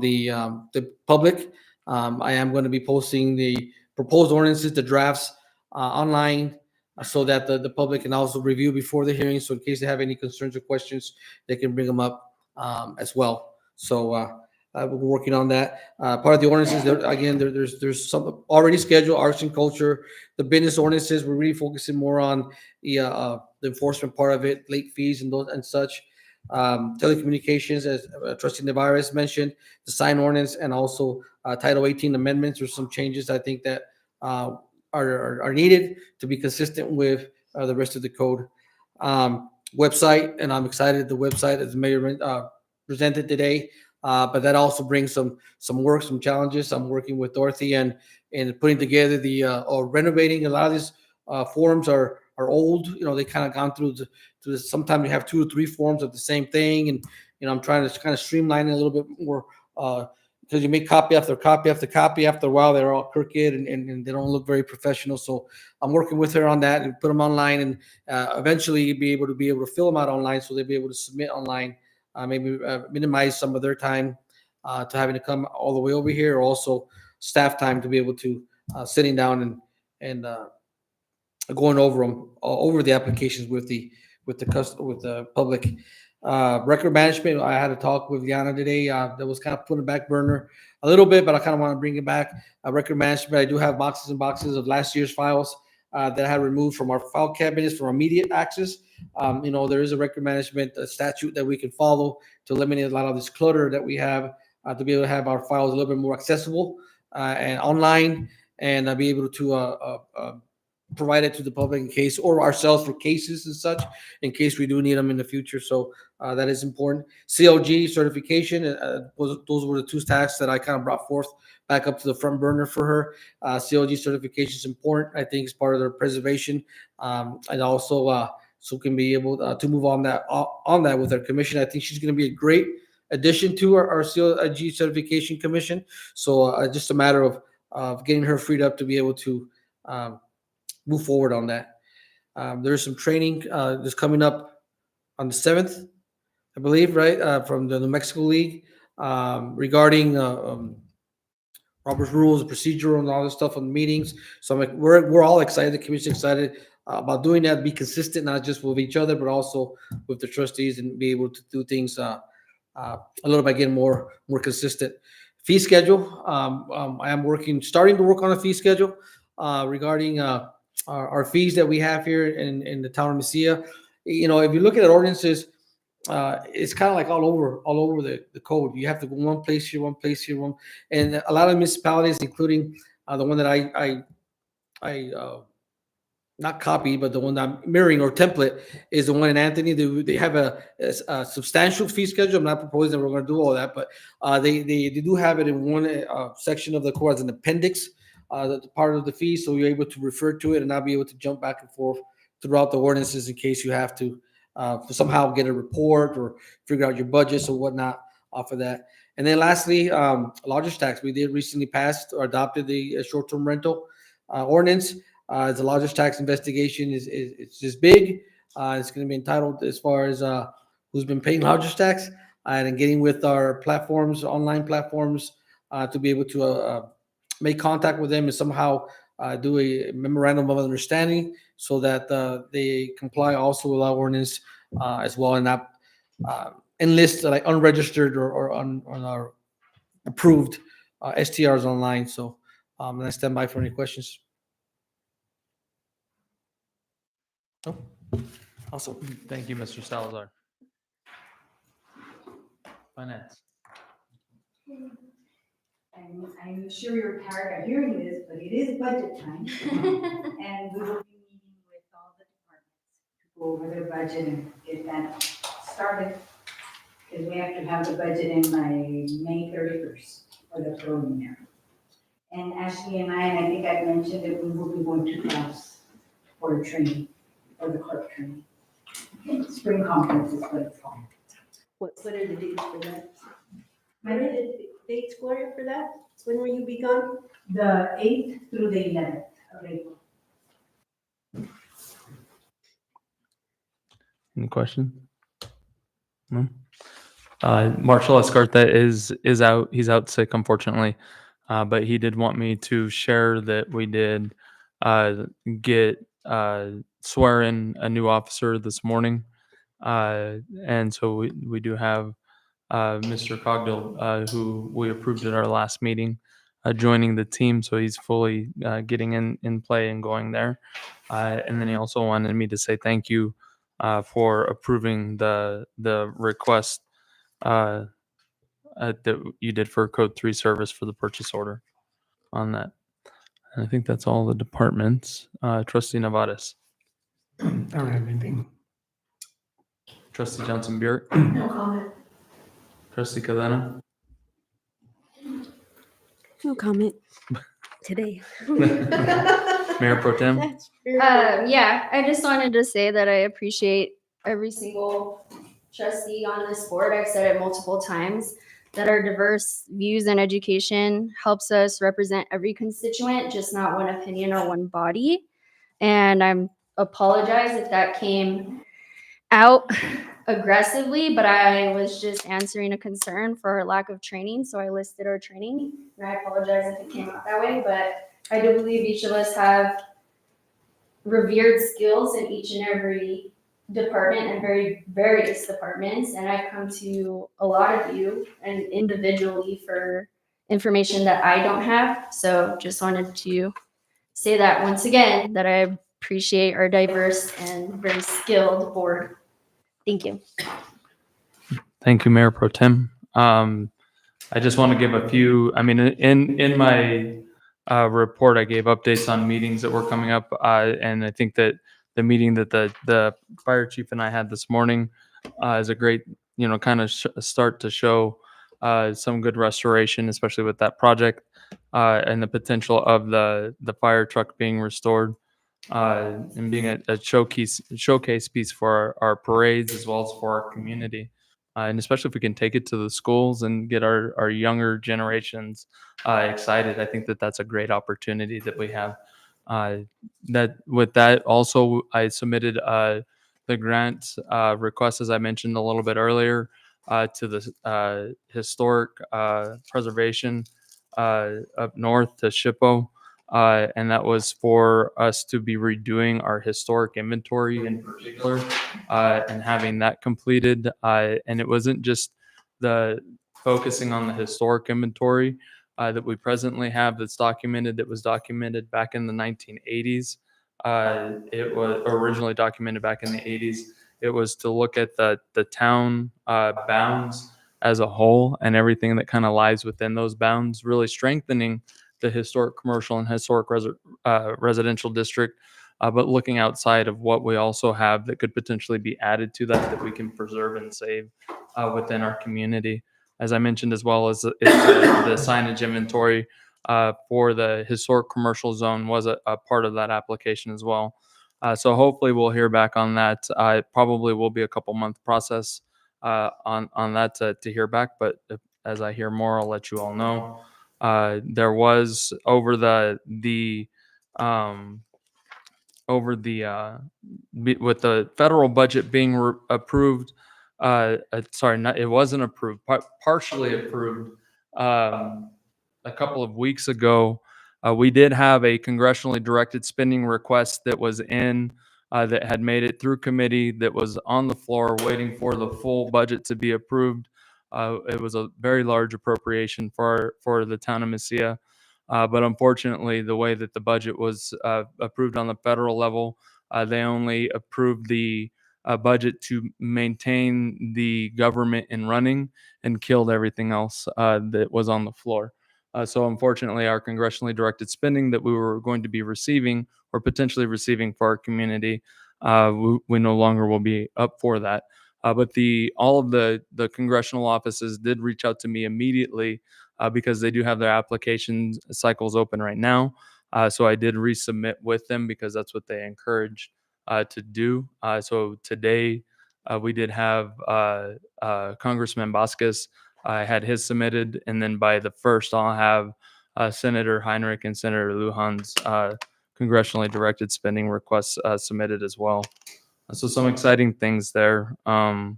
the public. I am going to be posting the proposed ordinances, the drafts online, so that the public can also review before the hearing. So in case they have any concerns or questions, they can bring them up as well. So we're working on that. Part of the ordinances, there's some already scheduled, arts and culture. The business ordinances, we're really focusing more on the enforcement part of it, late fees and those and such. Telecommunications, as Trustee Navarez mentioned, the sign ordinance, and also Title 18 amendments. There's some changes I think that are needed to be consistent with the rest of the code. Website, and I'm excited the website as the mayor presented today, but that also brings some work, some challenges. I'm working with Dorothy and putting together or renovating. A lot of these forums are old. They kind of gone through sometimes you have 2 or 3 forms of the same thing, and I'm trying to kind of streamline it a little bit more, because you make copy after copy after copy. After a while, they're all crooked and they don't look very professional. So I'm working with her on that and put them online, and eventually be able to fill them out online, so they'll be able to submit online. Maybe minimize some of their time to having to come all the way over here, or also staff time to be able to sitting down and going over the applications with the public. Record management, I had a talk with Yana today. That was kind of put in back burner a little bit, but I kind of want to bring it back. Record management, I do have boxes and boxes of last year's files that I had removed from our file cabinets for immediate access. There is a record management statute that we can follow to eliminate a lot of this clutter that we have, to be able to have our files a little bit more accessible and online, and be able to provide it to the public in case, or ourselves for cases and such, in case we do need them in the future. So That is important. CLG certification, those were the two tasks that I kind of brought forth back up to the front burner for her. CLG certification is important. I think it's part of their preservation, and also so can be able to move on that with our commission. I think she's going to be a great addition to our CLG certification commission. So just a matter of getting her freed up to be able to move forward on that. There's some training that's coming up on the 7th, I believe, right, from the New Mexico League regarding Robert's rules, procedure, and all this stuff on the meetings. So I'm like, we're all excited. The commission's excited about doing that. Be consistent, not just with each other, but also with the trustees, and be able to do things a little bit again more consistent. Fee schedule. I am starting to work on a fee schedule regarding our fees that we have here in the town of Mesilla. You know, if you look at ordinances, it's kind of like all over the code. You have to go one place here, one, and a lot of municipalities, including the one that I not copy, but the one that I'm mirroring or template is the one in Anthony. They have a substantial fee schedule. I'm not proposing that we're going to do all that, but they do have it in one section of the code as an appendix, that's part of the fee, so you're able to refer to it and not be able to jump back and forth throughout the ordinances in case you have to somehow get a report or figure out your budgets or whatnot off of that. And then lastly, lodgers tax. We did recently passed or adopted the short-term rental ordinance. The lodgers tax investigation it's just big. It's going to be entitled as far as who's been paying lodgers tax, and getting with our platforms, online platforms, to be able to make contact with them and somehow do a memorandum of understanding so that they comply also with our ordinance as well, and not enlist like unregistered or on our approved STRs online. So and I stand by for any questions. Oh, awesome. Thank you, Mr. Salazar. Finance. I'm sure you're tired of hearing this, but it is budget time. And we will be meeting with all the departments to go over their budget and get that started. Because we have to have the budget in by May 31st for the preliminary. And Ashley and I think I mentioned that we will be going to class for a training, for the clerk training. Spring conference is what it's called. What are the dates for that? What are the dates, Gloria, for that? When will you be gone? The 8th through the 11th of April. Any questions? No. Marshall Escarta is out. He's out sick, unfortunately. But he did want me to share that we did get swear in a new officer this morning. And so we do have Mr. Cogdill, who we approved at our last meeting, joining the team. So he's fully getting in play and going there. And then he also wanted me to say thank you for approving the request that you did for Code 3 service for the purchase order on that. And I think that's all the departments. Trustee Nevadas. I don't have anything. Trustee Johnson Burek. No comment. Trustee Cadena. No comment today. Mayor Pro Tem. Yeah, I just wanted to say that I appreciate every single trustee on this board. I've said it multiple times that our diverse views and education helps us represent every constituent, just not one opinion or one body. And I apologize if that came out aggressively, but I was just answering a concern for our lack of training. So I listed our training, and I apologize if it came out that way, but I do believe each of us have revered skills in each and every department and very various departments. And I come to a lot of you and individually for information that I don't have. So just wanted to say that once again, that I appreciate our diverse and very skilled board. Thank you. Thank you, Mayor Pro Tem. I just want to give a few, I mean, in my report, I gave updates on meetings that were coming up. And I think that the meeting that the fire chief and I had this morning is a great, kind of start to show some good restoration, especially with that project and the potential of the fire truck being restored and being a showcase piece for our parades as well as for our community. And especially if we can take it to the schools and get our younger generations excited, I think that that's a great opportunity that we have. That with that also, I submitted the grant request, as I mentioned a little bit earlier, to the historic preservation up north to SHPO. And that was for us to be redoing our historic inventory in particular and having that completed. And it wasn't just the focusing on the historic inventory that we presently have that's documented, that was documented back in the 1980s. It was originally documented back in the 80s. It was to look at the town bounds as a whole and everything that kind of lies within those bounds, really strengthening the historic commercial and historic residential district, but looking outside of what we also have that could potentially be added to that we can preserve and save within our community. As I mentioned, as well as the signage inventory for the historic commercial zone was a part of that application as well. So hopefully we'll hear back on that. It probably will be a couple month process on that to hear back, but as I hear more, I'll let you all know. There was over with the federal budget being approved. Sorry, it wasn't approved. Partially approved a couple of weeks ago. We did have a congressionally directed spending request that was in that had made it through committee, that was on the floor waiting for the full budget to be approved. It was a very large appropriation for the town of Mesilla. But unfortunately, the way that the budget was approved on the federal level, they only approved the budget to maintain the government in running and killed everything else that was on the floor. So unfortunately, our congressionally directed spending that we were going to be receiving or potentially receiving for our community, we no longer will be up for that. But all of the congressional offices did reach out to me immediately because they do have their application cycles open right now. So I did resubmit with them because that's what they encourage to do. So today we did have Congressman Vasquez. I had his submitted, and then by the 1st, I'll have Senator Heinrich and Senator Lujan's congressionally directed spending requests submitted as well. So some exciting things there. I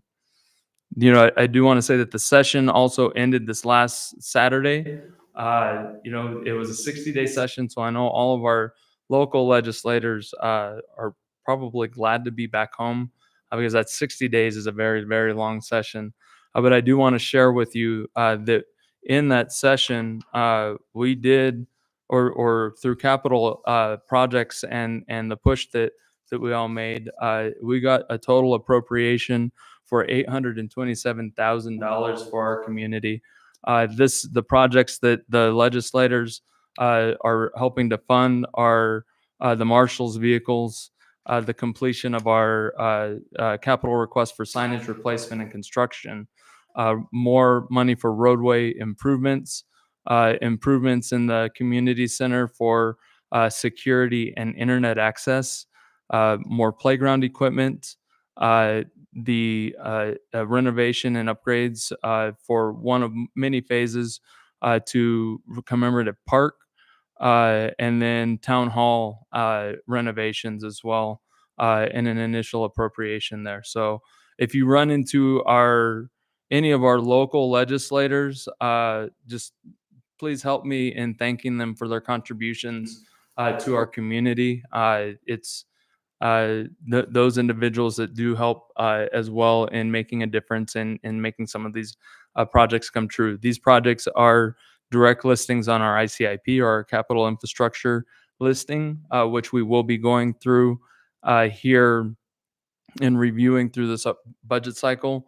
do want to say that the session also ended this last Saturday. It was a 60-day session, so I know all of our local legislators are probably glad to be back home because that 60 days is a very, very long session. But I do want to share with you that in that session, we did, or through capital projects and the push that we all made, we got a total appropriation for $827,000 for our community. The projects that the legislators are helping to fund are the marshal's vehicles, the completion of our capital request for signage replacement and construction, more money for roadway improvements, improvements in the community center for security and internet access, more playground equipment, the renovation and upgrades for one of many phases to commemorative park, and then town hall renovations as well, and an initial appropriation there. So if you run into any of our local legislators, just please help me in thanking them for their contributions to our community. It's those individuals that do help as well in making a difference in making some of these projects come true. These projects are direct listings on our ICIP or our capital infrastructure listing, which we will be going through here and reviewing through this budget cycle.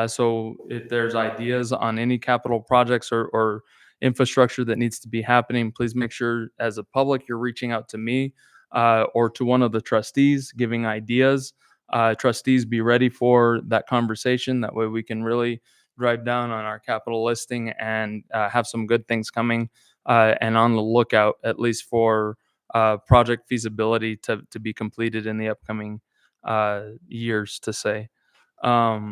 So if there's ideas on any capital projects or infrastructure that needs to be happening, please make sure as a public you're reaching out to me or to one of the trustees giving ideas trustees be ready for that conversation. That way we can really drive down on our capital listing and have some good things coming, and on the lookout at least for project feasibility to be completed in the upcoming years, to say. I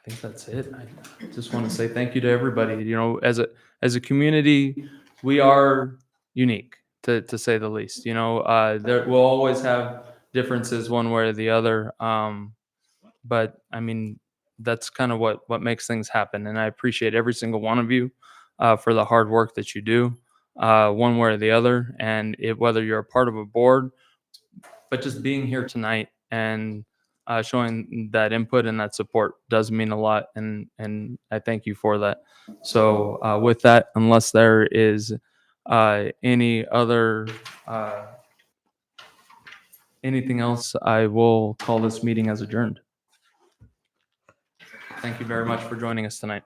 think that's it. I just want to say thank you to everybody. You know, as a community, we are unique, to say the least. You know, there will always have differences one way or the other. But I mean, that's kind of what makes things happen. And I appreciate every single one of you for the hard work that you do, one way or the other. And whether you're a part of a board, but just being here tonight and showing that input and that support does mean a lot. And I thank you for that. So with that, unless there is any other anything else, I will call this meeting as adjourned. Thank you very much for joining us tonight.